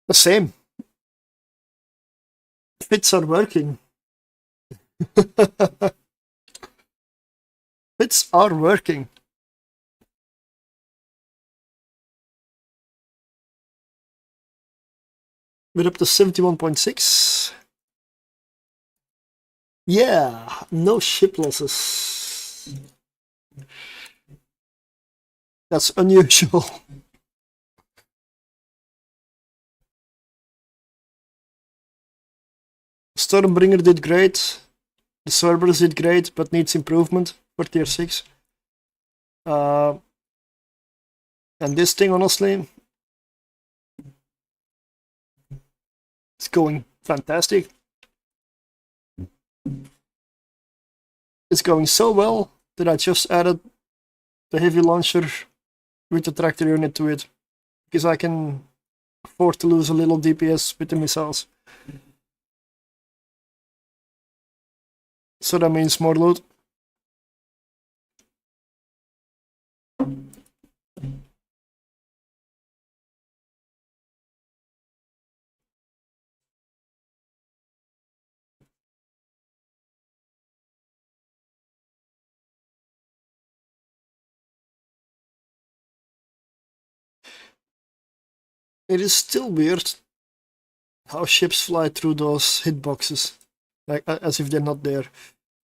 Speaker 1: the same. Fits are working. Fits are working. We're up to 71.6. Yeah, no ship losses. That's unusual. Stormbringer did great. The Cerberus did great, but needs improvement for tier 6. And this thing, honestly, it's going fantastic. It's going so well that I just added the heavy launcher with the tractor unit to it, because I can afford to lose a little DPS with the missiles. So that means more loot. It is still weird how ships fly through those hitboxes, like as if they're not there.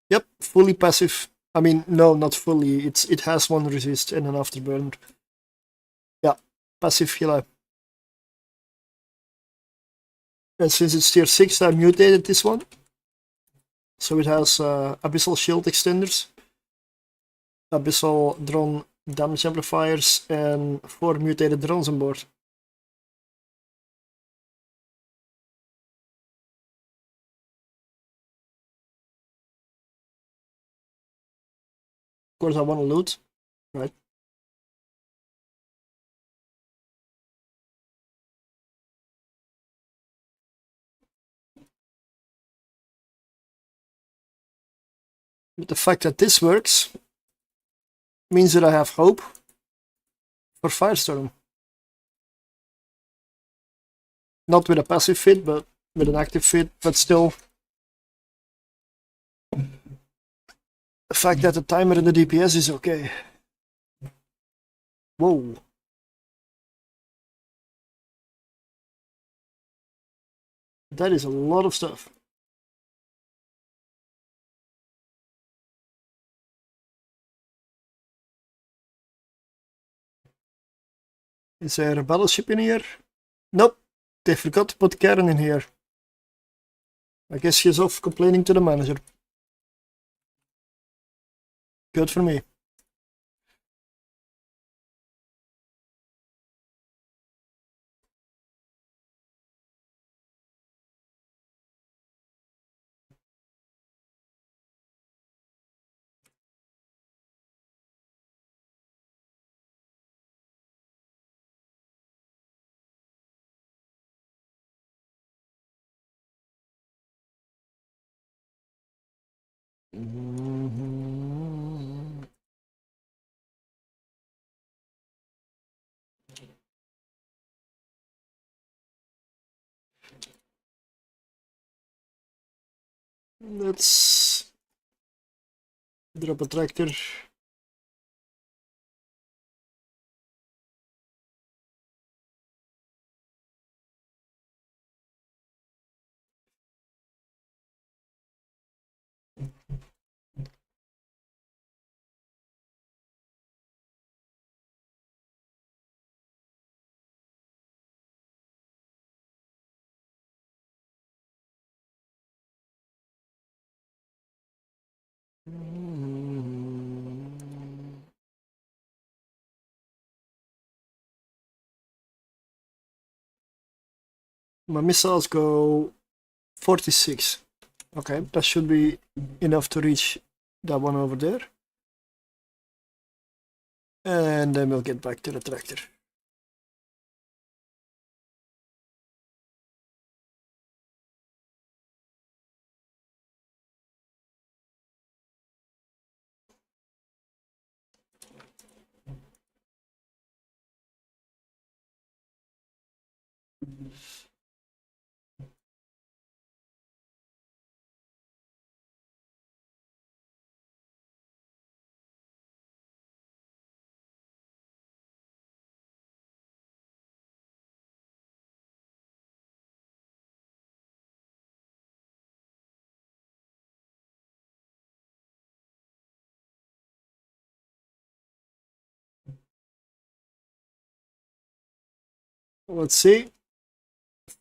Speaker 1: Yep, fully passive. I mean, no, not fully. It has one resist and an afterburner. Yeah, passive Gila. And since it's tier 6, I mutated this one. So it has Abyssal Shield Extenders, Abyssal Drone Damage Amplifiers, and 4 mutated drones on board. Of course, I want to loot, right? But the fact that this works means that I have hope for Firestorm. Not with a passive fit, but with an active fit, but still. The fact that the timer and the DPS is okay. Whoa. That is a lot of stuff. Is there a battleship in here? Nope. They forgot to put Karen in here. I guess she's off complaining to the manager. Good for me. Mhm. Let's drop a tractor. My missiles go 46. Okay, that should be enough to reach that one over there. And then we'll get back to the tractor. Let's see.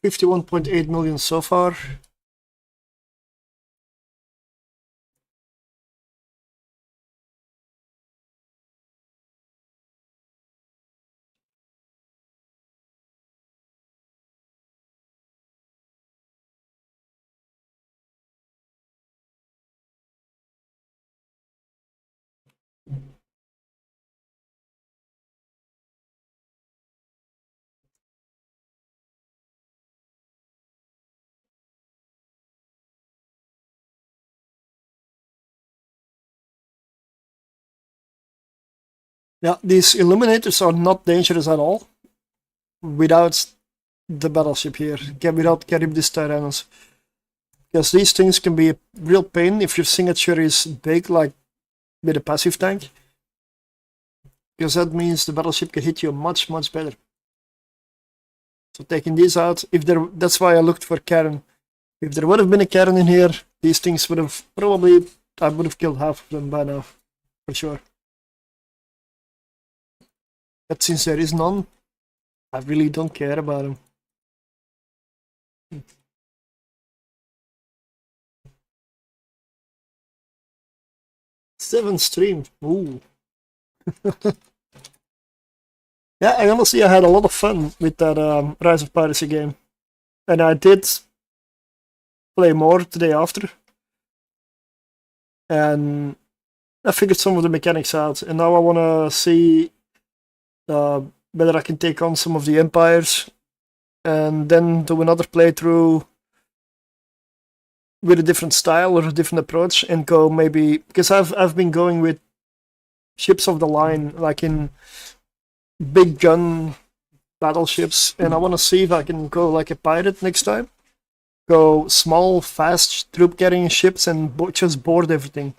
Speaker 1: 51.8 million so far. Yeah, these illuminators are not dangerous at all without the battleship here, without Charybdis Tyrannus. Because these things can be a real pain if your signature is big, like with a passive tank. Because that means the battleship can hit you much, much better. So taking these out, that's why I looked for Karen. If there would have been a Karen in here, these things would have probably, I would have killed half of them by now, for sure. But since there is none, I really don't care about them. 7 stream, ooh. Yeah, I honestly I had a lot of fun with that Rise of Piracy game. And I did play more the day after. And I figured some of the mechanics out. And now I want to see whether I can take on some of the empires. And then do another playthrough with a different style or a different approach. And go maybe... Because I've been going with ships of the line, like in big gun battleships, and I want to see if I can go like a pirate next time. Go small, fast troop carrying ships and just board everything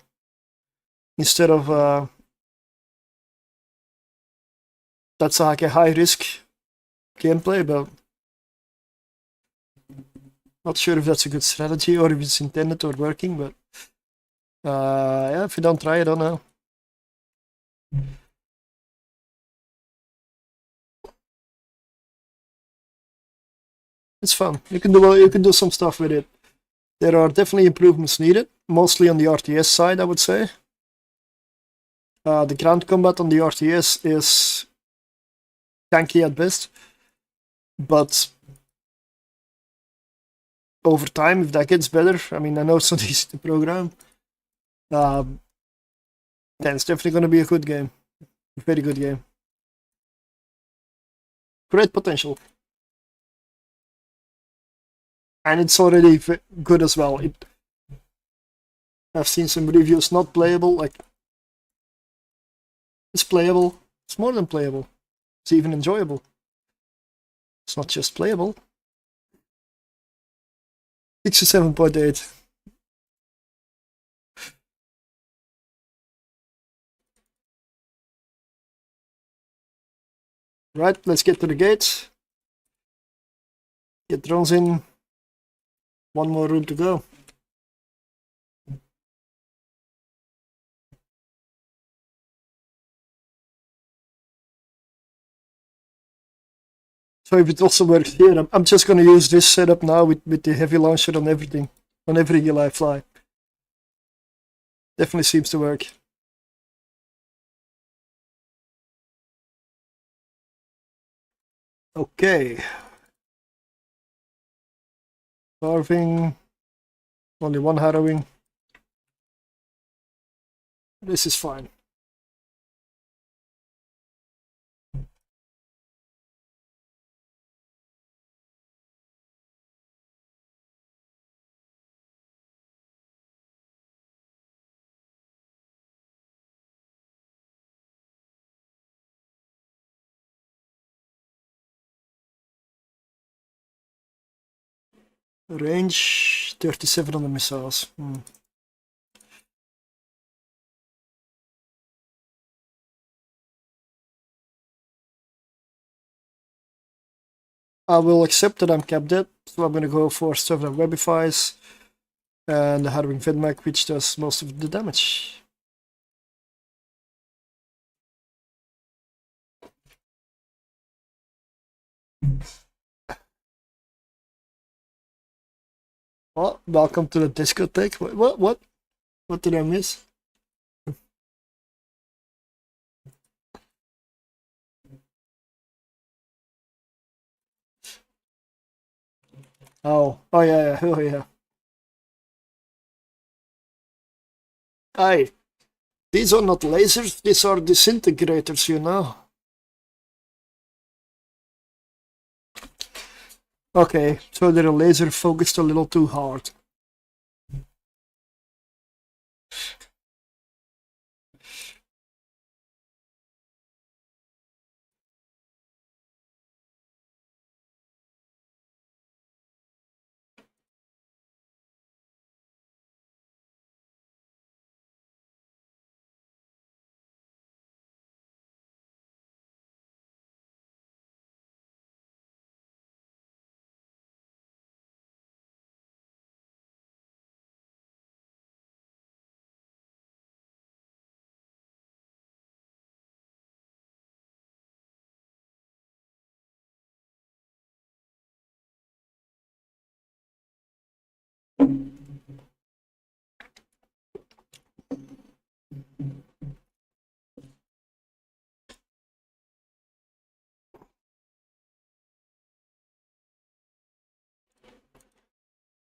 Speaker 1: instead of that's like a high risk gameplay, but not sure if that's a good strategy or if it's intended or working. But yeah, if you don't try, I don't know. It's fun. You can do some stuff with it. There are definitely improvements needed, mostly on the RTS side, I would say. The ground combat on the RTS is tanky at best, but over time, if that gets better, I mean, I know it's not easy to program, then it's definitely going to be a good game. A very good game. Great potential. And it's already good as well. I've seen some reviews not playable. Like, it's playable. It's more than playable. It's even enjoyable. It's not just playable. 67.8. Right, let's get to the gates. Get drones in. One more room to go. So if it also works here, I'm just going to use this setup now with the heavy launcher on everything, on every Gila I fly. Definitely seems to work. Okay. Carving. Only one harrowing. This is fine. Range 37 on the missiles. I will accept that I'm capped dead, so I'm going to go for stuff that webifies and the harrowing Vidmag, which does most of the damage. Oh, welcome to the discotheque. What did I miss? Oh yeah, oh yeah. Aye, these are not lasers, these are disintegrators, you know. Okay, so they're laser focused a little too hard.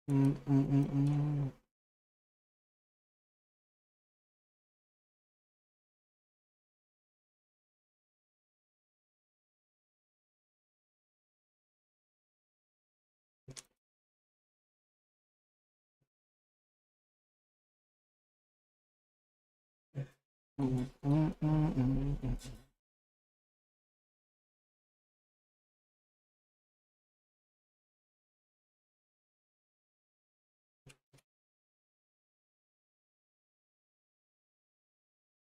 Speaker 1: Mm.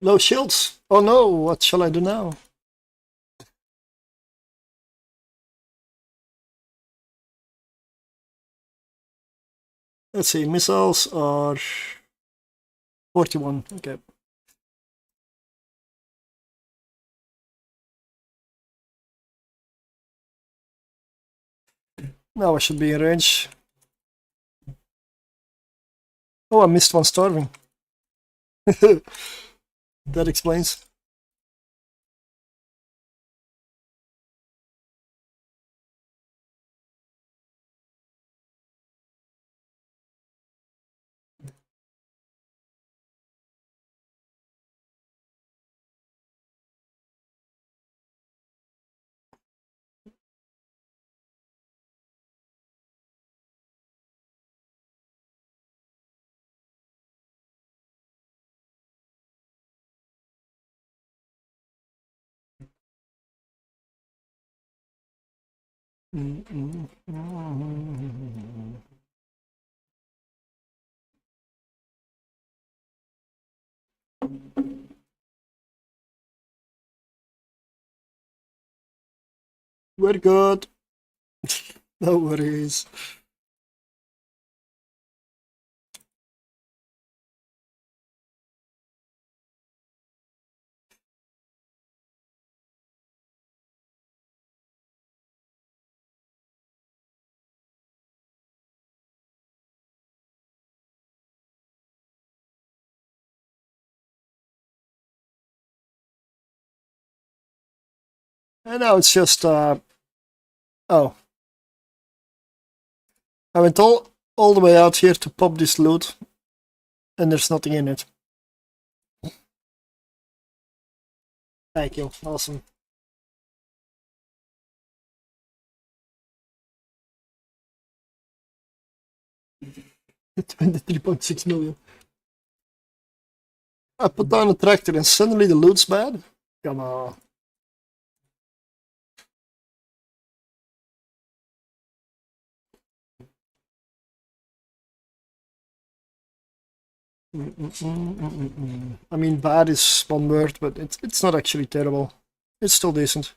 Speaker 1: No shields. Oh no, what shall I do now? Let's see, missiles are 41. Okay. Now I should be in range. Oh, I missed one starving. That explains. We're good. No worries. And now it's just oh. I went all the way out here to pop this loot, and there's nothing in it. Thank you, awesome. $23.6 million. I put down a tractor and suddenly the loot's bad? Come on. I mean, bad is one word, but it's not actually terrible. It's still decent.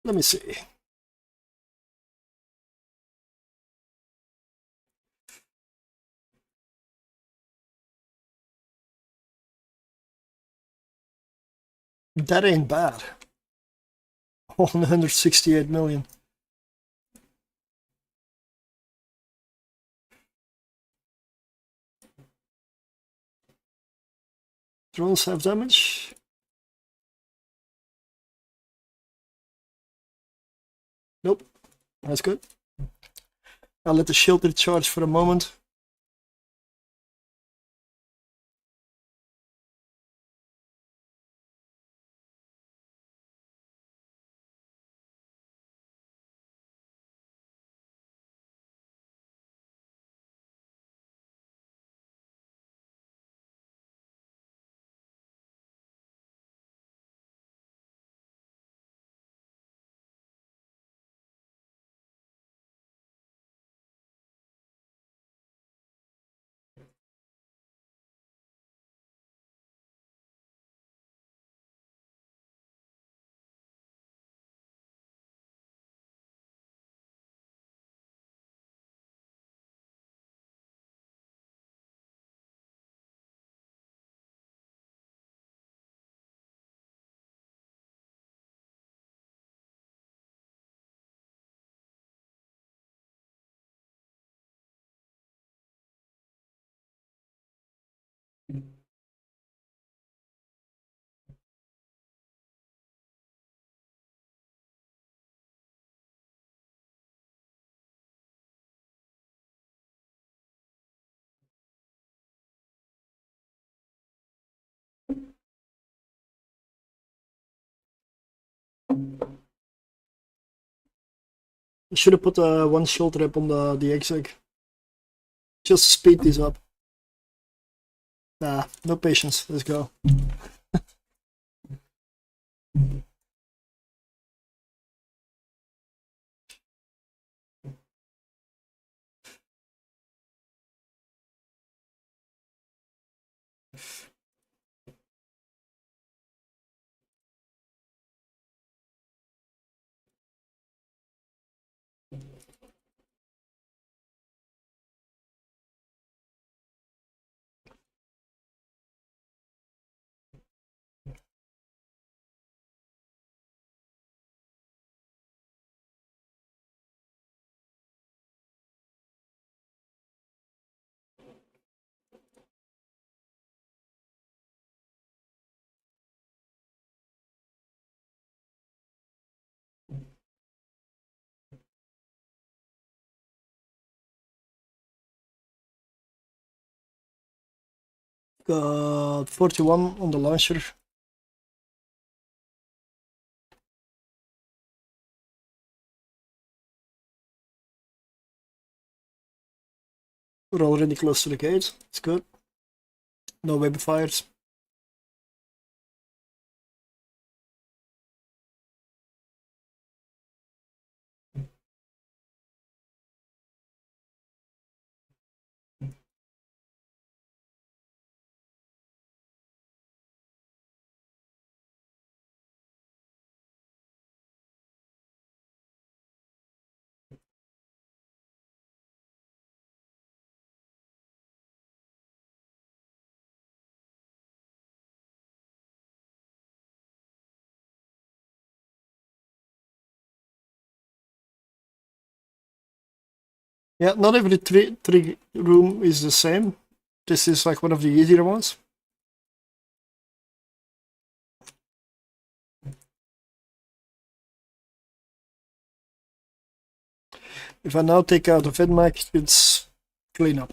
Speaker 1: Let me see. That ain't bad. 168 million. Drones have damage. Nope, that's good. I'll let the shield recharge for a moment. I should have put one shield rep on the exec. Just to speed these up. Nah, no patience. Let's go. Got 41 on the launcher. We're already close to the gate. It's good. No weapon fires. Yeah, not every tree room is the same. This is like one of the easier ones. If I now take out the VidMac, it's clean up.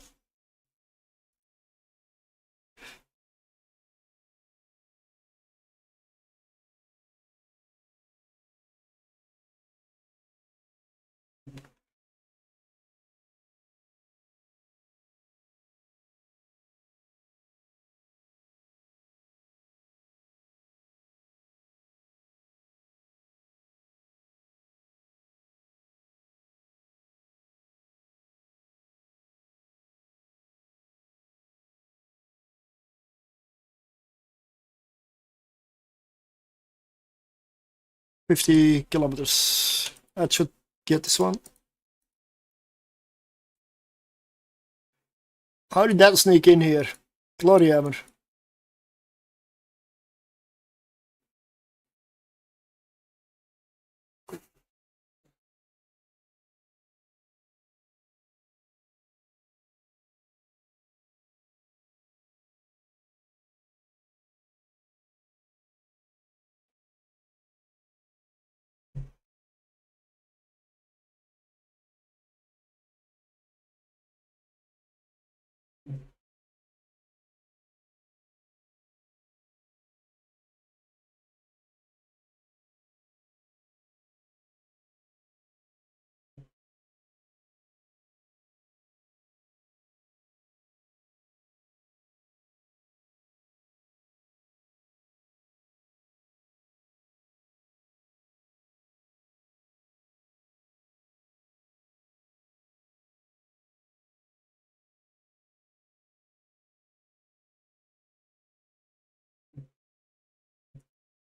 Speaker 1: $50 kilometers. That should get this one. How did that sneak in here? Glory hammer.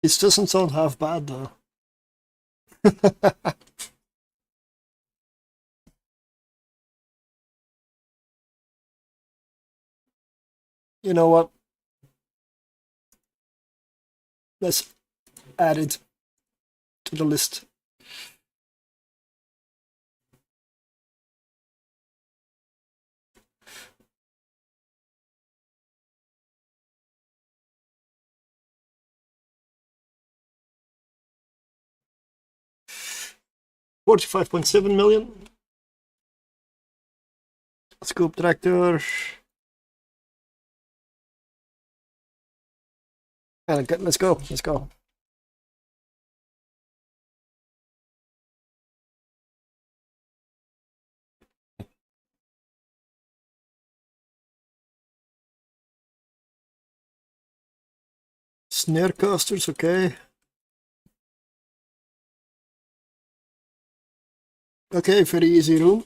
Speaker 1: It doesn't sound half bad though. You know what? Let's add it to the list. $45.7 million. Scoop tractor. And let's go. Let's go. Snare casters, okay. Okay, very easy room.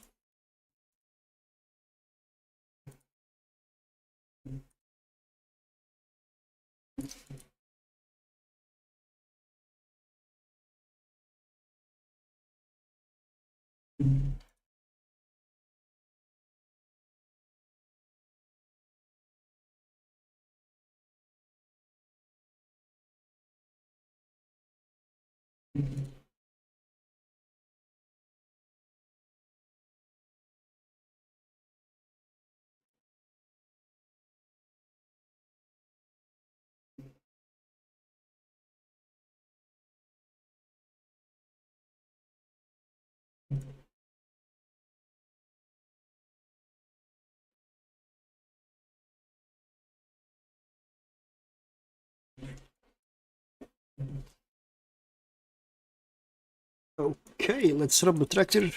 Speaker 1: Okay, let's rub the tractor.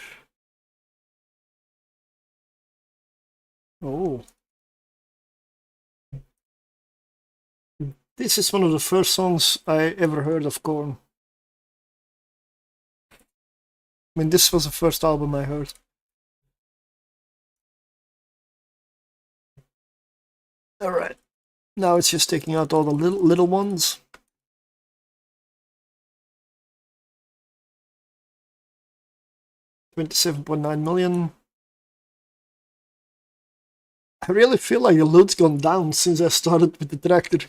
Speaker 1: Oh. This is one of the first songs I ever heard of Korn. I mean, this was the first album I heard. Alright, now it's just taking out all the little ones. $27.9 million. I really feel like the loot's gone down since I started with the tractor.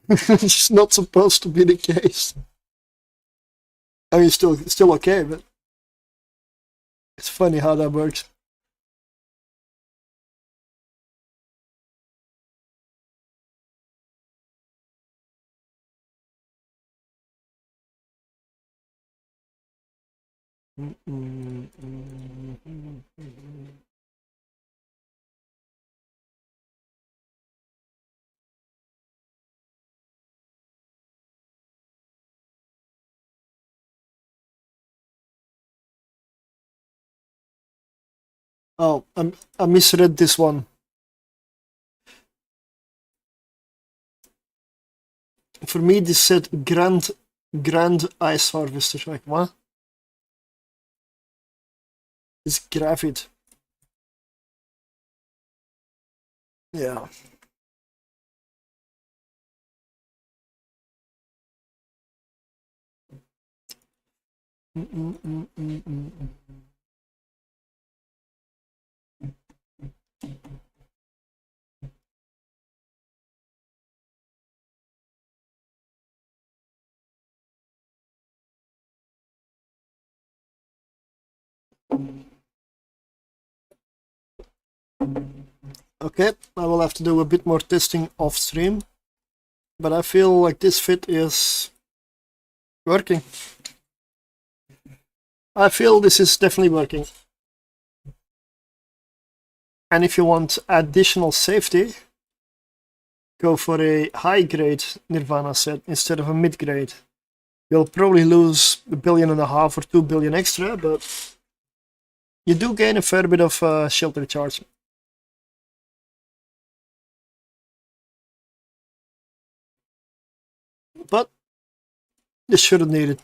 Speaker 1: It's not supposed to be the case. I mean, still okay, but it's funny how that works. Oh, I misread this one. For me, this said Grand Ice Harvester. Like, what? It's graphite. Yeah. Okay, I will have to do a bit more testing off stream, but I feel like this fit is working. I feel this is definitely working. And if you want additional safety, go for a high grade Nirvana set instead of a mid grade. You'll probably lose $1.5 billion or $2 billion extra, but you do gain a fair bit of shield recharge. But you shouldn't need it.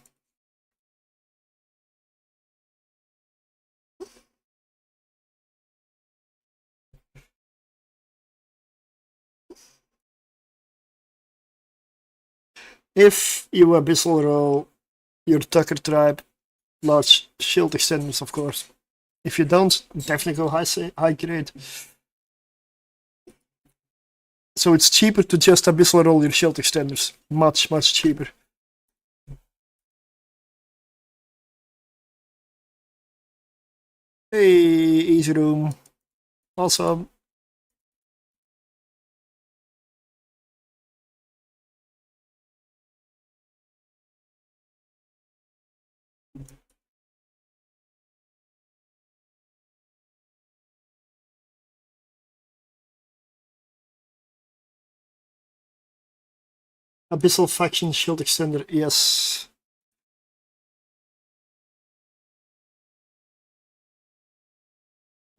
Speaker 1: If you abyssal roll your Tucker tribe, large shield extenders, of course. If you don't, definitely go high grade. So it's cheaper to just abyssal roll your shield extenders. Much, much cheaper. Hey, easy room. Awesome. Abyssal faction shield extender, yes.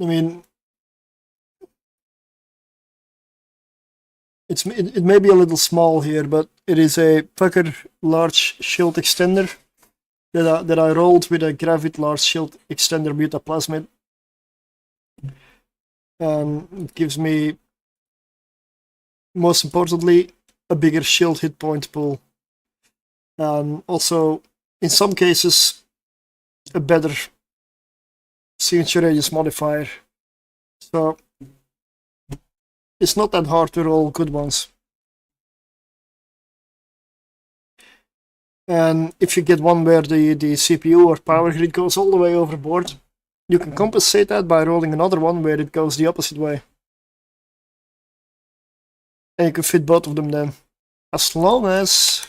Speaker 1: I mean, it may be a little small here, but it is a Pucker large shield extender that I rolled with a Gravit large shield extender Mutaplasmid. It gives me, most importantly, a bigger shield hit point pool. Also, in some cases, a better signature radius modifier. So it's not that hard to roll good ones. And if you get one where the CPU or power grid goes all the way overboard, you can compensate that by rolling another one where it goes the opposite way. And you can fit both of them then. As long as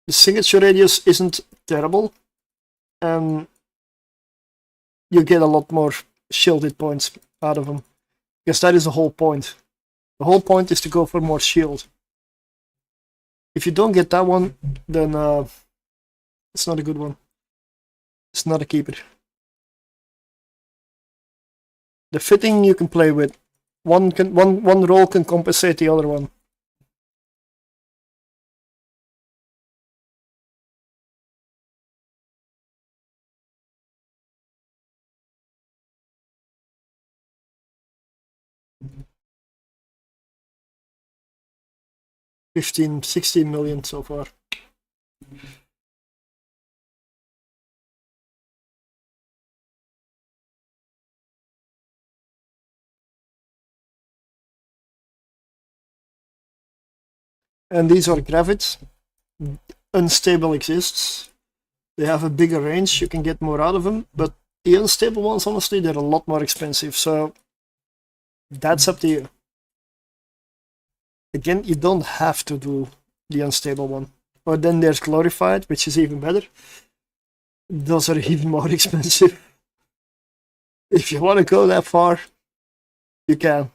Speaker 1: the signature radius isn't terrible, and you get a lot more shielded points out of them. Because that is the whole point. The whole point is to go for more shield. If you don't get that one, then it's not a good one. It's not a keeper. The fitting you can play with. One roll can compensate the other one. $16 million so far. And these are gravits. Unstable exists. They have a bigger range, you can get more out of them, but the unstable ones, honestly, they're a lot more expensive, so that's up to you. Again, you don't have to do the unstable one. Or then there's glorified, which is even better. those are even more expensive. If you want to go that far, you can.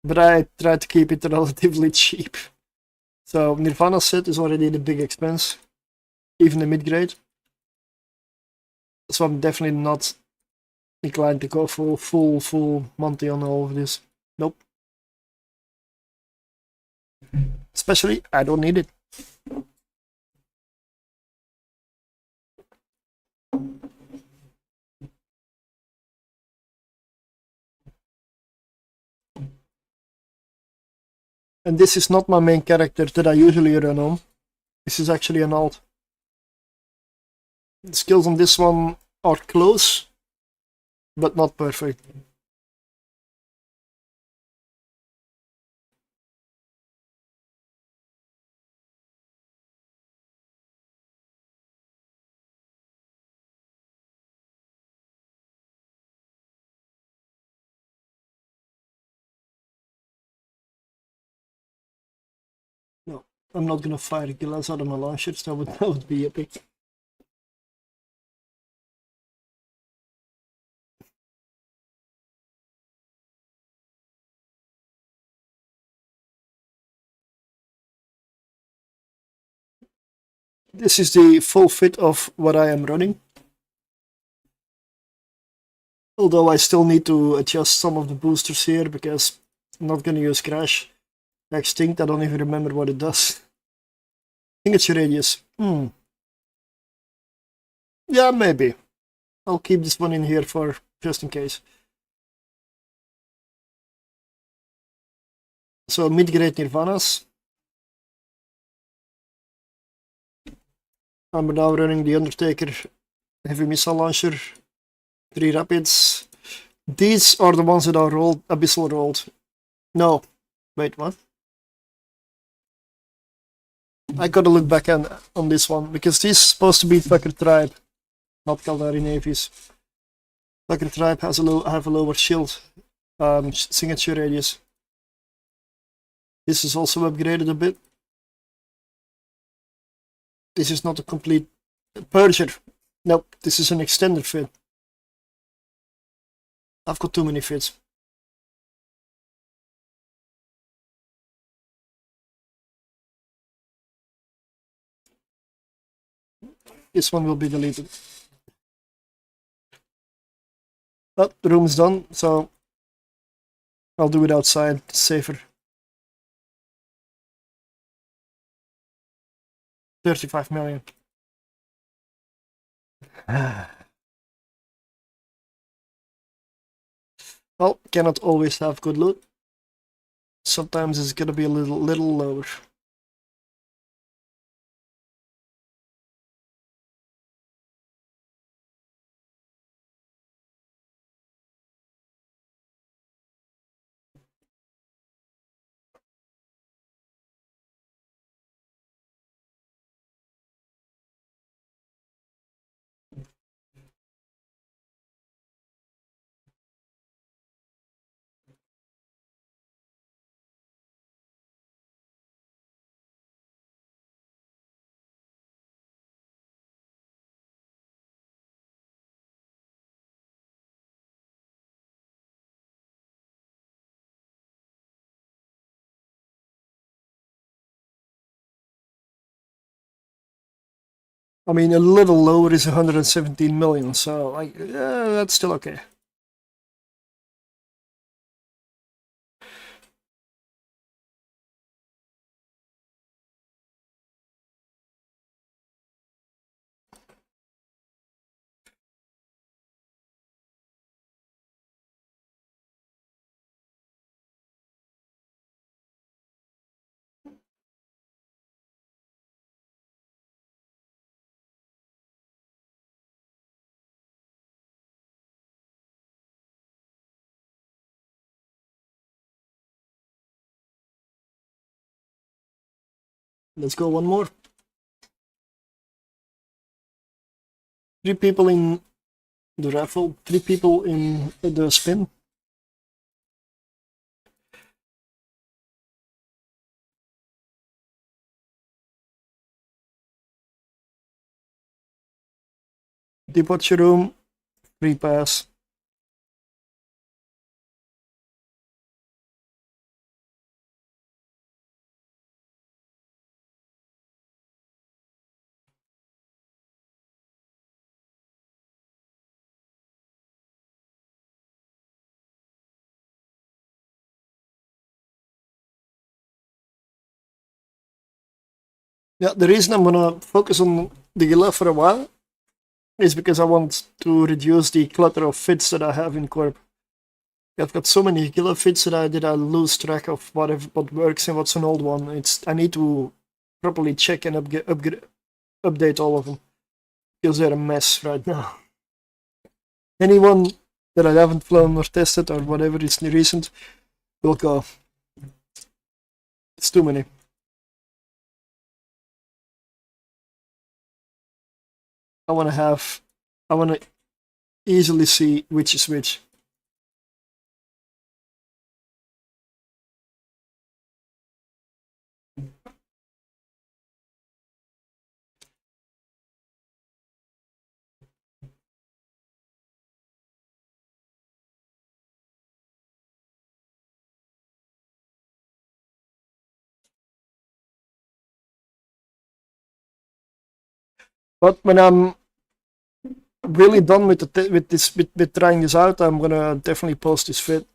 Speaker 1: But I try to keep it relatively cheap. So Nirvana set is already the big expense, even the mid-grade. So I'm definitely not inclined to go for full Monty on all of this. Nope. Especially, I don't need it. And this is not my main character that I usually run on. This is actually an alt. The skills on this one are close, but not perfect. No, I'm not gonna fire Gilas out of my launchers, that would be epic. This is the full fit of what I am running. Although I still need to adjust some of the boosters here because I'm not gonna use Crash. Extinct, I don't even remember what it does. I think it's radius. Yeah, maybe. I'll keep this one in here for just in case. So mid-grade Nirvanas. I'm now running the Undertaker Heavy Missile Launcher, 3 Rapids. These are the ones that are rolled, Abyssal rolled. No, wait, what? I gotta look back on this one, because this is supposed to be Tucker Tribe, not Kaldari Navies. Tucker Tribe has have a lower shield signature radius. This is also upgraded a bit. This is not a complete Purger. Nope, this is an extended fit. I've got too many fits. This one will be deleted. But the room is done, so I'll do it outside, safer. 35 million. Well, cannot always have good loot. Sometimes it's gonna be a little lower. I mean, a little lower is 117 million, so like, that's still okay. Let's go one more. 3 people in the raffle, 3 people in the spin. Departure room, free pass. Yeah, the reason I'm gonna focus on the Gila for a while is because I want to reduce the clutter of fits that I have in Corp. I've got so many Gila fits that I lose track of what works and what's an old one. I need to properly check and update all of them because they're a mess right now. Anyone that I haven't flown or tested or whatever is recent will go. It's too many. I want to easily see which is which. But when I'm really done with trying this out, I'm gonna definitely post this fit.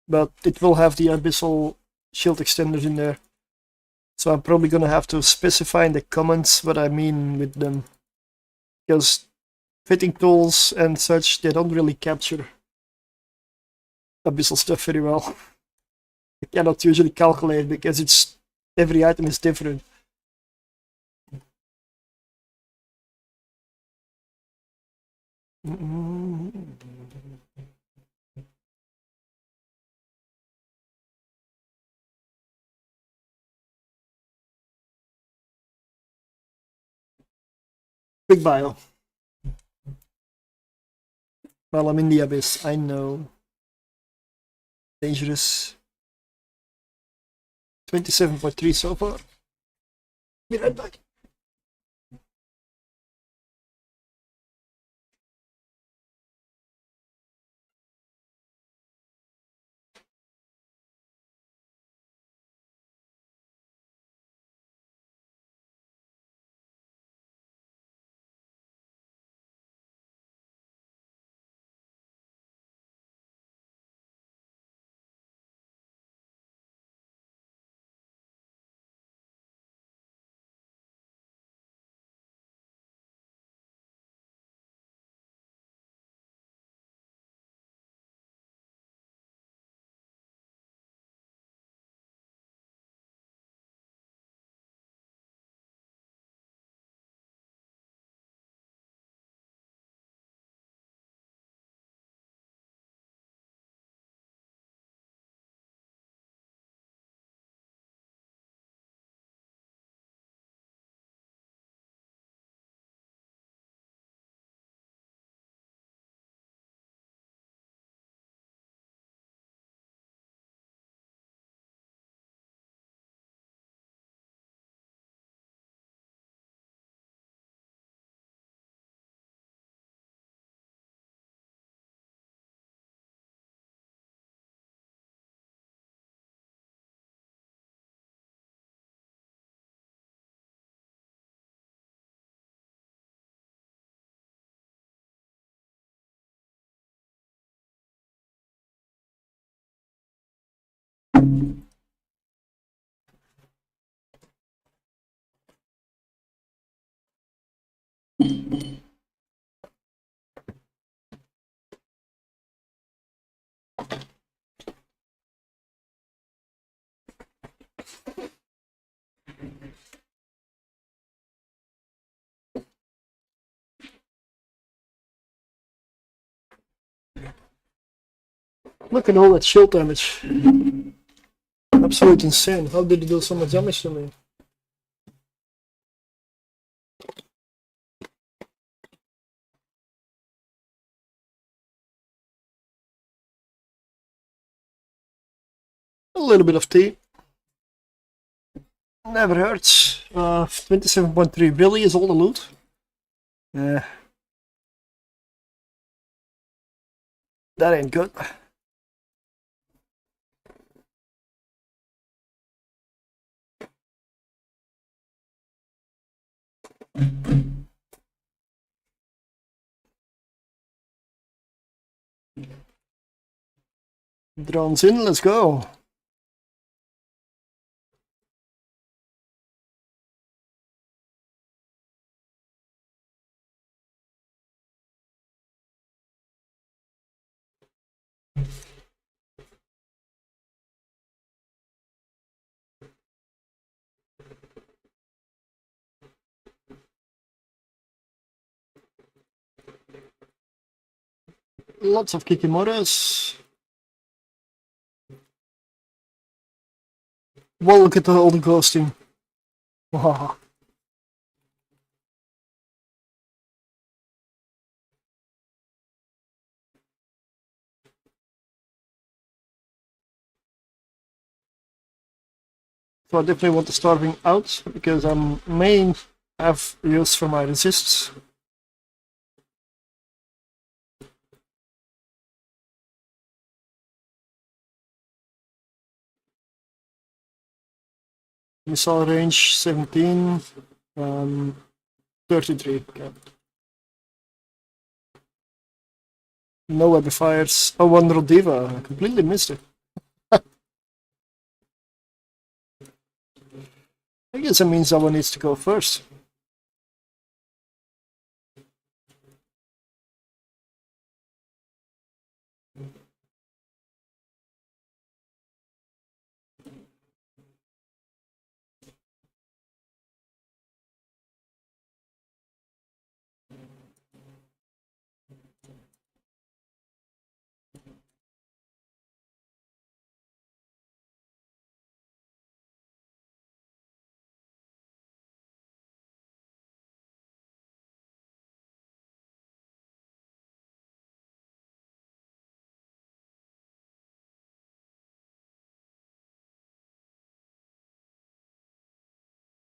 Speaker 1: But it will have the abyssal shield extenders in there, so I'm probably gonna have to specify in the comments what I mean with them, because fitting tools and such, they don't really capture abyssal stuff very well. I cannot usually calculate because every item is different. Big bio. Well, I'm in the abyss, I know. Dangerous. 27.3 so far. Be right back. Look at all that shield damage. Absolute insane. How did it do so much damage to me? A little bit of tea. Never hurts. 27.3 really is all the loot. That ain't good. Drones in, let's go. Lots of Kikimoras. Well, look at all the ghosting. Wow. So I definitely want the starving out because I may have use for my resists. Missile range 17, 33. Okay. No web fires. Oh, one Rodiva. I completely missed it. I guess that means someone needs to go first.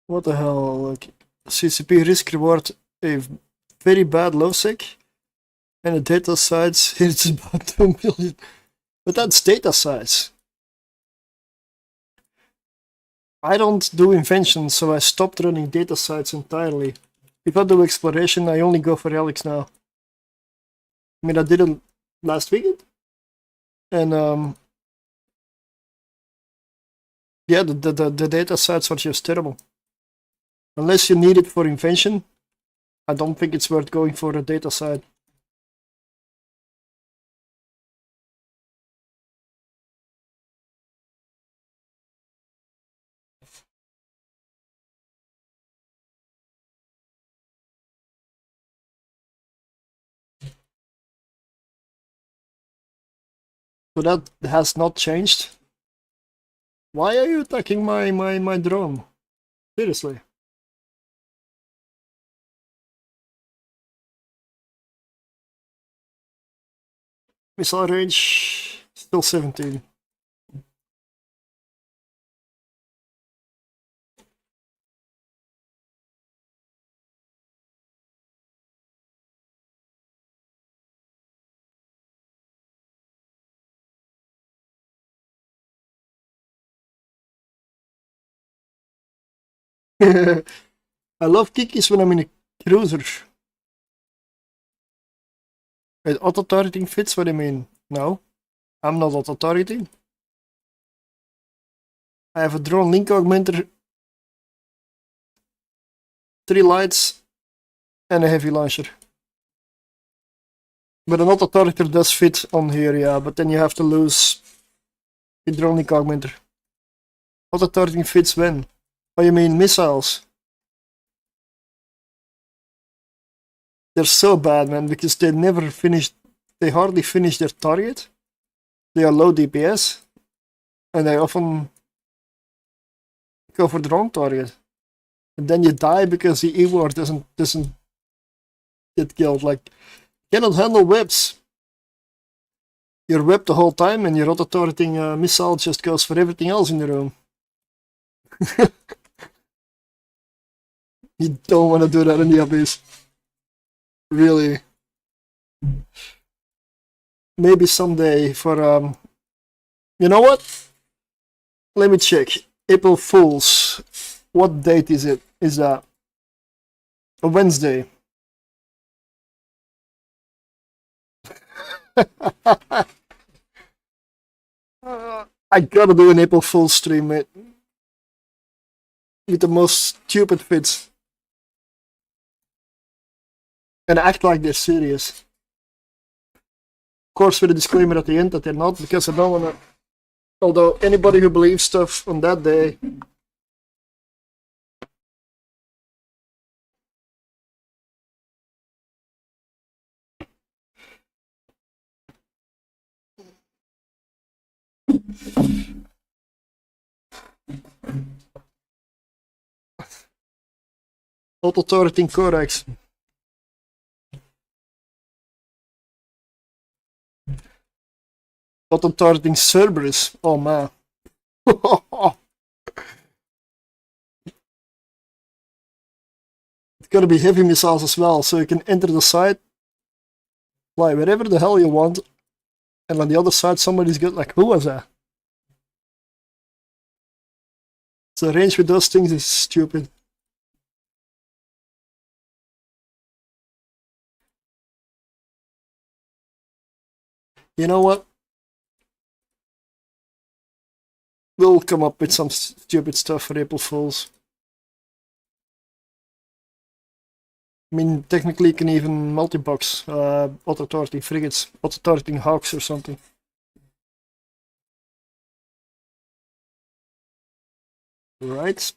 Speaker 1: What the hell? Like, CCP risk reward a very bad low sec, and the data size it's about 2 million. But that's data size. I don't do inventions, so I stopped running data sites entirely. If I do exploration, I only go for relics now. I mean, I did it last weekend, and yeah, the data sites are just terrible. Unless you need it for invention, I don't think it's worth going for a data site. So that has not changed. Why are you attacking my drone? Seriously. Missile range still 17. I love kikis when I'm in a cruiser. Wait, auto-targeting fits? What do you mean? No, I'm not auto-targeting. I have a drone link augmenter, 3 lights, and a heavy launcher. But an auto-targeter does fit on here, yeah, but then you have to lose the drone link augmenter. Auto-targeting fits when? Oh, you mean missiles? They're so bad, man, because they never finish, they hardly finish their target. They are low DPS, and they often go for the wrong target. And then you die because the E-ward doesn't get killed. Like, cannot handle webs. You're webbed the whole time, and your auto-targeting missile just goes for everything else in the room. You don't want to do that in the abyss. Really. maybe someday for you know what? Let me check. April Fools. What date is it? Is that a Wednesday? I gotta do an April Fool's stream, mate. With the most stupid fits. And act like they're serious. Of course, with a disclaimer at the end that they're not, because I don't wanna. Although anybody who believes stuff on that day. Auto-targeting codex. Auto-targeting Cerberus. Oh man. It's gotta be heavy missiles as well, so you can enter the site, fly wherever the hell you want, and on the other side somebody's got like, who was that? So the range with those things is stupid. You know what? We'll come up with some stupid stuff for April Fools. I mean, technically you can even multi-box auto-targeting frigates, auto-targeting hawks or something. Right.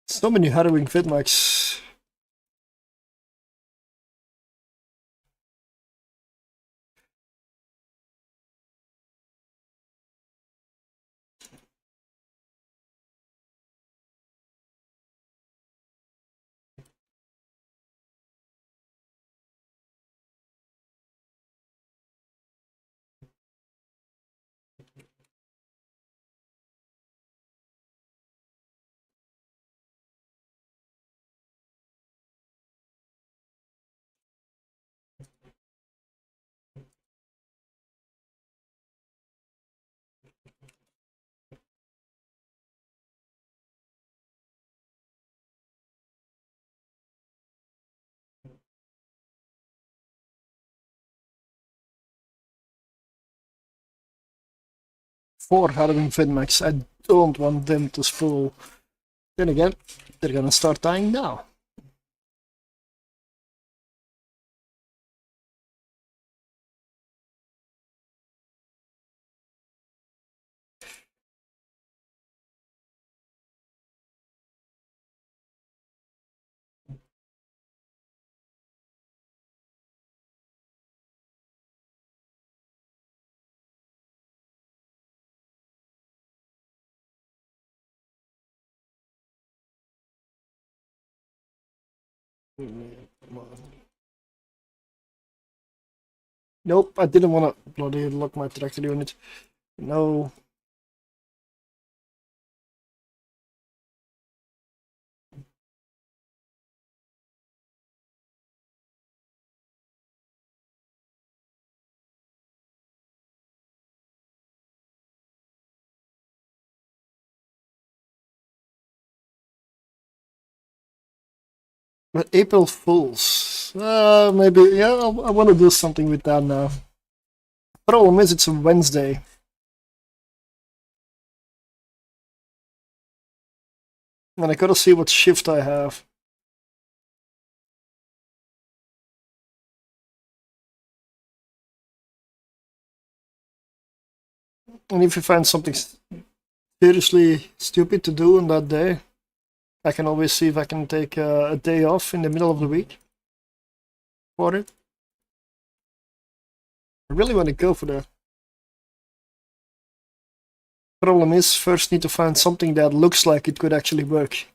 Speaker 1: So many harrowing fitmax. Four harrowing fitmax. I don't want them to spool. Then again, they're gonna start dying now. Nope, I didn't want to bloody lock my tractor unit. No. But April Fools. Maybe, yeah, I want to do something with that now. Problem is, it's a Wednesday. And I gotta see what shift I have. And if you find something seriously stupid to do on that day, I can always see if I can take a day off in the middle of the week for it. I really want to go for that. Problem is, first need to find something that looks like it could actually work.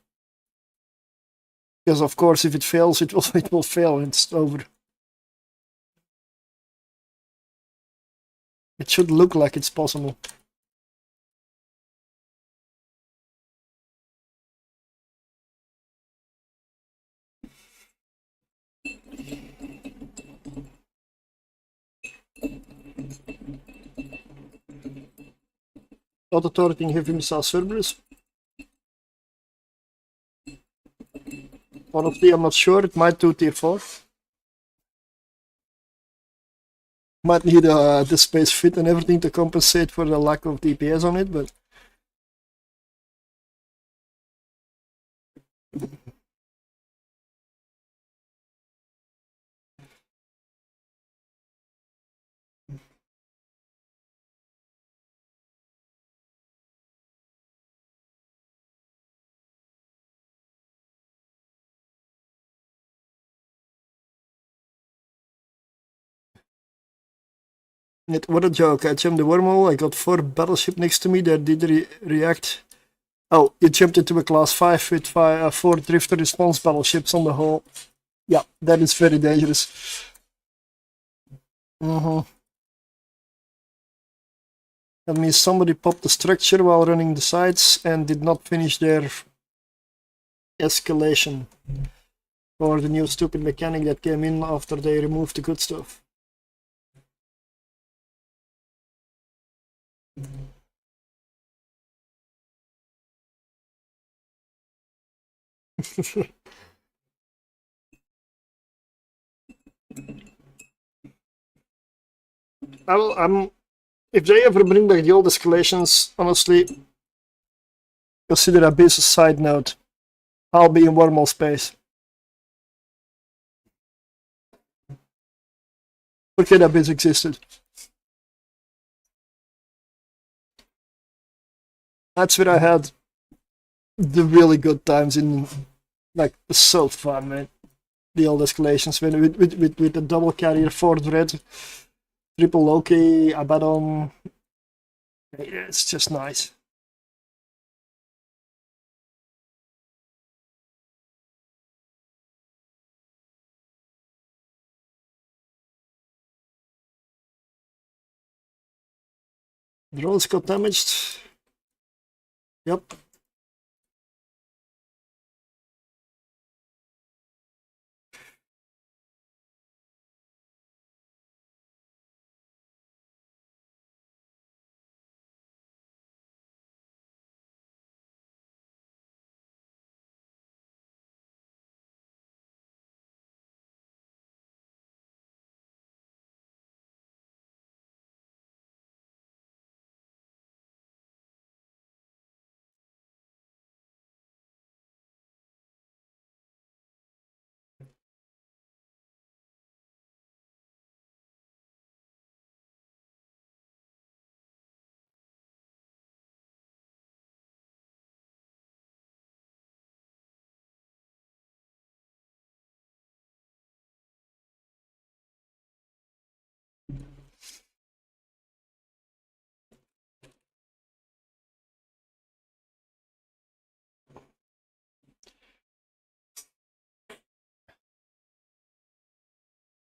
Speaker 1: Because of course, if it fails, it will fail and it's over. It should look like it's possible. Auto-targeting heavy missile Cerberus. Honestly, I'm not sure. It might do tier 4. Might need the space fit and everything to compensate for the lack of DPS on it, but what a joke. I jumped the wormhole, I got 4 battleship next to me that did react. Oh, you jumped into a class 5 with 4 drifter response battleships on the hull. Yeah, that is very dangerous. That means somebody popped the structure while running the sides and did not finish their escalation. Or the new stupid mechanic that came in after they removed the good stuff. If they ever bring back the old escalations, honestly, consider Abyss a side note. I'll be in wormhole space. Forget Abyss existed. That's where I had the really good times in, like, so fun, man. The old escalations with the double carrier, 4 Dread, triple Loki, Abaddon. It's just nice. Drones got damaged. Yep.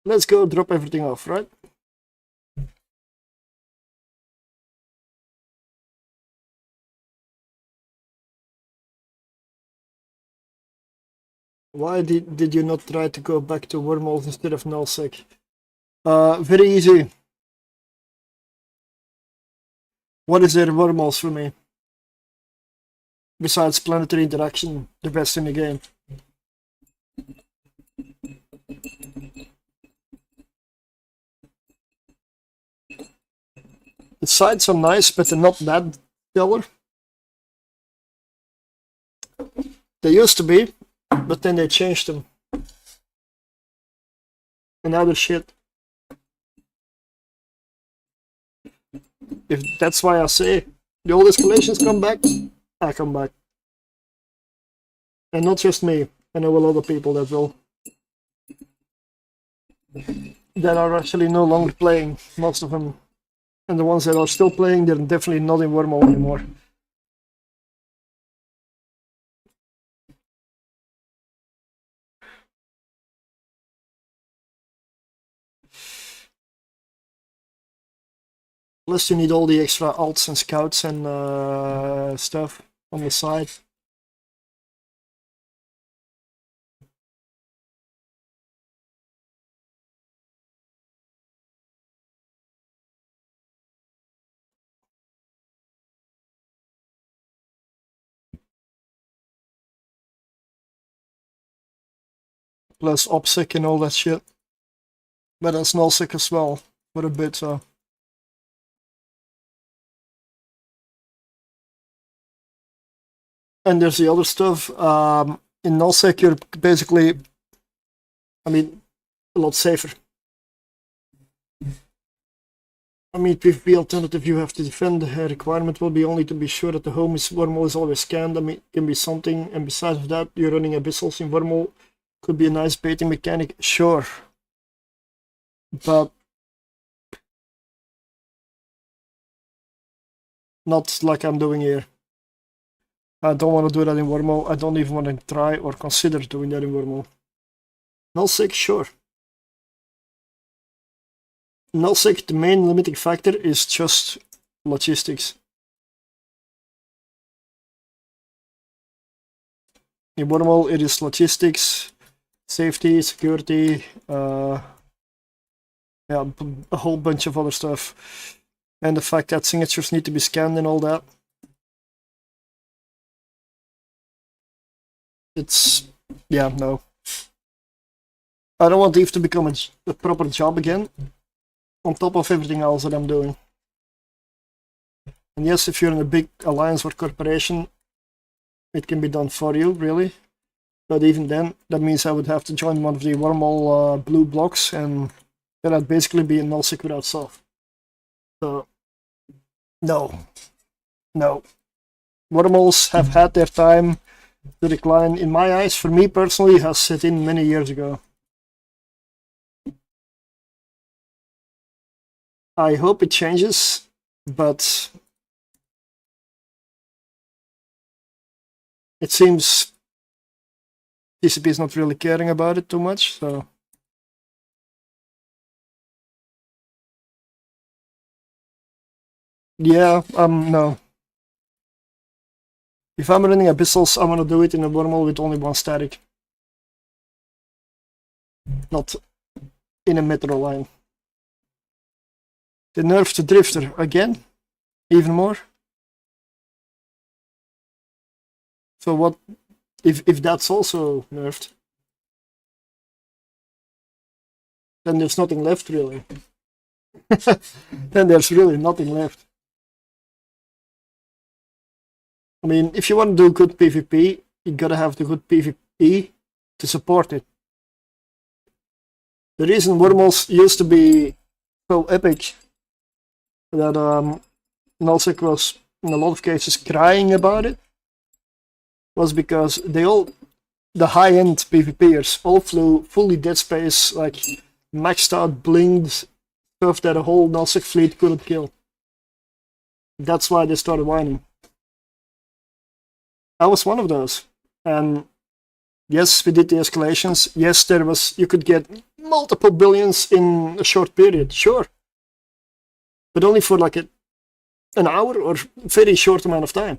Speaker 1: Let's go drop everything off, right? Why did you not try to go back to wormholes instead of nullsec? Very easy. What is there wormholes for me? Besides planetary interaction, the best in the game. The sides are nice, but they're not that stellar. They used to be, but then they changed them. And now they're shit. If that's why I say the old escalations come back, I come back. And not just me. I know a lot of people that will. That are actually no longer playing, most of them. And the ones that are still playing, they're definitely not in wormhole anymore. Plus you need all the extra alts and scouts and stuff on the side. plus OPSEC and all that shit. But that's nullsec as well for a bit, so. And there's the other stuff. In nullsec, you're basically, I mean, a lot safer. I mean, PvP alternative, you have to defend. The requirement will be only to be sure that the home wormhole is always scanned. I mean, it can be something. And besides that, you're running abyssals in wormhole. Could be a nice baiting mechanic, sure. But not like I'm doing here. I don't want to do that in wormhole. I don't even want to try or consider doing that in wormhole. Nullsec, sure. Nullsec, the main limiting factor is just logistics. In wormhole, it is logistics, safety, security, yeah, a whole bunch of other stuff. And the fact that signatures need to be scanned and all that. It's, yeah, no. I don't want Eve to become a proper job again, on top of everything else that I'm doing. And yes, if you're in a big alliance or corporation, it can be done for you, really. But even then, that means I would have to join one of the wormhole blue blocks, and then I'd basically be a nullsec without soft. So, no. No. Wormholes have had their time. The decline, in my eyes, for me personally, has set in many years ago. I hope it changes, but it seems TCP is not really caring about it too much, so. Yeah, no. If I'm running abyssals, I'm gonna do it in a wormhole with only one static. Not in a metro line. They nerfed the drifter again? Even more? So what if that's also nerfed? Then there's nothing left really. Then there's really nothing left. I mean, if you want to do good PvP, you gotta have the good PvE to support it. The reason wormholes used to be so epic that nullsec was in a lot of cases crying about it was because the high-end PvPers all flew fully dead space, like maxed out blinged stuff that a whole nullsec fleet couldn't kill. That's why they started whining. I was one of those, and yes, we did the escalations. Yes, you could get multiple billions in a short period, sure, but only for like an hour or very short amount of time.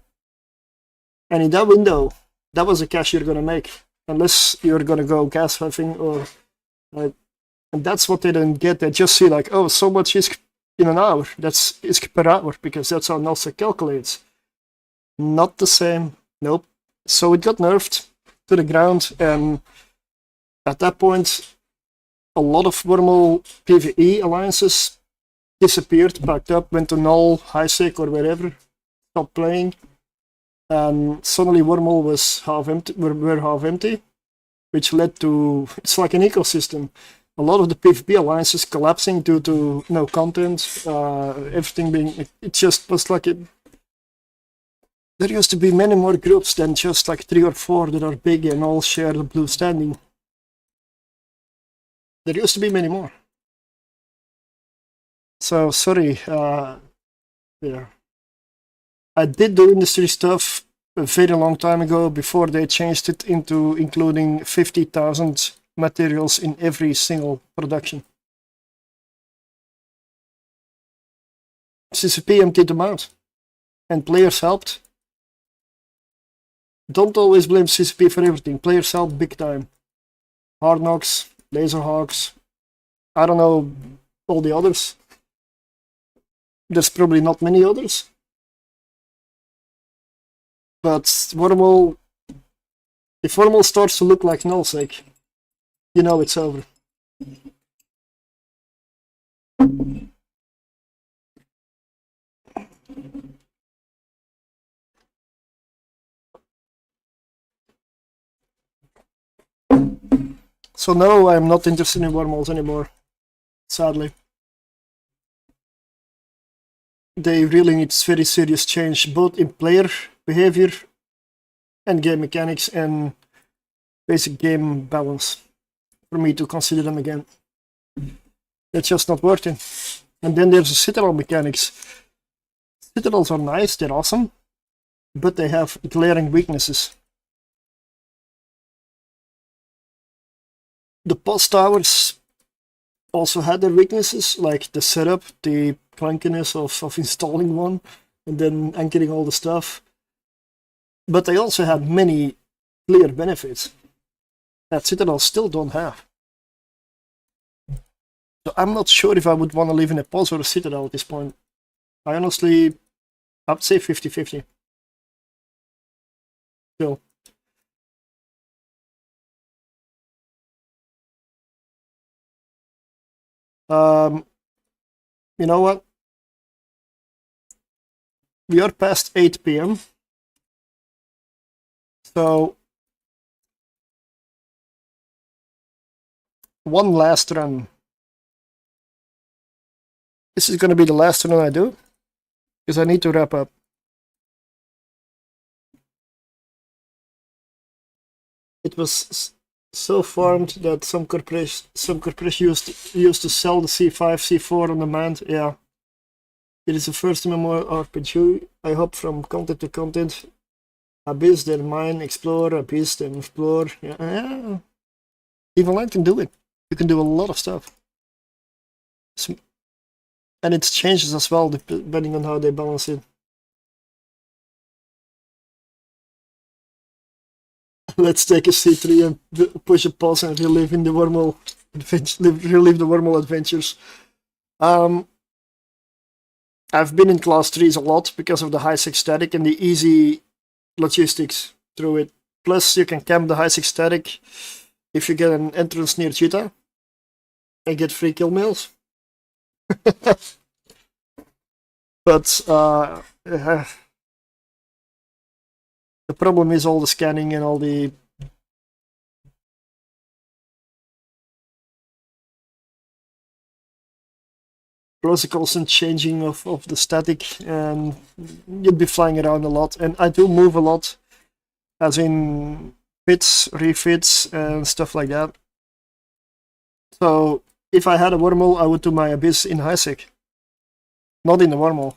Speaker 1: And in that window, that was the cash you're gonna make, unless you're gonna go gas huffing or like. And that's what they didn't get. They just see like, oh, so much ISK in an hour. That's ISK per hour because that's how nullsec calculates. Not the same. Nope. So it got nerfed to the ground, and at that point, a lot of wormhole PvE alliances disappeared, backed up, went to null, highsec, or wherever, stopped playing, and suddenly wormhole was half empty. Were half empty, which led to it's like an ecosystem. A lot of the PvP alliances collapsing due to no content, everything being. It just was like it. There used to be many more groups than just like 3 or 4 that are big and all share the blue standing. There used to be many more. So sorry, yeah. I did do industry stuff a very long time ago before they changed it into including 50,000 materials in every single production. CCP emptied them out, and players helped. Don't always blame CCP for everything. Players help big time. Hard Knocks, Laserhawks, I don't know all the others. There's probably not many others. But wormhole, if wormhole starts to look like nullsec, you know it's over. So no, I'm not interested in wormholes anymore, sadly. They really need very serious change, both in player behavior and game mechanics and basic game balance, for me to consider them again. It's just not working. And then there's the Citadel mechanics. Citadels are nice, they're awesome, but they have glaring weaknesses. The post towers also had their weaknesses, like the setup, the clunkiness of installing one, and then anchoring all the stuff. But they also had many clear benefits that Citadels still don't have. So I'm not sure if I would want to live in a POS or a Citadel at this point. I honestly, I'd say 50-50. Still. You know what? We are past 8 p.m. So one last run. This is going to be the last run I do, because I need to wrap up. It was so farmed that some corporation used to sell the C5, C4 on demand. Yeah, it is the first MMORPG. I hop from content to content. Abyss, then mine, explore, abyss, then explore. Yeah. Even Line can do it. You can do a lot of stuff. And it changes as well depending on how they balance it. Let's take a C3 and push a pause and relive the wormhole adventures. I've been in class 3s a lot because of the high sec static and the easy logistics through it. Plus, you can camp the high sec static if you get an entrance near Cheetah and get free kill mails. But the problem is all the scanning and all the protocols and changing of the static, and you'd be flying around a lot. And I do move a lot, as in fits, refits, and stuff like that. So if I had a wormhole, I would do my abyss in high sec, not in the wormhole.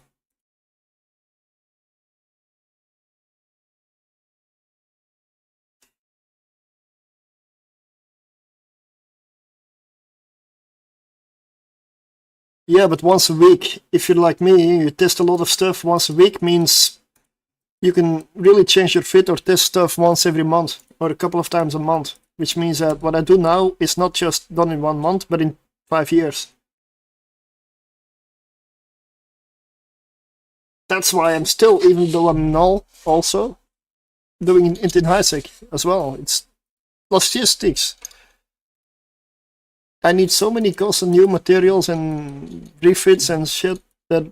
Speaker 1: Yeah, but once a week, if you're like me, you test a lot of stuff once a week, means you can really change your fit or test stuff once every month or a couple of times a month, which means that what I do now is not just done in 1 month, but in 5 years. That's why I'm still, even though I'm null, also doing it in high sec as well. It's logistics. I need so many constant new materials and refits and shit that,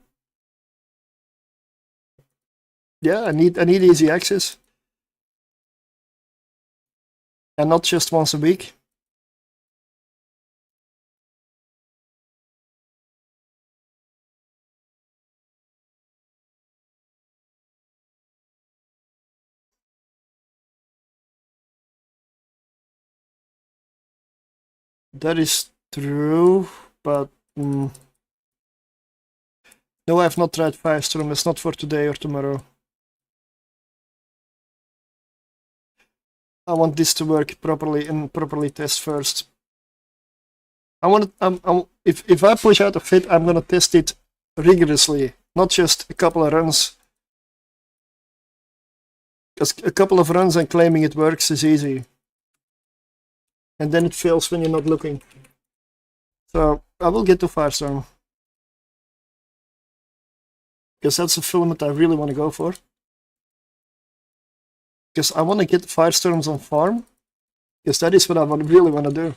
Speaker 1: yeah, I need easy access. And not just once a week. That is true, but no, I have not tried Firestorm. It's not for today or tomorrow. I want this to work properly and properly test first. If I push out a fit, I'm gonna test it rigorously, not just a couple of runs. Because a couple of runs and claiming it works is easy. And then it fails when you're not looking. So I will get to Firestorm. Because that's a filament I really want to go for. Because I want to get Firestorms on farm. Because that is what I really want to do.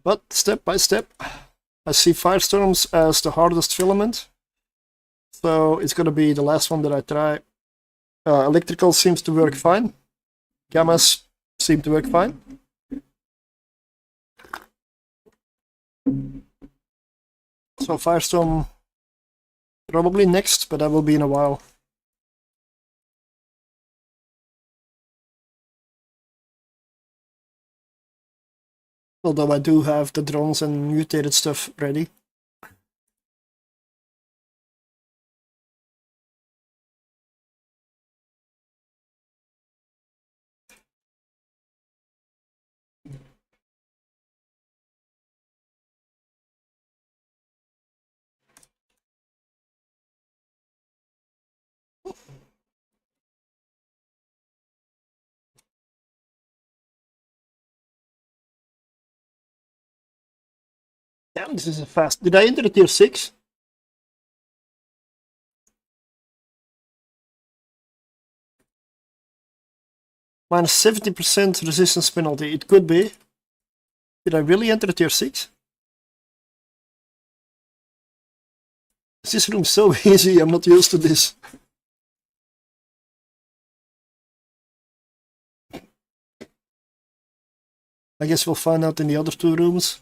Speaker 1: But step by step, I see Firestorms as the hardest filament. So it's gonna be the last one that I try. Electrical seems to work fine. Gammas seem to work fine. So Firestorm probably next, but that will be in a while. Although I do have the drones and mutated stuff ready. Damn, this is a fast. Did I enter the tier 6? Minus 70% resistance penalty. It could be. Did I really enter the tier 6? This room's so easy, I'm not used to this. I guess we'll find out in the other two rooms.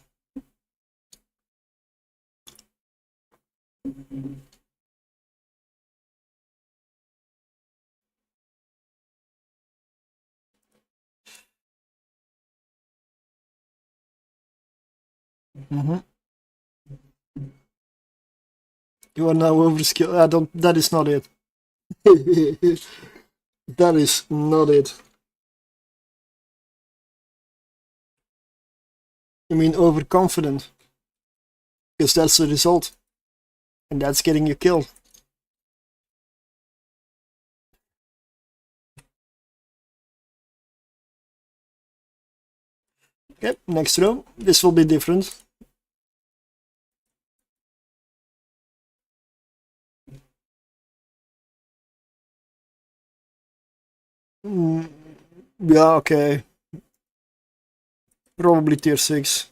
Speaker 1: You are now overskilled. I don't. That is not it. That is not it. You mean overconfident? Because that's the result, and that's getting you killed. Okay, next row. This will be different. Yeah, okay. Probably tier 6.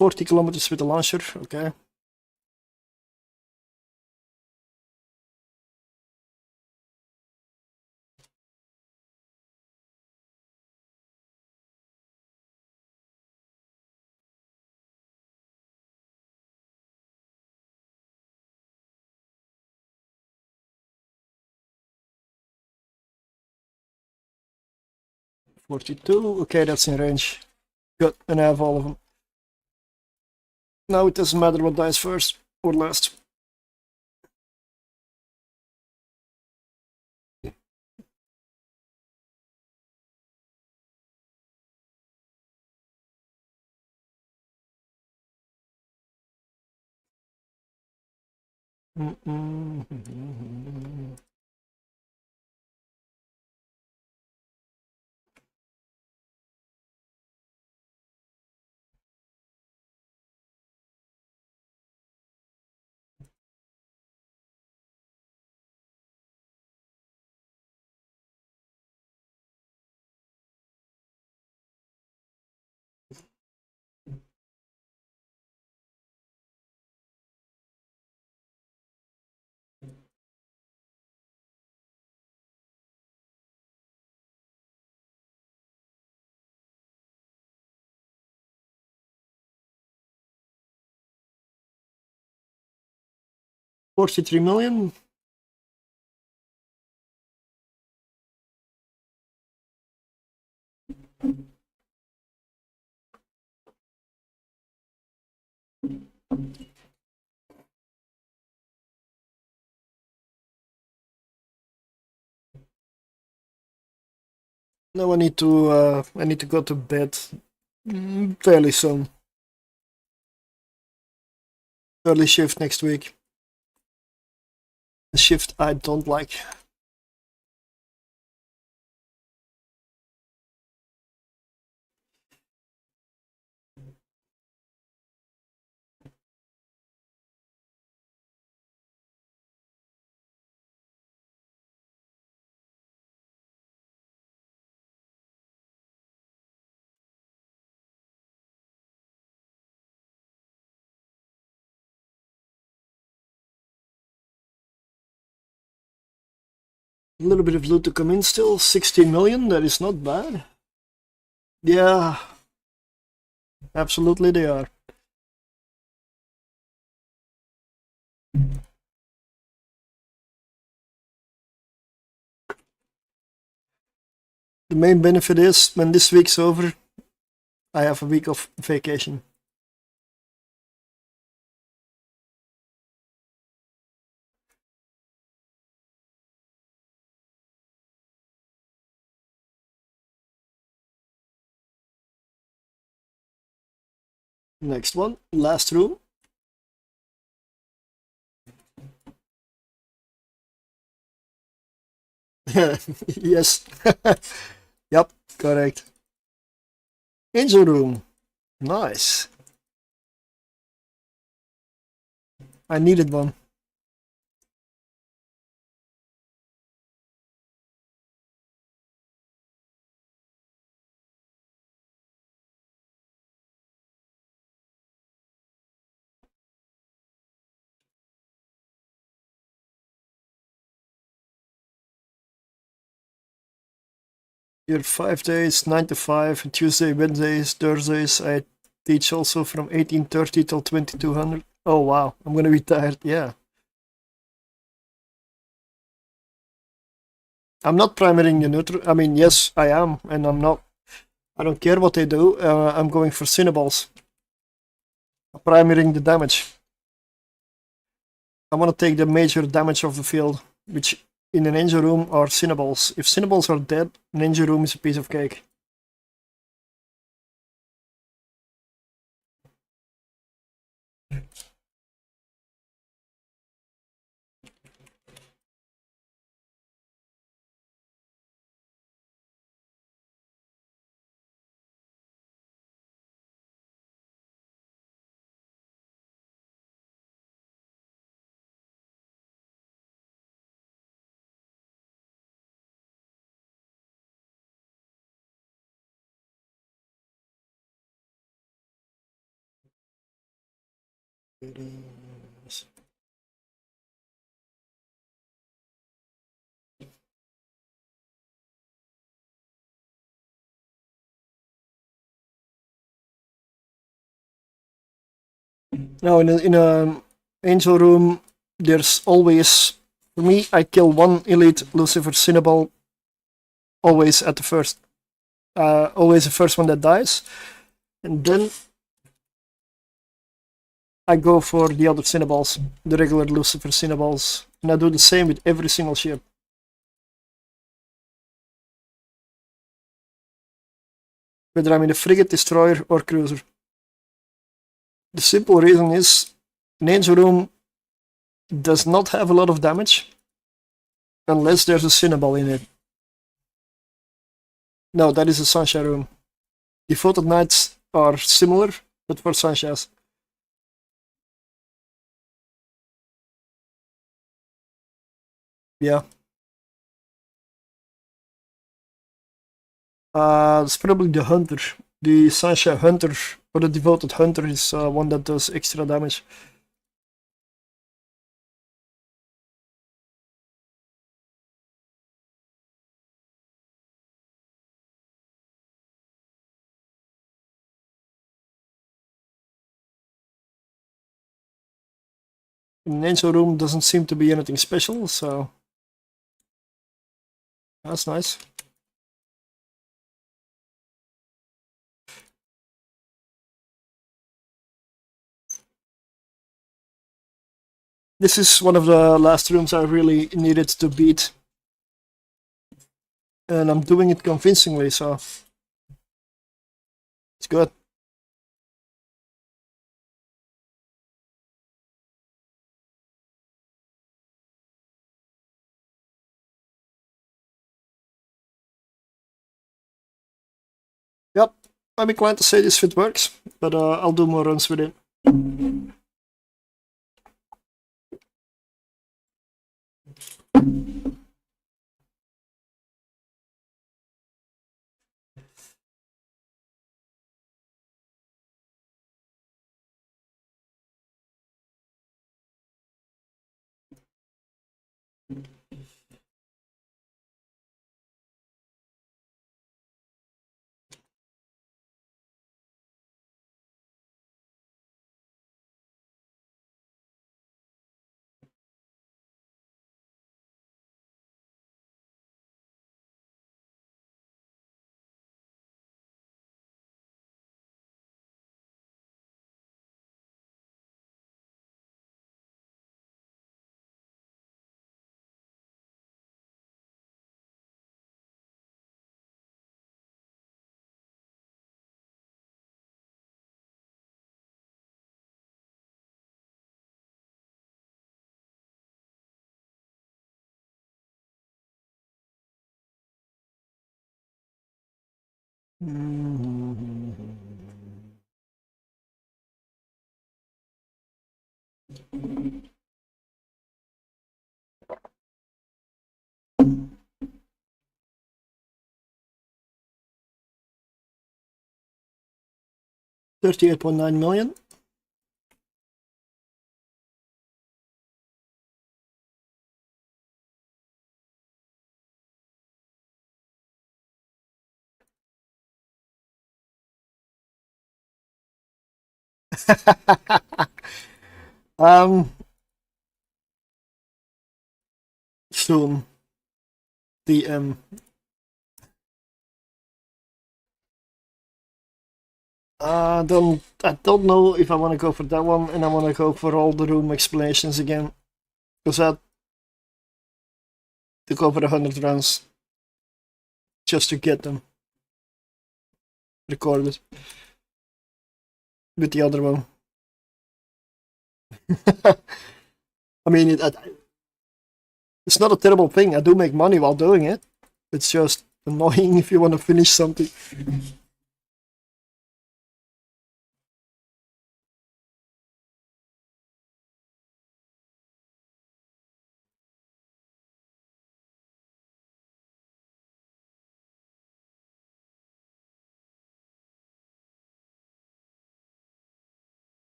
Speaker 1: $40 with the launcher, okay. $42, okay, that's in range. Good, and I have all of them. Now it doesn't matter what dies first or last. $43 million. Now I need to go to bed fairly soon. Early shift next week. A shift I don't like. A little bit of loot to come in still, 16 million, that is not bad. Yeah, absolutely they are. The main benefit is, when this week's over, I have a week of vacation. Next one, last room. Yes. Yep, correct. Angel room. Nice. I needed one. Here 5 days, 9 to 5, Tuesday, Wednesdays, Thursdays. I teach also from 1830 till 2200. Oh wow, I'm gonna be tired, yeah. I'm not primering the neutral. I mean, yes, I am, and I'm not. I don't care what they do. I'm going for Cinnaballs. Primering the damage. I want to take the major damage of the field, which in an Angel room are Cinnaballs. If Cinnaballs are dead, an Angel room is a piece of cake. Now in a Angel room, there's always, for me, I kill one elite Lucifer Cinnaball always at the first, always the first one that dies, and then I go for the other Cinnaballs, the regular Lucifer Cinnaballs, and I do the same with every single ship. Whether I'm in a frigate, destroyer, or cruiser. The simple reason is, an Angel room does not have a lot of damage unless there's a Cinnaball in it. No, that is a Sunshine room. Devoted Knights are similar, but for Sunshines. Yeah. It's probably the Hunter. The Sunshine Hunter, or the Devoted Hunter, is one that does extra damage. In an Angel room doesn't seem to be anything special, so that's nice. This is one of the last rooms I really needed to beat. And I'm doing it convincingly, so it's good. Yep, I'm inclined to say this fit works, but I'll do more runs with it. $38.9 million. Soon. DM. I don't know if I want to go for that one, and I want to go for all the room explanations again, because I had to go for 100 runs just to get them recorded with the other one. I mean, it's not a terrible thing. I do make money while doing it. It's just annoying if you want to finish something.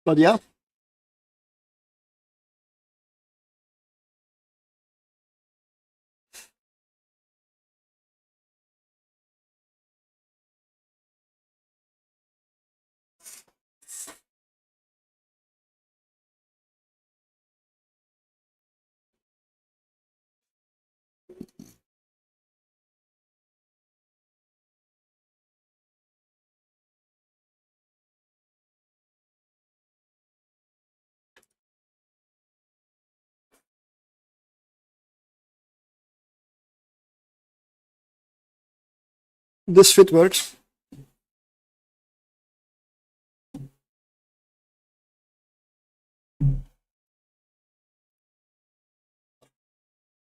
Speaker 1: But yeah. This fit works.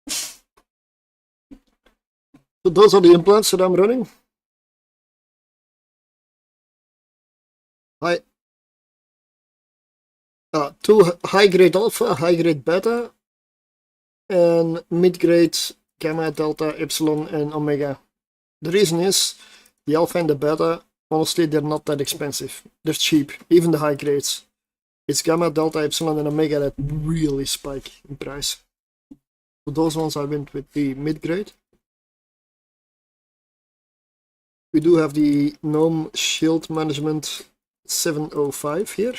Speaker 1: So those are the implants that I'm running. Two high-grade alpha, high-grade beta, and mid-grade gamma, delta, epsilon, and omega. The reason is the alpha and the beta, honestly, they're not that expensive. They're cheap, even the high grades. It's gamma, delta, epsilon, and omega that really spike in price. So those ones I went with the mid-grade. We do have the GNOME Shield Management 705 here.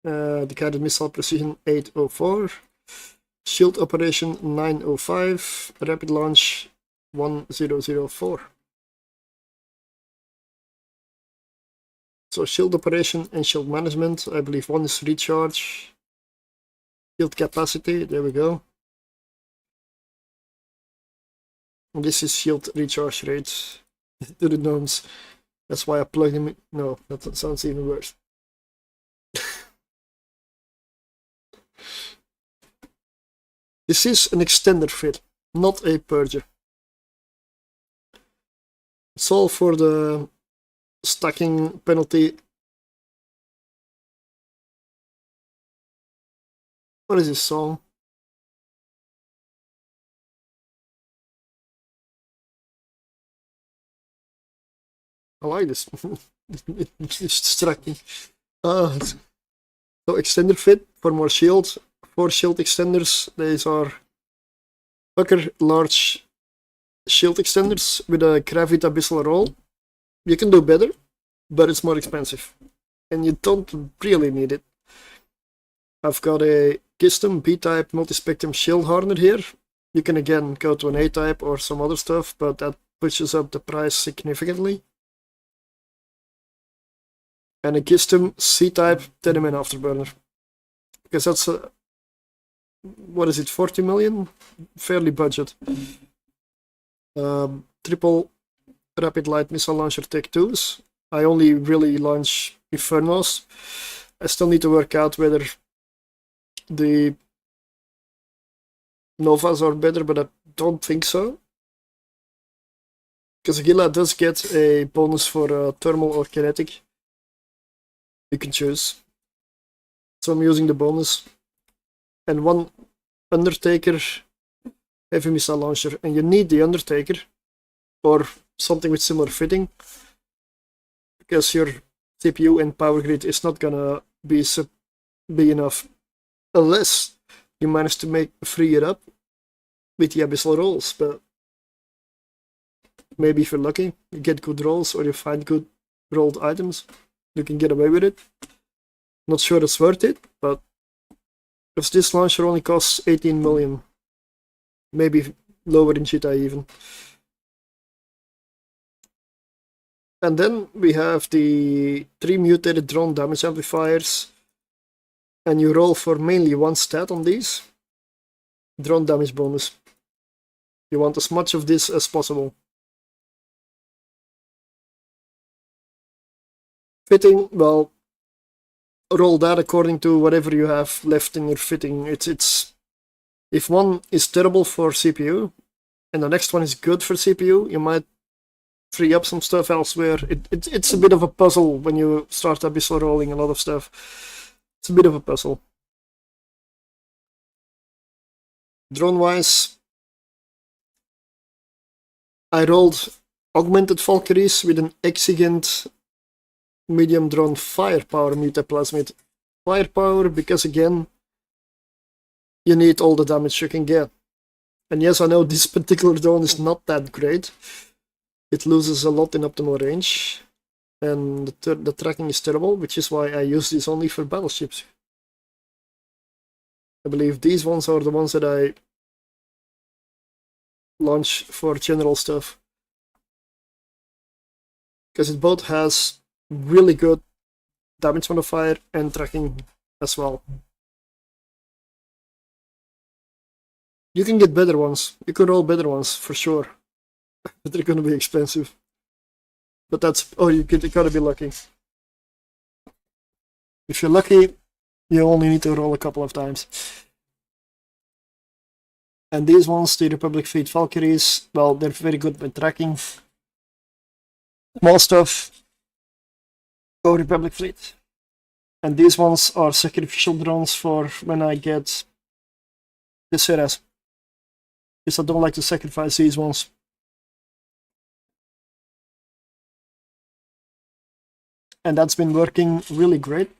Speaker 1: The guided missile precision 804. Shield operation 905. Rapid launch 1004. So shield operation and shield management. I believe one is recharge. Shield capacity, there we go. And this is shield recharge rate to the norms. That's why I plugged him in. No, that sounds even worse. This is an extender fit, not a purger. It's all for the stacking penalty. What is this song? I like this. It's distracting. So extender fit for more shield. 4 shield extenders. These are fucker large shield extenders with a Gravit Abyssal roll. You can do better, but it's more expensive. And you don't really need it. I've got a Gistum B-type multi-spectrum shield hardener here. You can again go to an A-type or some other stuff, but that pushes up the price significantly. And a Gistum C-type Tenement Afterburner. Because that's a... what is it, 40 million? Fairly budget. Triple Rapid Light Missile Launcher Tech 2s. I only really launch Infernos. I still need to work out whether the Novas are better, but I don't think so. Because Gila does get a bonus for thermal or kinetic. You can choose. So I'm using the bonus. And one Undertaker heavy missile launcher. And you need the Undertaker or something with similar fitting. Because your CPU and power grid is not gonna be enough. Unless you manage to free it up with the abyssal rolls. But maybe if you're lucky, you get good rolls or you find good rolled items. You can get away with it. Not sure it's worth it, but because this launcher only costs 18 million. Maybe lower in Cheetah even. And then we have the 3 mutated drone damage amplifiers. And you roll for mainly 1 stat on these. Drone damage bonus. You want as much of this as possible. Fitting, well, roll that according to whatever you have left in your fitting. It's if one is terrible for CPU and the next one is good for CPU, you might free up some stuff elsewhere. It's a bit of a puzzle when you start abyssal rolling a lot of stuff. It's a bit of a puzzle. Drone wise, I rolled augmented Valkyries with an exigent medium drone firepower multiplasmid. Firepower because again you need all the damage you can get. And yes, I know this particular drone is not that great. It loses a lot in optimal range and the tracking is terrible, which is why I use this only for battleships. I believe these ones are the ones that I launch for general stuff. Because it both has really good damage modifier and tracking as well. You can get better ones. You can roll better ones for sure. But they're gonna be expensive. But that's... oh, you gotta be lucky. If you're lucky, you only need to roll a couple of times. And these ones, the Republic Fleet Valkyries, well, they're very good with tracking. Small stuff. Go Republic Fleet. And these ones are sacrificial drones for when I get the Ceres. Because I don't like to sacrifice these ones. And that's been working really great.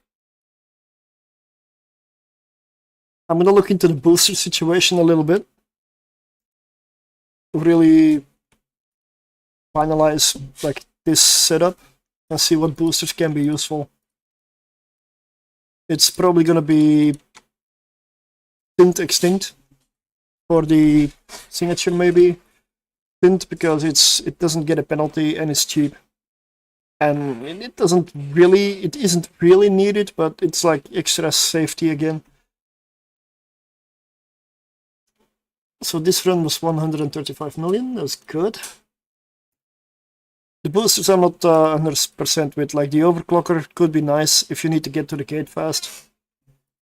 Speaker 1: I'm gonna look into the booster situation a little bit. Really finalize like this setup and see what boosters can be useful. It's probably gonna be Tint Extinct for the signature maybe. Tint because it doesn't get a penalty and it's cheap. And it isn't really needed, but it's like extra safety again. So this run was 135 million, that's good. The boosters are not 100% with, like the overclocker could be nice if you need to get to the gate fast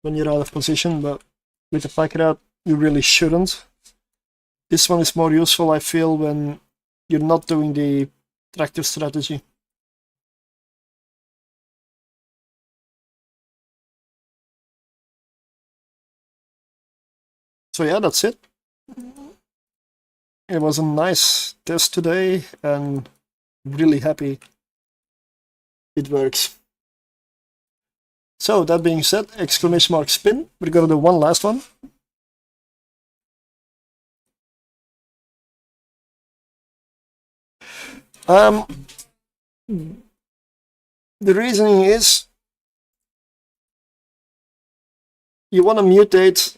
Speaker 1: when you're out of position, but with the pack rat you really shouldn't. This one is more useful, I feel, when you're not doing the tractor strategy. So yeah, that's it. It was a nice test today and really happy it works. So that being said, exclamation mark spin. We're gonna do one last one. The reasoning is you want to mutate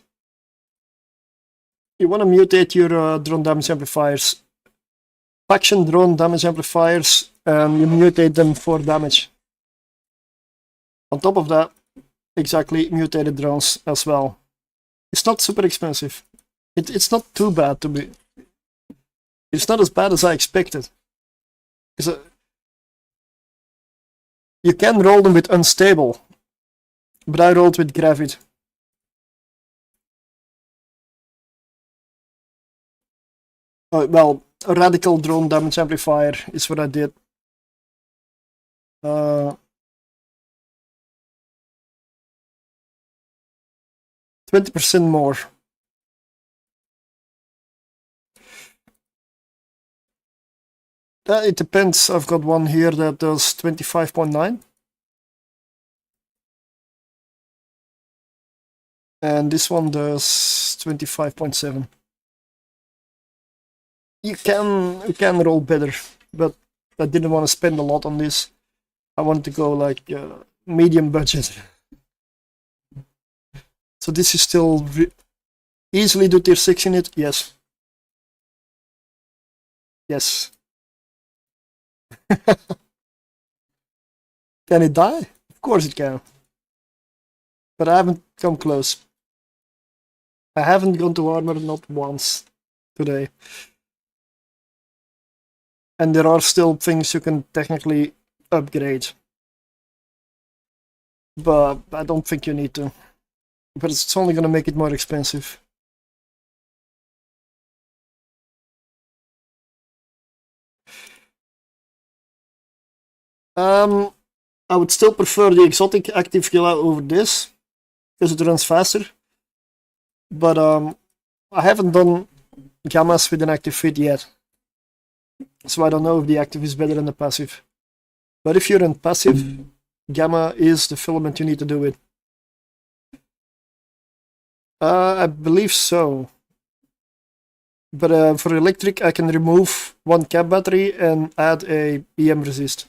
Speaker 1: your drone damage amplifiers, faction drone damage amplifiers, and you mutate them for damage. On top of that, exactly, mutated drones as well. It's not super expensive. It's not too bad to be. It's not as bad as I expected. You can roll them with unstable, but I rolled with gravid. Well, a radical drone damage amplifier is what I did. 20% more. It depends. I've got one here that does 25.9. And this one does 25.7. You can roll better, but I didn't want to spend a lot on this. I wanted to go like medium budget. So this is still easily do tier 6 in it? Yes. Yes. Can it die? Of course it can. But I haven't come close. I haven't gone to armor not once today. And there are still things you can technically upgrade. But I don't think you need to. But it's only gonna make it more expensive. I would still prefer the exotic active Gila over this, because it runs faster. But I haven't done gammas with an active fit yet. So I don't know if the active is better than the passive. But if you're in passive, gamma is the filament you need to do it. I believe so. But for electric, I can remove one cap battery and add a EM resist.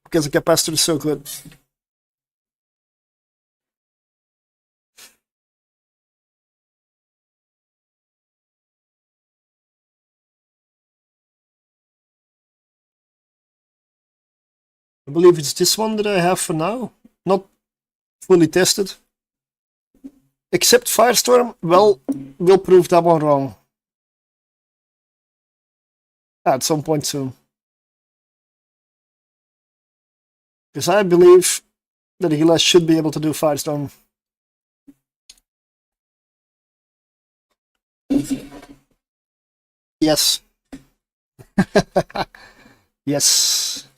Speaker 1: Because the capacitor is so good. I believe it's this one that I have for now. Not fully tested. Except Firestorm, well, we'll prove that one wrong. At some point soon. Because I believe that the Gila should be able to do Firestorm. Yes. Yes.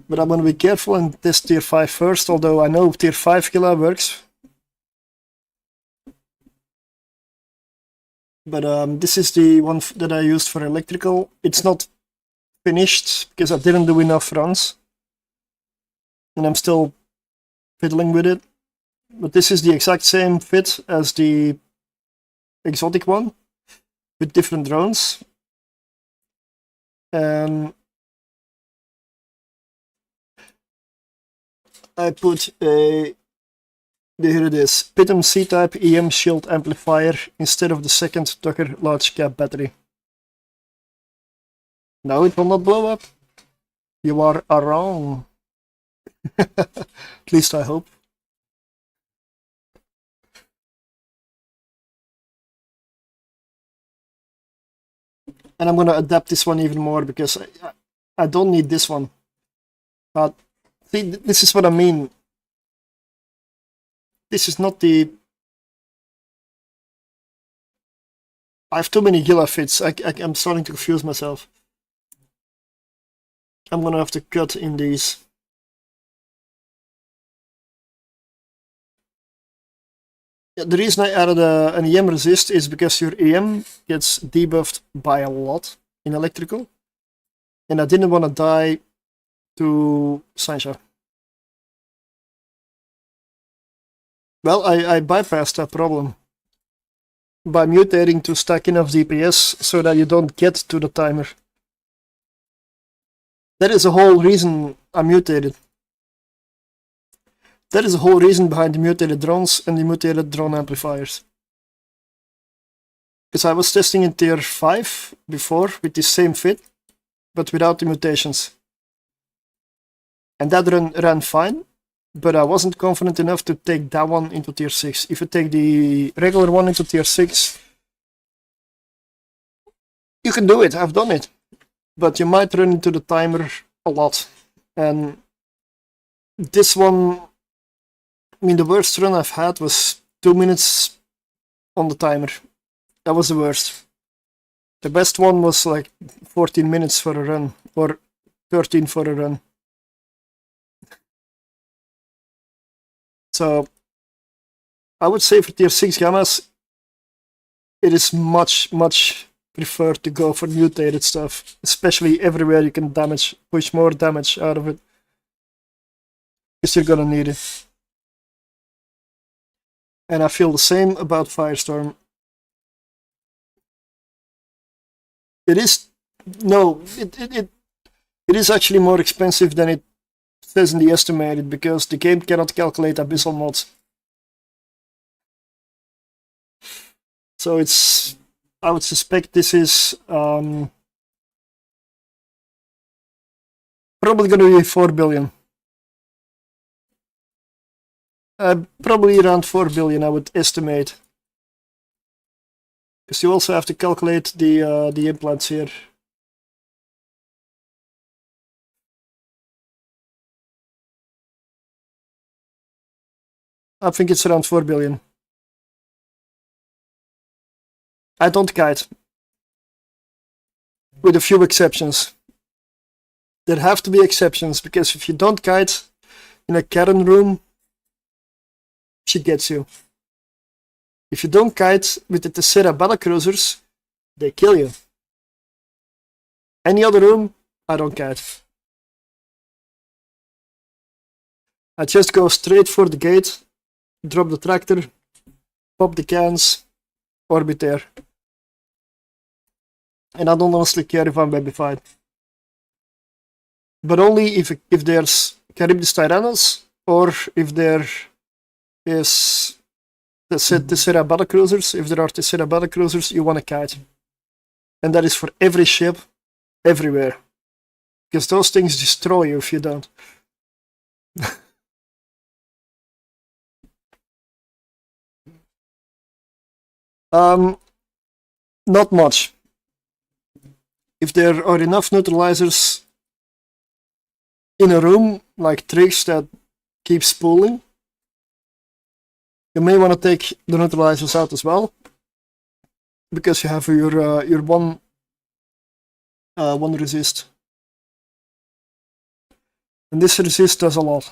Speaker 1: But I'm gonna be careful and test tier 5 first, although I know tier 5 Gila works. But this is the one that I used for electrical. It's not finished because I didn't do enough runs. And I'm still fiddling with it. But this is the exact same fit as the exotic one, with different drones. And I put a, here it is, Pitum C-type EM shield amplifier instead of the second Tucker large cap battery. No, it will not blow up. You are wrong. At least I hope. And I'm gonna adapt this one even more because I don't need this one. But see, this is what I mean. This is not the... I have too many Gila fits. I'm starting to confuse myself. I'm gonna have to cut in these. Yeah, the reason I added an EM resist is because your EM gets debuffed by a lot in electrical. And I didn't want to die to Sancha. Well, I bypassed that problem by mutating to stack enough DPS so that you don't get to the timer. That is the whole reason I mutated. That is the whole reason behind the mutated drones and the mutated drone amplifiers. Because I was testing in tier 5 before with the same fit, but without the mutations. And that ran fine, but I wasn't confident enough to take that one into tier 6. If you take the regular one into tier 6, you can do it, I've done it. But you might run into the timer a lot. And this one, I mean, the worst run I've had was 2 minutes on the timer. That was the worst. The best one was like 14 minutes for a run, or 13 for a run. So, I would say for tier 6 gammas, it is much preferred to go for mutated stuff, especially everywhere you can push more damage out of it. Because you're gonna need it. And I feel the same about Firestorm. It is actually more expensive than it says in the estimated because the game cannot calculate abyssal mods. So I would suspect this is probably going to be 4 billion. Probably around 4 billion, I would estimate. Because you also have to calculate the implants here. I think it's around 4 billion. I don't kite. With a few exceptions. There have to be exceptions, because if you don't kite in a Karen room, she gets you. If you don't kite with the Tessera battlecruisers, they kill you. Any other room, I don't kite. I just go straight for the gate, drop the tractor, pop the cans, orbit there. And I don't honestly care if I'm babyfied. But only if there's Charybdis Tyrannus, or if there is Tessera battlecruisers. If there are Tessera battlecruisers, you want to kite. And that is for every ship, everywhere. Because those things destroy you if you don't. Not much. If there are enough neutralizers in a room, like Triggs that keeps spooling, you may want to take the neutralizers out as well, because you have your one resist, and this resist does a lot.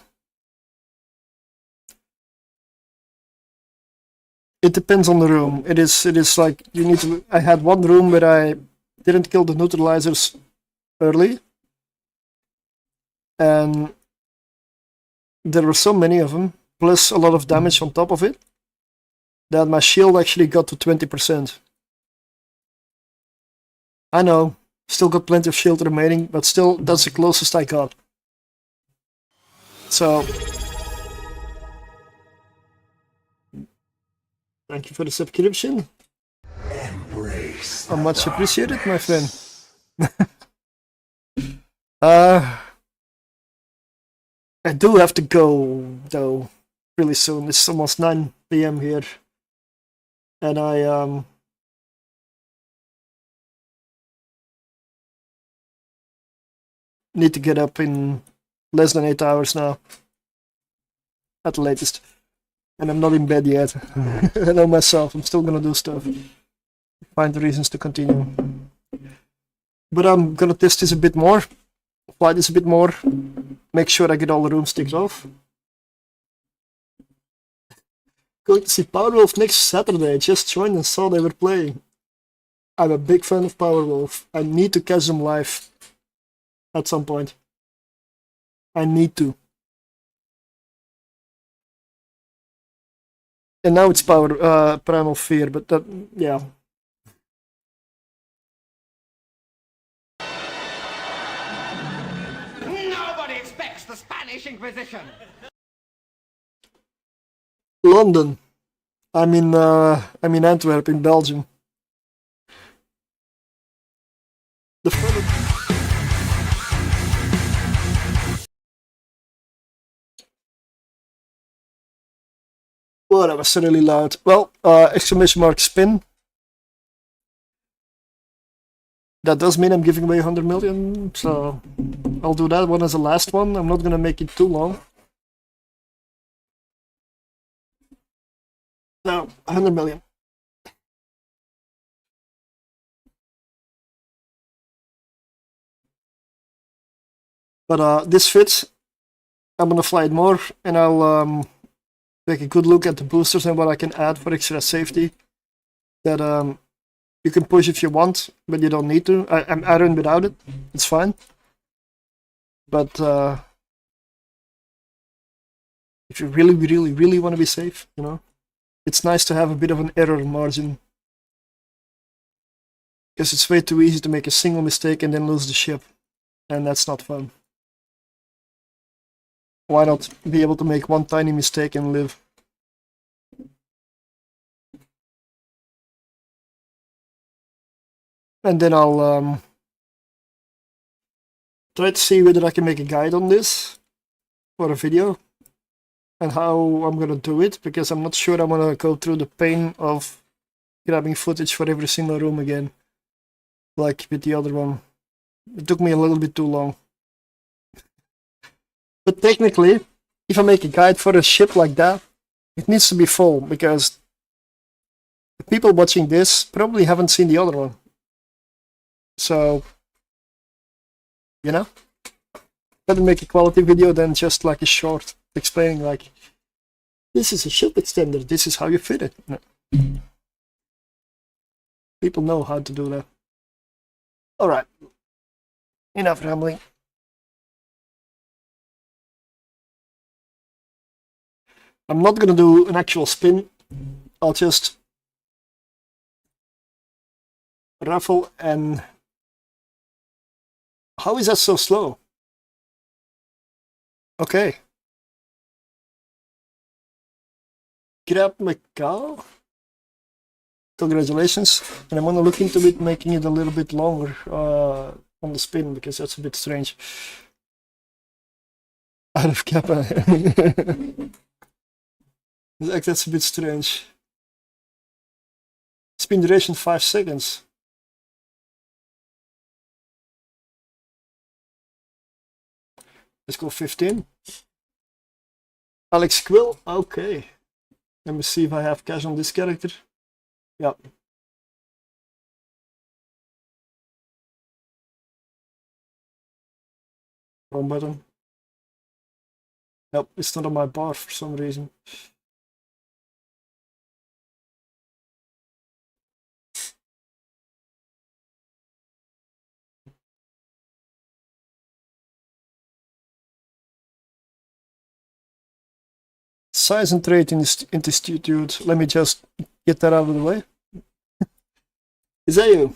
Speaker 1: It depends on the room. It is like you need to. I had one room where I didn't kill the neutralizers early, and there were so many of them, plus a lot of damage on top of it, that my shield actually got to 20%. I know, still got plenty of shield remaining, but still, that's the closest I got. So, thank you for the subscription. I much appreciate it, my friend. I do have to go though really soon. It's almost 9 p.m. here, and I need to get up in less than 8 hours now, at the latest. And I'm not in bed yet. I know myself. I'm still gonna do stuff. Find the reasons to continue. But I'm gonna test this a bit more. Fly this a bit more. Make sure I get all the room sticks off. Going to see Powerwolf next Saturday. Just joined and saw they were playing. I'm a big fan of Powerwolf. I need to catch them live at some point. I need to. And now it's Primal Fear, but that, yeah.
Speaker 2: Nobody expects the Spanish Inquisition.
Speaker 1: London. I'm in Antwerp in Belgium. The Well, that was really loud. Well, exclamation mark spin. That does mean I'm giving away 100 million, so I'll do that one as the last one. I'm not gonna make it too long. No, 100 million. But this fits. I'm gonna fly it more, and I'll take a good look at the boosters and what I can add for extra safety. That you can push if you want, but you don't need to. I'm iron without it. It's fine. But if you really want to be safe, you know, it's nice to have a bit of an error margin. Because it's way too easy to make a single mistake and then lose the ship. And that's not fun. Why not be able to make one tiny mistake and live? And then I'll try to see whether I can make a guide on this for a video and how I'm gonna do it, because I'm not sure I'm gonna go through the pain of grabbing footage for every single room again, like with the other one. It took me a little bit too long. But technically, if I make a guide for a ship like that, it needs to be full, because the people watching this probably haven't seen the other one. So, you know, better make a quality video than just like a short explaining like, this is a ship extender, this is how you fit it. No. People know how to do that. Alright, enough rambling. I'm not gonna do an actual spin, I'll just ruffle and... How is that so slow? Okay. Grab Macau. Congratulations. And I'm gonna look into it, making it a little bit longer on the spin, because that's a bit strange. Out of Kappa. That's a bit strange. Spin duration 5 seconds. Let's go 15. Alex Quill, okay. Let me see if I have cash on this character. Yeah. Wrong button. Nope, it's not on my bar for some reason. Science and Trade Institute. Let me just get that out of the way. Is that you?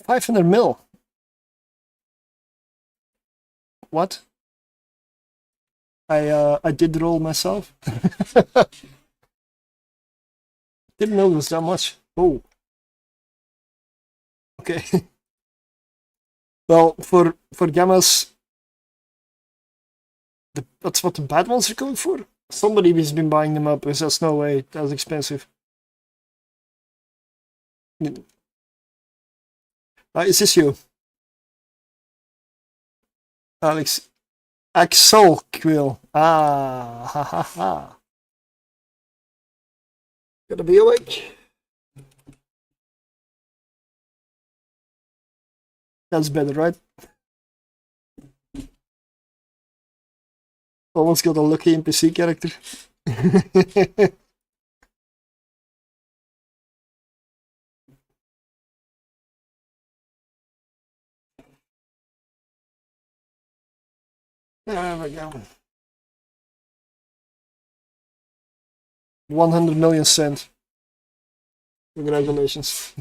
Speaker 1: $500 mil. What? I did roll myself. Didn't know it was that much. Oh. Okay. Well, for gammas, that's what the bad ones are going for. Somebody has been buying them up, because that's no way. That's expensive. Is this you? Alex. Axel Quill. Ah, ha ha ha. Gotta be awake. That's better, right? Almost got a lucky NPC character. There we go. 100 million cent. Congratulations.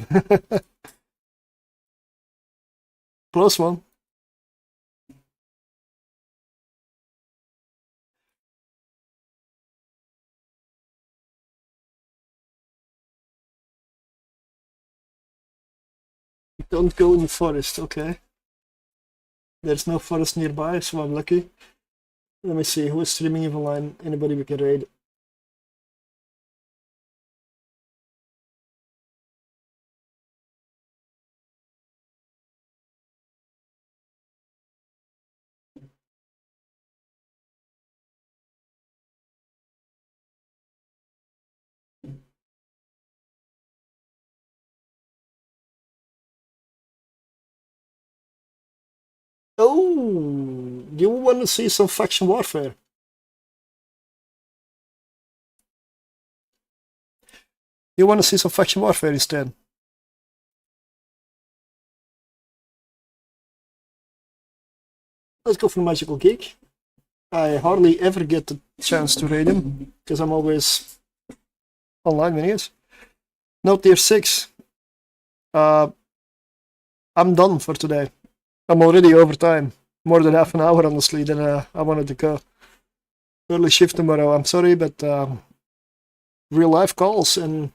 Speaker 1: Close one. Don't go in the forest, okay. There's no forest nearby, so I'm lucky. Let me see, who is streaming Evil Line? Anybody we can raid? Oh, you want to see some faction warfare? You want to see some faction warfare instead? Let's go for Magical Geek. I hardly ever get the chance to raid him, because I'm always online when he is. No tier 6. I'm done for today. I'm already over time. More than half an hour, honestly, than I wanted to go. Early shift tomorrow. I'm sorry, but real life calls, and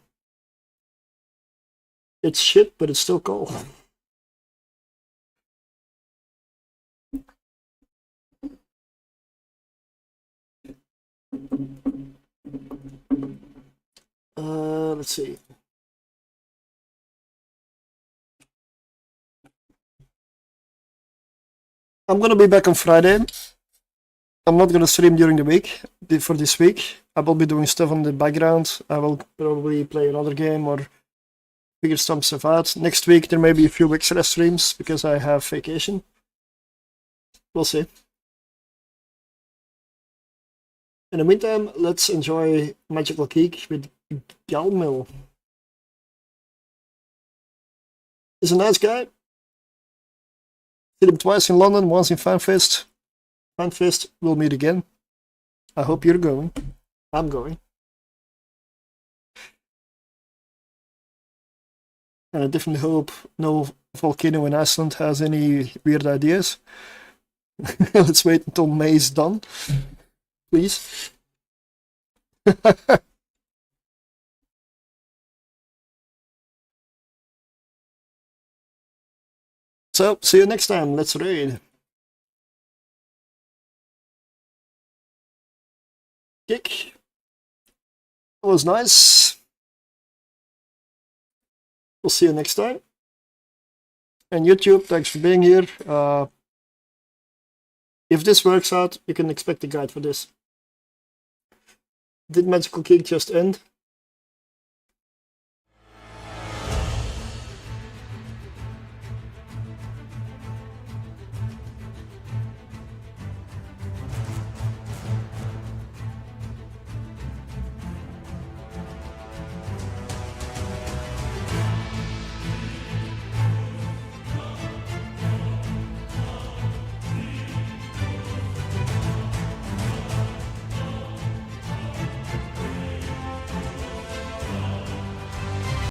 Speaker 1: it's shit, but it's still call. Let's see. I'm gonna be back on Friday. I'm not gonna stream during the week for this week. I will be doing stuff on the background. I will probably play another game or figure some stuff out. Next week there may be a few extra streams because I have vacation. We'll see. In the meantime, let's enjoy Magical Geek with Galmil. He's a nice guy. Did him twice in London, once in FanFest. FanFest, we'll meet again. I hope you're going. I'm going. And I definitely hope no volcano in Iceland has any weird ideas. Let's wait until May is done. Please. So, see you next time. Let's raid. Kick. That was nice. We'll see you next time. And YouTube, thanks for being here. If this works out, you can expect a guide for this. Did Magical Geek just end?